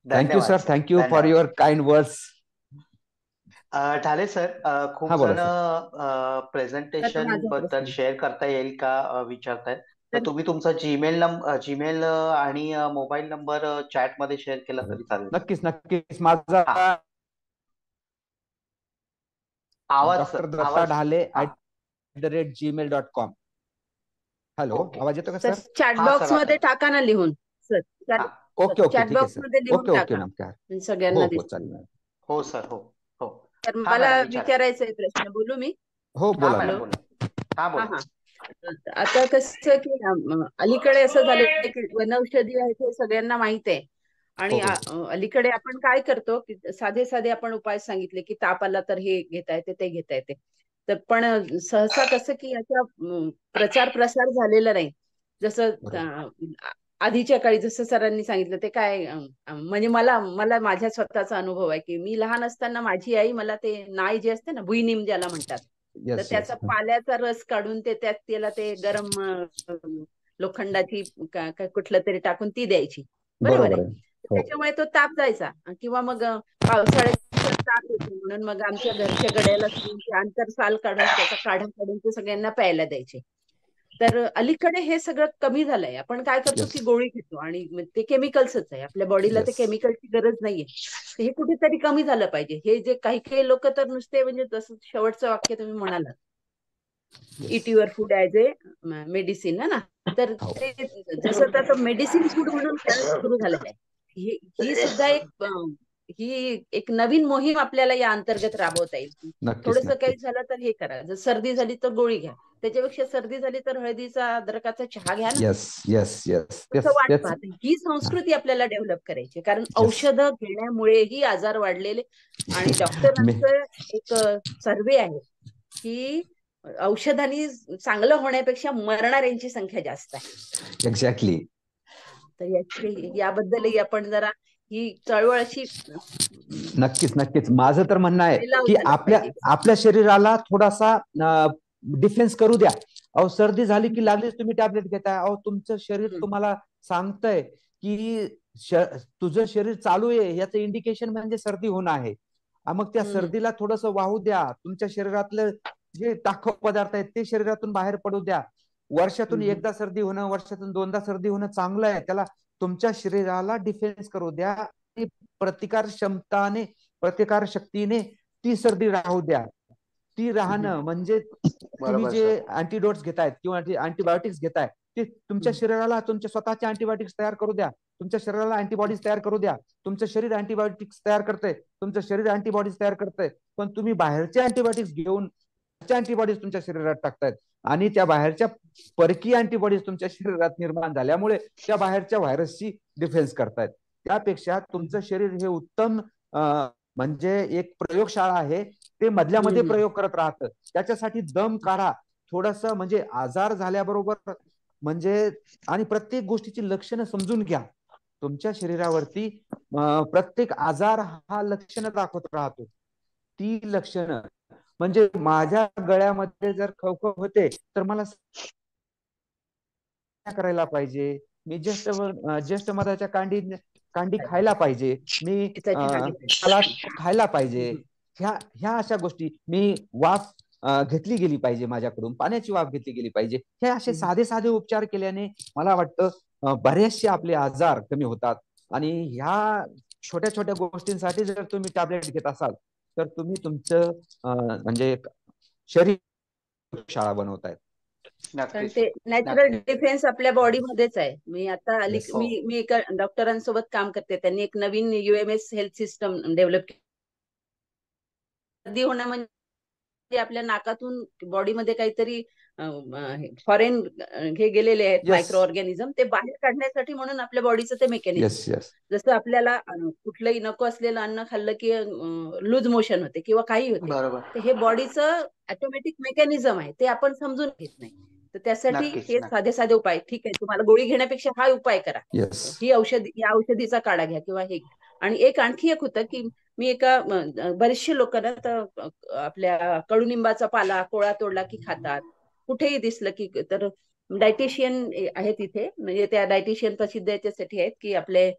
थँक्यू धन्यवाद सर, सर, थँक्यू फॉर धन्यवाद. Your kind words. Thale sir, खूप हा बोला जण सर. तर प्रेझेंटेशन माझा बद्दल प्रश्न शेअर करता येईल का विचारतायत. तर तर तुम्ही तुमचा जीमेल आणि मोबाईल नंबर चॅट मध्ये शेअर केला तरी चालेल. नक्कीच नक्कीच. माझा हा, आवाज डॉक्टर सर, दत्ता आवाज. ढाले हा, @gmail.com. Hello, okay. आवाज येतो का तर सर? चॅट हा बॉक्स सर, आता. मध्ये टाका ना लिहून सर. हा, ओके ओके, चॅट ठीक आहे बॉक्स सर. मध्ये लिहून ओके ओके टाका मॅम, काय म्हणजे हो सगळ्यांना हो दिसतं. चालेल मॅम. हो सर, हो हो. तर हा मला मॅडम, विचारा. विचारायचा आहे प्रश्न, बोलू मी? हो हा बोला मॅडम, मॅम. बोला. हा, हा बोला. हा. आता कसं की अलीकडे असं झालं की वनौषधी आहे ते सगळ्यांना माहित आहे. आणि हो अलीकडे आपण काय करतो की साधे साधे आपण उपाय सांगितले की ताप आला तर हे घेता येते ते घेता येते. तर पण सहसा कसं की याचा प्रचार प्रसार झालेला नाही. जसं बरोबर. आधीच्या काळी जसं सरांनी सांगितलं ते काय म्हणजे मला मला माझ्या स्वतःचा अनुभव आहे की मी लहान असताना माझी आई मला ते नाय जे असते ना, भुईनिम ज्याला म्हणतात, तर येस येस. त्याचा पाल्याचा रस काढून ते त्यात त्याला ते गरम लोखंडाची कुठलं तरी टाकून ती द्यायची. बरोबर बरोबर आहे. आहे. हो त्याच्यामुळे तो ताप जायचा. किंवा मग पावसाळ्यात ताप येतो म्हणून मग आमच्या घरच्या गड्याला सगळं ते आंतरसाल काढून त्याचा काढा काढून ते सगळ्यांना प्यायला द्यायचे. तर अलीकडे हे सगळं कमी झालंय. आपण काय करतो येस की गोळी घेतो आणि मग ते केमिकल्सच आहे. आपल्या बॉडीला ते येस केमिकलची गरज नाहीये. तर हे कुठेतरी कमी झालं पाहिजे. हे जे काही काही लोक तर नुसते म्हणजे जसं शेवटचं वाक्य तुम्ही म्हणालात, yes. It your food as a medicine ना. तर हो ते जसं तर मेडिसिन फूड म्हणून सुरू झालेलं आहे. ही सुद्धा एक ही एक नवीन मोहीम आपल्याला या अंतर्गत राबवता येईल. नक्कीच थोडंसं काही नक्कीच. झालं तर हे करा. जर सर्दी झाली तर गोळी घ्या. त्याच्यापेक्षा सर्दी झाली तर हळदीचा अद्रकाचा चहा घ्या ना. Yes yes yes. तसं तेच वाट तेच. पाहते. ही संस्कृती आपल्याला डेव्हलप करायची, कारण येस. औषधं घेण्यामुळेही आजार वाढलेले. आणि मी डॉक्टरांचं एक सर्वे आहे की औषधांनी चांगलं होण्यापेक्षा मरणाऱ्यांची संख्या जास्त आहे. एक्झॅक्टली. तर याबद्दलही आपण जरा ही चळवळ अशी नक्कीच नक्कीच. माझं तर म्हणणं आहे फैलाव की झाला आपल्या पाहिजे. आपल्या शरीराला थोडासा डिफेन्स करू द्या. अहो सर्दी झाली की लागलीच तुम्ही टॅबलेट घेताय. अहो तुमचं शरीर तुम्हाला सांगतंय की तुझं शरीर चालू आहे, याचं इंडिकेशन म्हणजे सर्दी होणं आहे. मग त्या सर्दीला थोडंसं वाहू द्या. तुमच्या शरीरातलं जे टाकाऊ पदार्थ आहेत ते शरीरातून बाहेर पडू द्या. वर्षातून एकदा सर्दी होणं, वर्षातून दोनदा सर्दी होणं चांगलं आहे. त्याला तुमच्या शरीराला डिफेन्स करू द्या. प्रतिकार क्षमताने, प्रतिकार शक्तीने ती सर्दी राहू द्या. ती राहणं म्हणजे तुम्ही बरोबर जे सर. अँटीडोट्स घेतायत किंवा अँटीबायोटिक्स घेताय ते तुमच्या शरीराला तुमच्या स्वतःचे अँटीबायोटिक्स तयार करू द्या. तुमच्या शरीराला अँटीबॉडीज तयार करू द्या. तुमचं शरीर अँटीबायोटिक्स तयार करतंय, तुमचं शरीर अँटीबॉडीज तयार करतंय. पण तुम्ही बाहेरचे अँटीबायोटिक्स घेऊन अँटीबॉडीज तुमच्या शरीरात टाकतायत आणि त्या बाहेरच्या परकीय अँटीबॉडीज तुमच्या शरीरात निर्माण झाल्यामुळे त्या बाहेरच्या व्हायरसची डिफेन्स करतायत. त्यापेक्षा तुमचं शरीर हे उत्तम म्हणजे एक प्रयोगशाळा आहे. ते मधल्यामध्ये प्रयोग करत राहतं. त्याच्यासाठी दम काढा थोडस, म्हणजे आजार झाल्याबरोबर म्हणजे आणि प्रत्येक गोष्टीची लक्षणं समजून घ्या. तुमच्या शरीरावरती प्रत्येक आजार हा लक्षणं दाखवत राहतो. ती लक्षणं म्हणजे माझ्या गळ्यामध्ये जर खवखव होते तर मला करायला पाहिजे. मी ज्येष्ठ मधाच्या कांडी खायला पाहिजे. मी सलाड खायला पाहिजे. ह्या अशा गोष्टी, मी वाफ घेतली गेली पाहिजे, माझ्याकडून पाण्याची वाफ घेतली गेली पाहिजे. हे असे साधे साधे उपचार केल्याने मला वाटतं बरेचसे आपले आजार कमी होतात. आणि ह्या छोट्या छोट्या गोष्टींसाठी जर तुम्ही टॅबलेट घेत असाल तर तुम्ही तुमचं म्हणजे शरीर शाळा बनवतायत. कारण नक्कीच ते सर, नॅचरल नक्की. डिफेन्स आपल्या बॉडीमध्येच आहे. मी आता हो. मी एका डॉक्टरांसोबत काम करते. त्यांनी एक नवीन UMS हेल्थ सिस्टम डेव्हलप केली. सर्दी होणं म्हणजे आपल्या नाकातून बॉडीमध्ये काहीतरी फॉरेन हे गेलेले आहेत येस मायक्रो ऑर्गॅनिझम, ते बाहेर काढण्यासाठी म्हणून आपल्या बॉडीचं ते मेकॅनिझम. Yes yes. जसं आपल्याला कुठलंही नको असलेलं अन्न खाल्लं की लूज मोशन होते किंवा काही होते. बरोबर. तर हे बॉडीचं ऑटोमॅटिक मेकॅनिझम आहे, ते आपण समजून घेत नाही. तर त्यासाठी नक्कीच, हे साधे साधे उपाय, ठीक आहे तुम्हाला गोळी घेण्यापेक्षा हा उपाय करा. येस. या औषधीचा काढा घ्या किंवा हे. आणि आणखी एक होतं की मी एका बरेचसे लोकांना तर आपल्या कडुनिंबाचा पाला कोळा तोडला की खातात. कुठेही दिसलं की. तर डायटिशियन आहेत इथे, म्हणजे त्या डायटिशियन प्रसिद्ध याच्यासाठी आहेत की आपले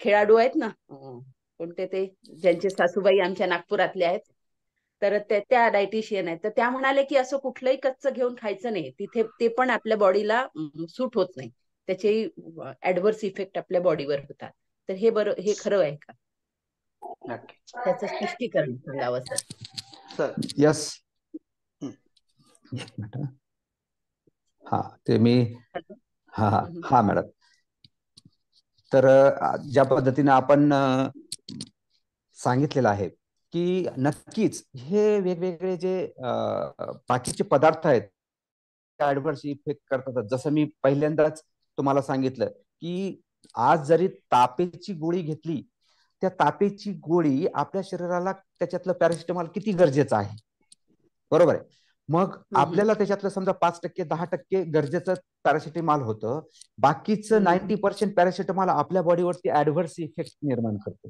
खेळाडू आहेत ना, कोणते ते, ज्यांचे सासूबाई आमच्या नागपुरातले आहेत, तर त्या डायटिशियन आहेत, तर त्या म्हणाले की असं कुठलंही कच्चं घेऊन खायचं नाही, तिथे ते पण आपल्या बॉडीला सूट होत नाही, त्याचे ऍडव्हर्स इफेक्ट आपल्या बॉडीवर होतात. तर हे खरं आहे का? नक्कीच त्याचं स्पष्टीकरण सांगावं सर. सर. यस. हा ते मी हा हा मॅडम. तर ज्या पद्धतीने आपण सांगितलेलं आहे की नक्कीच हे वेगवेगळे जे बाकीचे पदार्थ आहेत ऍडव्हर्स इफेक्ट करतात. जसं मी पहिल्यांदाच तुम्हाला सांगितलं की आज जरी तापेची गोळी घेतली, त्या तापेची गोळी आपल्या शरीराला त्याच्यातलं पॅरासिटामॉल किती गरजेचं आहे, बरोबर आहे. मग आपल्याला त्याच्यातलं समजा 5% 10% गरजेचं पॅरासिटामॉल होतं, बाकीचं 90% पॅरासिटामॉल आपल्या बॉडीवरती ऍडव्हर्स इफेक्ट निर्माण करतो.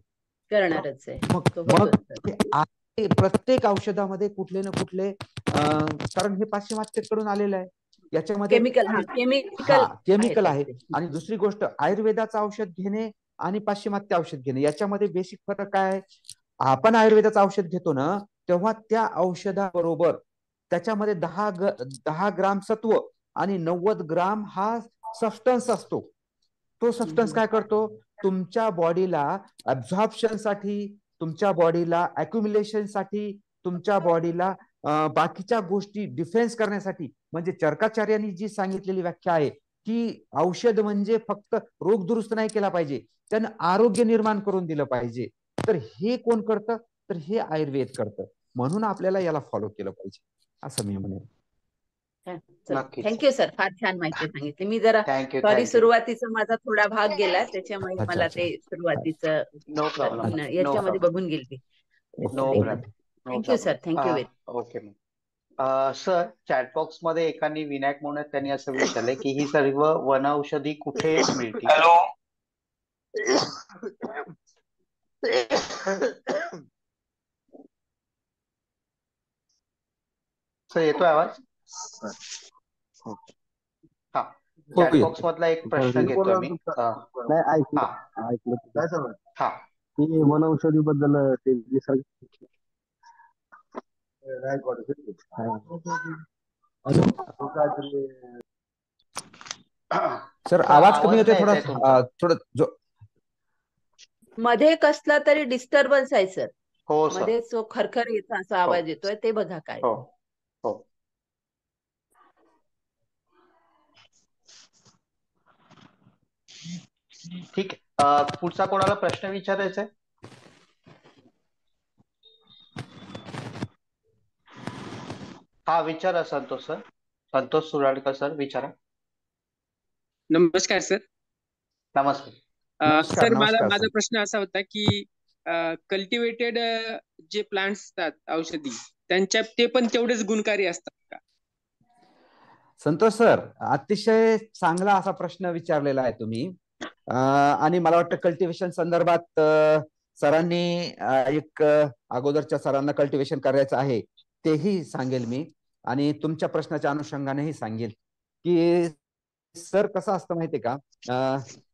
करणारच आहे. मग प्रत्येक औषधामध्ये कुठले ना कुठले कारण हे पाश्चिमात्याकडून आलेलं आहे, याच्यामध्ये केमिकल आहे. आणि दुसरी गोष्ट, आयुर्वेदाचं औषध घेणे आणि पाश्चिमात्य औषध घेणे याच्यामध्ये बेसिक फरक काय आहे. आपण आयुर्वेदाचं औषध घेतो ना, तेव्हा त्या औषधाबरोबर त्याच्यामध्ये 10 ग्राम सत्व आणि 90 ग्राम हा सबस्टन्स असतो. तो सबस्टन्स काय करतो, तुमच्या बॉडीला ऍब्झॉर्प्शन साठी, तुमच्या बॉडीला अक्युम्युलेशन साठी, तुमच्या बॉडीला बाकीच्या गोष्टी डिफेन्स करण्यासाठी. म्हणजे चरकाचार्यांनी जी सांगितलेली व्याख्या आहे की औषध म्हणजे फक्त रोग दुरुस्त नाही केला पाहिजे, त्यानं आरोग्य निर्माण करून दिलं पाहिजे. तर हे कोण करतं, तर हे आयुर्वेद करतं. म्हणून आपल्याला याला फॉलो केलं पाहिजे असं मी म्हणेन. थँक्यू सर, फार छान माहिती सांगितली. मी जरा सॉरी, सुरुवातीचा माझा थोडा भाग गेला, त्याच्यामुळे मला ते सुरुवातीचं याच्यामध्ये बघून गेली. Thank you sir, thank you very. Okay sir, chatbox मध्ये एकाने, विनायक म्हणून त्यांनी असं विचारलंय की ही सर्व वनौषधी कुठे मिळतील? हॅलो सर, येतोय आवाज? हा, चॅटबॉक्स मधला एक प्रश्न घेतोय मी. हा, वनौषधी बद्दल सर आवाज कमी होते थोडं मध्ये कसला तरी डिस्टर्बन्स आहे सर. हो मध्ये जो खरखर येतो असा आवाज येतोय, ते बघा काय. हो हो, ठीक आहे. पुढचा कोणाला प्रश्न विचारायचा आहे? हा, विचारा संतोष सर. संतोष सुराडकर सर, विचारा. नमस्कार सर. नमस्कार सर, माझा प्रश्न असा होता की कल्टिवेटेड जे प्लांट्स असतात औषधी, त्यांच्या ते पण तेवढेच गुणकारी असतात का? संतोष सर, अतिशय चांगला असा प्रश्न विचारलेला आहे तुम्ही. आणि मला वाटतं कल्टिवेशन संदर्भात सरांनी एक अगोदरच्या सरांना कल्टिवेशन करायचं आहे तेही सांगेल मी, आणि तुमच्या प्रश्नाच्या अनुषंगानेही सांगेल की सर कसं असतं माहितीये का,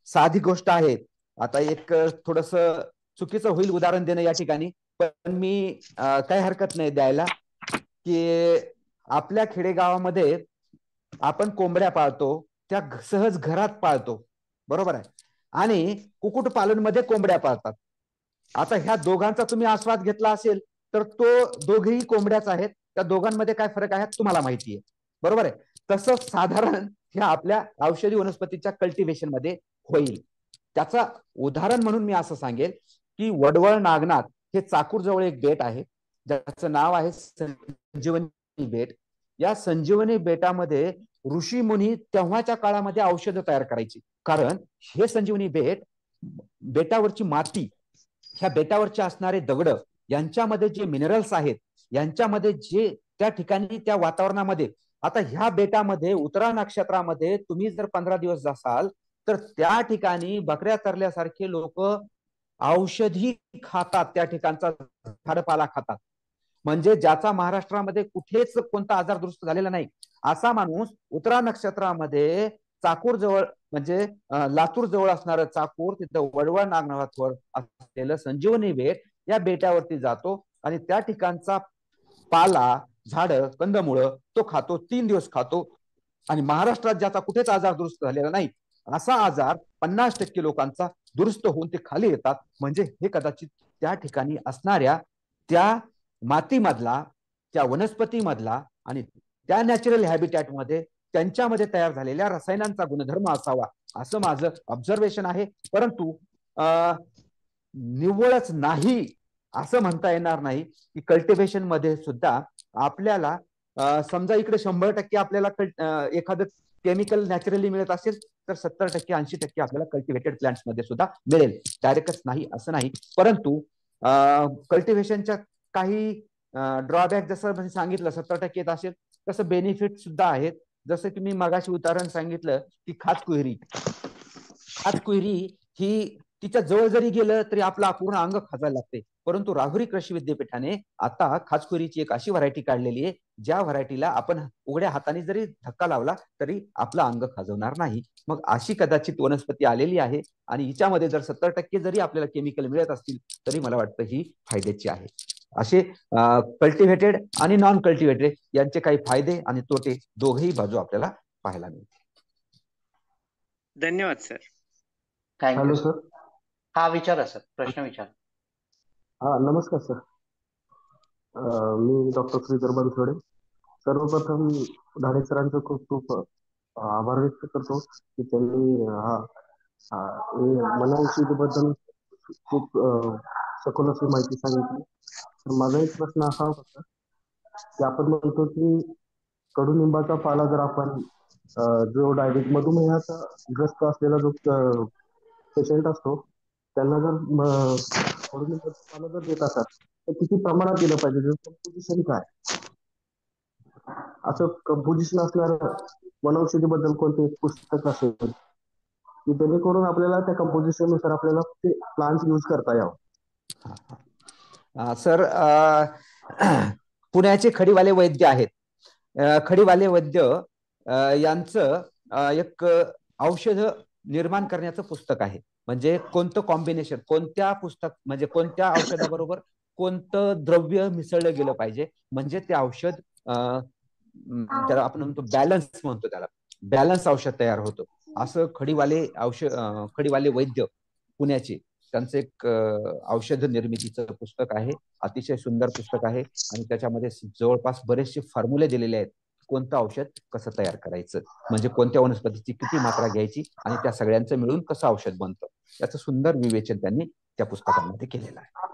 साधी गोष्ट आहे. आता एक थोडस चुकीचं होईल उदाहरण देणं या ठिकाणी, पण मी काही हरकत नाही द्यायला, की आपल्या खेडेगावामध्ये आपण कोंबड्या पाळतो, त्या सहज घरात पाळतो, बरोबर आहे, आणि कुक्कुट पालन मध्ये कोंबड्या पाळतात. आता ह्या दोघांचा तुम्ही आस्वाद घेतला असेल तर तो दोघेही कोंबड्याच आहेत. त्या दोघांमध्ये काय फरक आहे तुम्हाला माहिती आहे, बरोबर आहे. तसं साधारण ह्या आपल्या औषधी वनस्पतीच्या कल्टिवेशन मध्ये होईल. त्याचा उदाहरण म्हणून मी असं सांगेल की वडवळ नागनाथ हे चाकूर जवळ एक बेट आहे, ज्याचं नाव आहे संजीवनी बेट. या संजीवनी बेटामध्ये ऋषी मुनी तेव्हाच्या काळामध्ये औषधं तयार करायची, कारण हे संजीवनी बेटावरची माती, ह्या बेटावरचे असणारे दगड, यांच्यामध्ये जे मिनरल्स आहेत, यांच्यामध्ये जे त्या ठिकाणी त्या वातावरणामध्ये, आता ह्या बेटामध्ये उत्तरा नक्षत्रामध्ये तुम्ही जर 15 दिवस जासाल तर त्या ठिकाणी बकऱ्या तरल्यासारखे लोक औषधी खातात, त्या ठिकाणचा झाडपाला खातात. म्हणजे ज्याचा महाराष्ट्रामध्ये कुठेच कोणता आजार दुरुस्त झालेला नाही, असा माणूस उत्तरा नक्षत्रामध्ये चाकूर जवळ म्हणजे लातूर जवळ असणारं चाकूर, तिथं वडवळ नागनाथवर असलेलं संजीवनी बेट, या बेटावरती जातो आणि त्या ठिकाणचा पाला, झाडं, कंदमुळं तो खातो, 3 दिवस खातो. आणि महाराष्ट्रात ज्याचा कुठेच आजार दुरुस्त झालेला नाही, असा आजार 50% लोकांचा दुरुस्त होऊन ते खाली येतात. म्हणजे हे कदाचित त्या ठिकाणी असणाऱ्या त्या मातीमधला, त्या वनस्पतीमधला आणि त्या नॅचरल हॅबिटॅटमध्ये त्यांच्यामध्ये तयार झालेल्या रसायनांचा गुणधर्म असावा, असं माझं ऑब्झर्वेशन आहे. परंतु निव्वळच नाही असं म्हणता येणार नाही की कल्टिव्हेशन मध्ये सुद्धा आपल्याला समजा इकडे 100% आपल्याला एखादं केमिकल नॅचरली मिळत असेल तर 70% 80% आपल्याला कल्टिव्हेटेड प्लांट्स मध्ये सुद्धा मिळेल. डायरेक्टच नाही असं नाही. परंतु कल्टिव्हेशनच्या काही ड्रॉबॅक जसं म्हणजे सांगितलं 70% येत असेल, तसं बेनिफिट सुद्धा आहेत. जसं की मी मगाशी उदाहरण सांगितलं की खाचकुयरी ही तिच्या जवळ जरी गेलं तरी आपलं पूर्ण अंग खाजायला लागते. परंतु राहुरी कृषी विद्यापीठाने आता खाचकुयरीची एक अशी व्हरायटी काढलेली आहे ज्या व्हरायटीला आपण उघड्या हाताने जरी धक्का लावला तरी आपलं अंग खाजवणार नाही. मग अशी कदाचित वनस्पती आलेली आहे आणि हिच्यामध्ये जर 70% जरी आपल्याला केमिकल मिळत असतील तरी मला वाटतं ही फायद्याची आहे. असे कल्टिव्हेटेड आणि नॉन कल्टिव्हेटेड यांचे काही फायदे आणि तोटे दोघेही बाजू आपल्याला पाहायला मिळते. धन्यवाद sir. Thank you hello sir. Sir. हा विचारा सर, प्रश्न विचारा. हा नमस्कार सर. मी डॉक्टर श्रीधर बनसोडे. सर्वप्रथम धाडे सरांचं खूप खूप आभार व्यक्त करतो की त्यांनी वनौषधीबद्दल खूप सखोल अशी माहिती सांगितली. तर माझा एक प्रश्न असा होता की आपण म्हणतो की कडुनिंबाचा पाला जर आपण जो डायबिटीज मधुमेहाचा ग्रस्त असलेला जो पेशंट असतो त्यांना जर कडुनिंबाचा पाला जर देत असाल तर किती प्रमाणात दिलं पाहिजे, कंपोजिशन काय, असं कंपोजिशन असणारं वनौषधीबद्दल कोणते पुस्तक असेल की जेणेकरून आपल्याला त्या कंपोजिशन नुसार आपल्याला ते प्लांट यूज करता यावं. सर पुण्याचे खडीवाले वैद्य आहेत. खडीवाले वैद्य यांचं एक औषध निर्माण करण्याचं पुस्तक आहे. म्हणजे कोणतं कॉम्बिनेशन, कोणत्या पुस्तक म्हणजे कोणत्या औषधाबरोबर कोणतं द्रव्य मिसळलं गेलं पाहिजे म्हणजे ते औषध त्याला आपण म्हणतो बॅलन्स म्हणतो, त्याला बॅलन्स औषध तयार होतं. असं खडीवाले वैद्य पुण्याचे त्यांचं एक औषध निर्मितीचं पुस्तक आहे. अतिशय सुंदर पुस्तक आहे आणि त्याच्यामध्ये जवळपास बरेचसे फॉर्म्युले दिलेले आहेत. कोणतं औषध कसं तयार करायचं, म्हणजे कोणत्या वनस्पतीची किती मात्रा घ्यायची आणि त्या सगळ्यांचं मिळून कसं औषध बनतं याचं सुंदर विवेचन त्यांनी त्या पुस्तकामध्ये केलेलं आहे.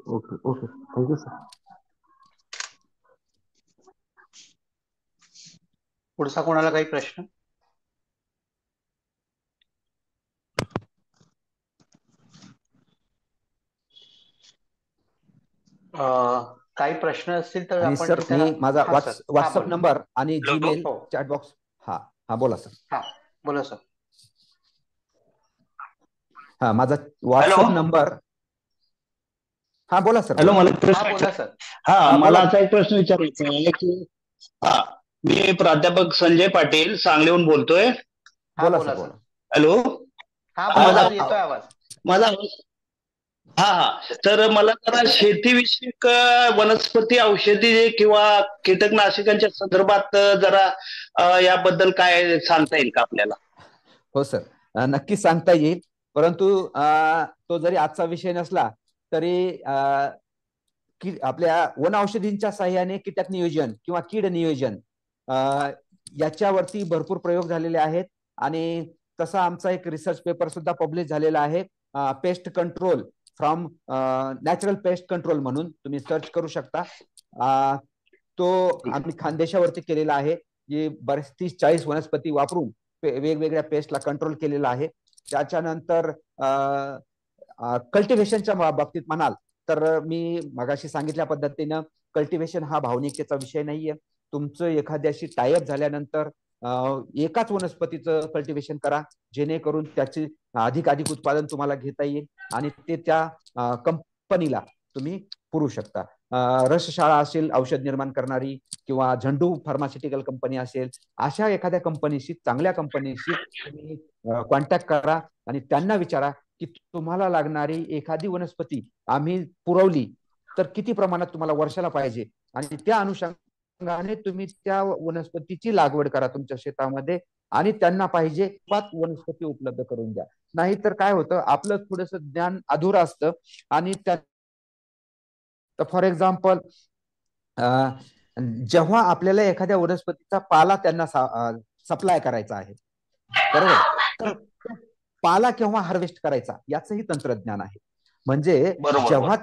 Okay okay, thank you sir. पुढचा कोणाला काही प्रश्न? काही प्रश्न असतील तर आणि आपण सर तिथे मी माझा हा सर. हा व्हॉट्सअप बोला. नंबर आणि हो, जीमेल हो. Chat box. हा बोला सर. हा बोला सर. हा माझा व्हॉट्सअप नंबर. हा बोला सर. हॅलो, मला हा प्रश्न बोला सर. हा मला बोला. असा एक प्रश्न विचारायचा आहे की मी प्राध्यापक संजय पाटील सांगलीहून बोलतोय. हा बोला बोला सर सर. बोला. हॅलो, हा बोला सर, येतोय आवाज. माझा तर मला जरा शेतीविषयक वनस्पती औषधी किंवा कीटकनाशकांच्या संदर्भात जरा याबद्दल काय सांगता येईल का आपल्याला? हो सर, नक्कीच सांगता येईल. परंतु तो जरी आजचा विषय नसला तरी आपल्या वन औषधींच्या साह्याने कीटक नियोजन किंवा कीड नियोजन याच्यावरती भरपूर प्रयोग झालेले आहेत आणि तसा आमचा एक रिसर्च पेपर सुद्धा पब्लिश झालेला आहे. Pest control from natural pest control म्हणून तुम्ही सर्च करू शकता. तो आम्ही खानदेशावरती केलेला आहे. जे बरेच 30-40 वनस्पती वापरून वेगवेगळ्या पेस्टला कंट्रोल केलेला आहे. त्याच्यानंतर कल्टिव्हेशनच्या बाबतीत म्हणाल तर मी मगाशी सांगितल्या पद्धतीनं कल्टिव्हेशन हा भावनिकतेचा विषय नाहीये. तुमचं एखाद्याशी टायअप झाल्यानंतर एकाच वनस्पतीचं कल्टिव्हेशन करा जेणेकरून त्याचे अधिक उत्पादन तुम्हाला घेता येईल आणि ते त्या कंपनीला तुम्ही पुरवू शकता. रसशाळा असेल औषध निर्माण करणारी, किंवा झंडू फार्मास्युटिकल कंपनी असेल, अशा एखाद्या कंपनीशी, चांगल्या कंपनीशी तुम्ही कॉन्टॅक्ट करा आणि त्यांना विचारा की तुम्हाला लागणारी एखादी वनस्पती आम्ही पुरवली तर किती प्रमाणात तुम्हाला वर्षाला पाहिजे, आणि त्या अनुषंगाने तुम्ही त्या वनस्पतीची लागवड करा तुमच्या शेतामध्ये आणि त्यांना पाहिजे पाच वनस्पती उपलब्ध करून द्या. नाहीतर काय होतं, आपलं थोडंसं ज्ञान अधुरं असतं आणि त्या फॉर एक्झाम्पल जेव्हा आपल्याला एखाद्या वनस्पतीचा पाला त्यांना सप्लाय करायचा आहे, बरोबर, तर पाला केव्हा हार्वेस्ट करायचा याचंही तंत्रज्ञान आहे. म्हणजे जेव्हा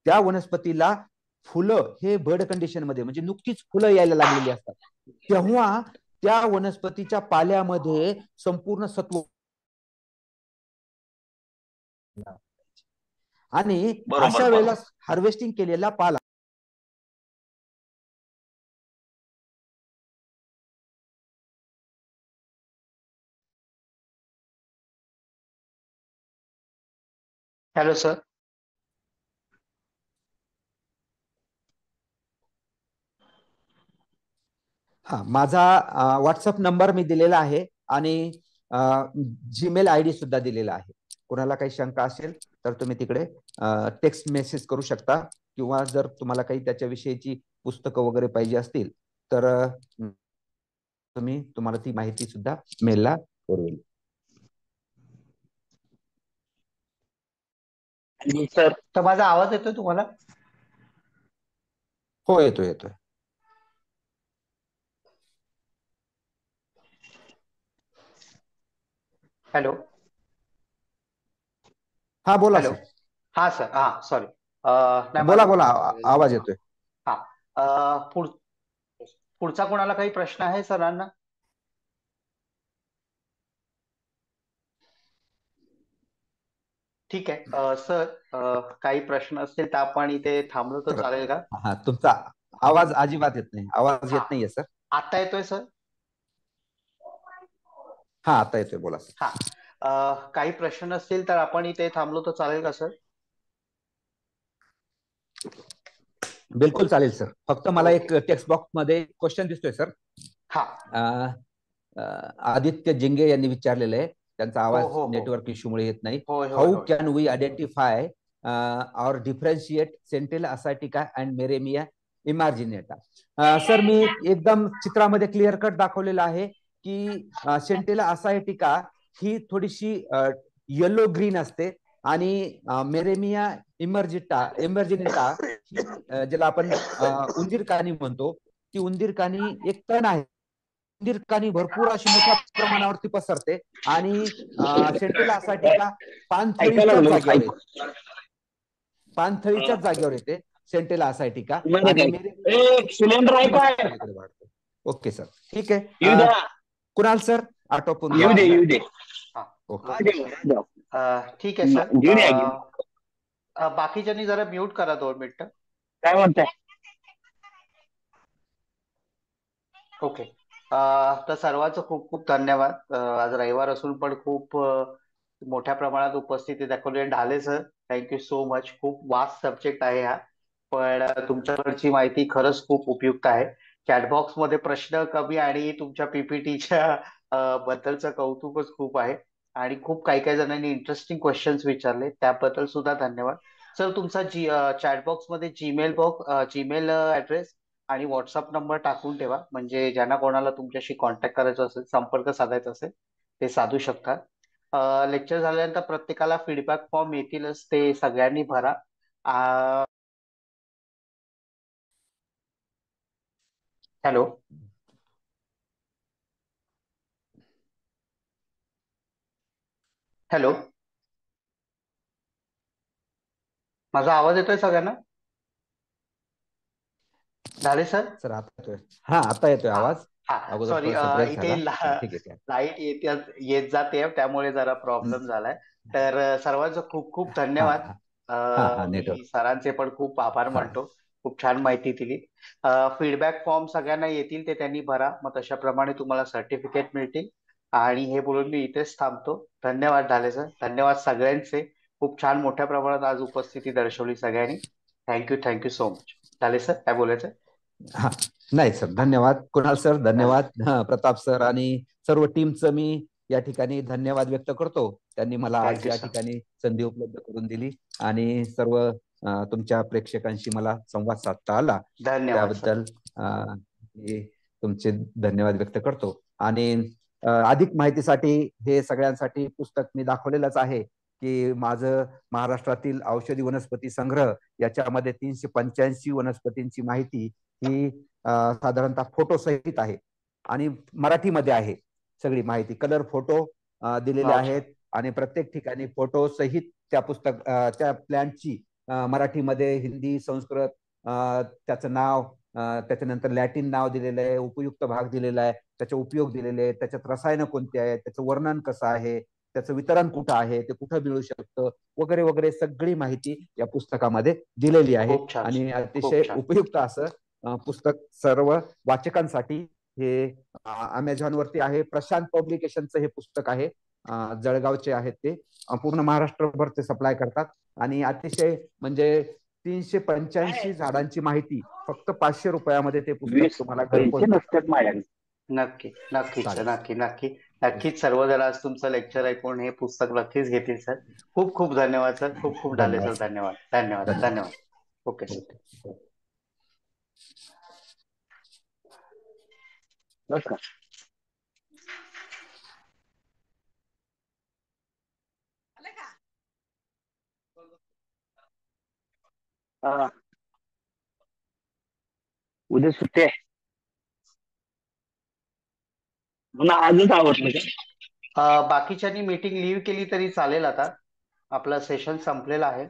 त्या वनस्पतीला फुलं हे बर्ड कंडिशन मध्ये, म्हणजे नुकतीच फुलं यायला लागलेली असतात, तेव्हा त्या वनस्पतीच्या पाल्यामध्ये संपूर्ण सत्व आणि अशा वेळेला हार्वेस्टिंग केलेला पाला हॅलो सर. हा, माझा व्हॉट्सअप नंबर मी दिलेला आहे आणि जीमेल आयडी सुद्धा दिलेला आहे. कोणाला काही शंका असेल तर तुम्ही तिकडे टेक्स्ट मेसेज करू शकता, किंवा जर तुम्हाला काही त्याच्याविषयीची पुस्तकं वगैरे पाहिजे असतील तर तुम्हाला ती माहिती सुद्धा मेलला करू. सर, तर माझा आवाज येतोय तुम्हाला? हो, येतोय. हॅलो. हा, बोला हॅलो. सर. हा सर, हा सॉरी. बोला, आवाज येतोय. हा, पुढचा कोणाला काही प्रश्न आहे सरांना? ठीक आहे सर, काही प्रश्न असतील तर आपण इथे थांबलो तर चालेल का? हा, तुमचा आवाज अजिबात येत नाही. आवाज येत नाहीये सर. आता येतोय सर? हा, आता येतोय, बोला सर. हा, काही प्रश्न असतील तर आपण इथे थांबलो तर चालेल का सर? बिलकुल चालेल सर. फक्त मला एक टेक्स्ट बॉक्स मध्ये क्वेश्चन दिसतोय सर. हा, आदित्य जिंगे यांनी विचारलेलं आहे. त्यांचा आवाज हो. नेटवर्क इश्यूमुळे येत नाही. होय. हाऊ कॅन वी आयडेंटिफाय और डिफरेंशिएट सेंटेला असायटिका अँड मेरेमिया इमार्जिनेटा? सर, मी एकदम चित्रामध्ये क्लिअर कट दाखवलेलं आहे की सेंटेला असायटिका ही थोडीशी येलो ग्रीन असते आणि मेरेमिया इमर्जिनेटा ज्याला आपण उंदीर कानी म्हणतो, ती उंदीर कानी एक तण आहे. उंदीर कानी भरपूर अशी मोठ्या प्रमाणावरती पसरते आणि सेंटेला असायटिका पानथळीच्याच जागेवर येते सेंटेला असायटिका. ओके सर, ठीक आहे. कुणाल सर, आटोपून ठीक आहे सर. बाकीच्यांनी जरा म्यूट करा 2 मिनिटं. काय म्हणताय? ओके. तर सर्वांचं खूप खूप धन्यवाद. आज रविवार असून पण खूप मोठ्या प्रमाणात उपस्थिती दाखवली. Dhale sir, thank you so much. खूप वास्ट सब्जेक्ट आहे हा, पण तुमच्याकडची माहिती खरंच खूप उपयुक्त आहे. चॅटबॉक्स मध्ये प्रश्न कमी आणि तुमच्या पीपीटीच्या बद्दलचं कौतुकच खूप आहे, आणि खूप काही जणांनी इंटरेस्टिंग क्वेश्चन्स विचारले, त्याबद्दल सुद्धा धन्यवाद सर. तुमचा चॅटबॉक्स मध्ये जीमेल ऍड्रेस आणि व्हॉट्सअप नंबर टाकून ठेवा, म्हणजे ज्यांना कोणाला तुमच्याशी कॉन्टॅक्ट करायचा असेल, संपर्क साधायचा असेल, ते साधू शकतात. लेक्चर झाल्यानंतर प्रत्येकाला फीडबॅक फॉर्म येतीलच, ते सगळ्यांनी भरा. हॅलो. हॅलो, माझा आवाज येतोय सगळ्यांना? झाले सर? सर, आता येतोय. हा, आता येतोय आवाज. सॉरी, इथे लाईट येत जाते, त्यामुळे जरा प्रॉब्लेम झालाय. तर सर्वांचं खूप खूप धन्यवाद. मी सरांचे पण खूप आभार मानतो, खूप छान माहिती दिली. फीडबॅक फॉर्म सगळ्यांना येतील ते त्यांनी भरा, मग तशाप्रमाणे तुम्हाला सर्टिफिकेट मिळतील. आणि हे बोलून मी इथेच थांबतो. धन्यवाद ढाले सर, धन्यवाद सगळ्यांचे. खूप छान मोठ्या प्रमाणात आज उपस्थिती दर्शवली सगळ्यांनी. Thank you so much. डाले सर, काय बोलायचं? हा, नाही सर, धन्यवाद कुणाल सर, धन्यवाद प्रताप सर आणि सर्व टीमचं मी या ठिकाणी धन्यवाद व्यक्त करतो. त्यांनी मला आज थँक्यू या सर. ठिकाणी संधी उपलब्ध करून दिली आणि सर्व तुमच्या प्रेक्षकांशी मला संवाद साधता आला, धन्यवाद सर. त्याबद्दल मी तुमचे धन्यवाद व्यक्त करतो. आणि अधिक माहितीसाठी हे सगळ्यांसाठी पुस्तक मी दाखवलेलंच आहे की माझं महाराष्ट्रातील औषधी वनस्पती संग्रह, याच्यामध्ये 385 वनस्पतींची माहिती ही साधारणतः फोटो सहित आहे आणि मराठीमध्ये आहे. सगळी माहिती कलर फोटो दिलेले आहेत आणि प्रत्येक ठिकाणी फोटो सहित त्या त्या प्लॅन्टची मराठीमध्ये, हिंदी, संस्कृत त्याचं नाव, त्याच्यानंतर लॅटिन नाव दिलेलं आहे, उपयुक्त भाग दिलेला आहे, त्याचे उपयोग दिलेले आहेत, त्याच्यात रसायनं कोणती आहेत, त्याचं वर्णन कसं आहे, त्याचं वितरण कुठं आहे, ते कुठं मिळू शकतं वगैरे वगैरे सगळी माहिती या पुस्तकामध्ये दिलेली आहे. आणि अतिशय उपयुक्त असं पुस्तक सर्व वाचकांसाठी हे अमेझॉन वरती आहे. प्रशांत पब्लिकेशनचं हे पुस्तक आहे, जळगावचे आहेत ते, पूर्ण महाराष्ट्रभर ते सप्लाय करतात आणि अतिशय म्हणजे 385 झाडांची माहिती फक्त 500 रुपयामध्ये ते पुस्तक तुम्हाला घरपोच देतात. नक्कीच सर्वजण आज तुमचं लेक्चर ऐकून हे पुस्तक नक्कीच घेतील सर. खूप खूप धन्यवाद सर. खूप डाले सर. धन्यवाद. Okay sir. उद्या सुट्टी आहे मला, आजच आवडलं का? बाकीच्यांनी मीटिंग लीव्ह केली तरी चालेल. आता आपला सेशन संपलेला आहे.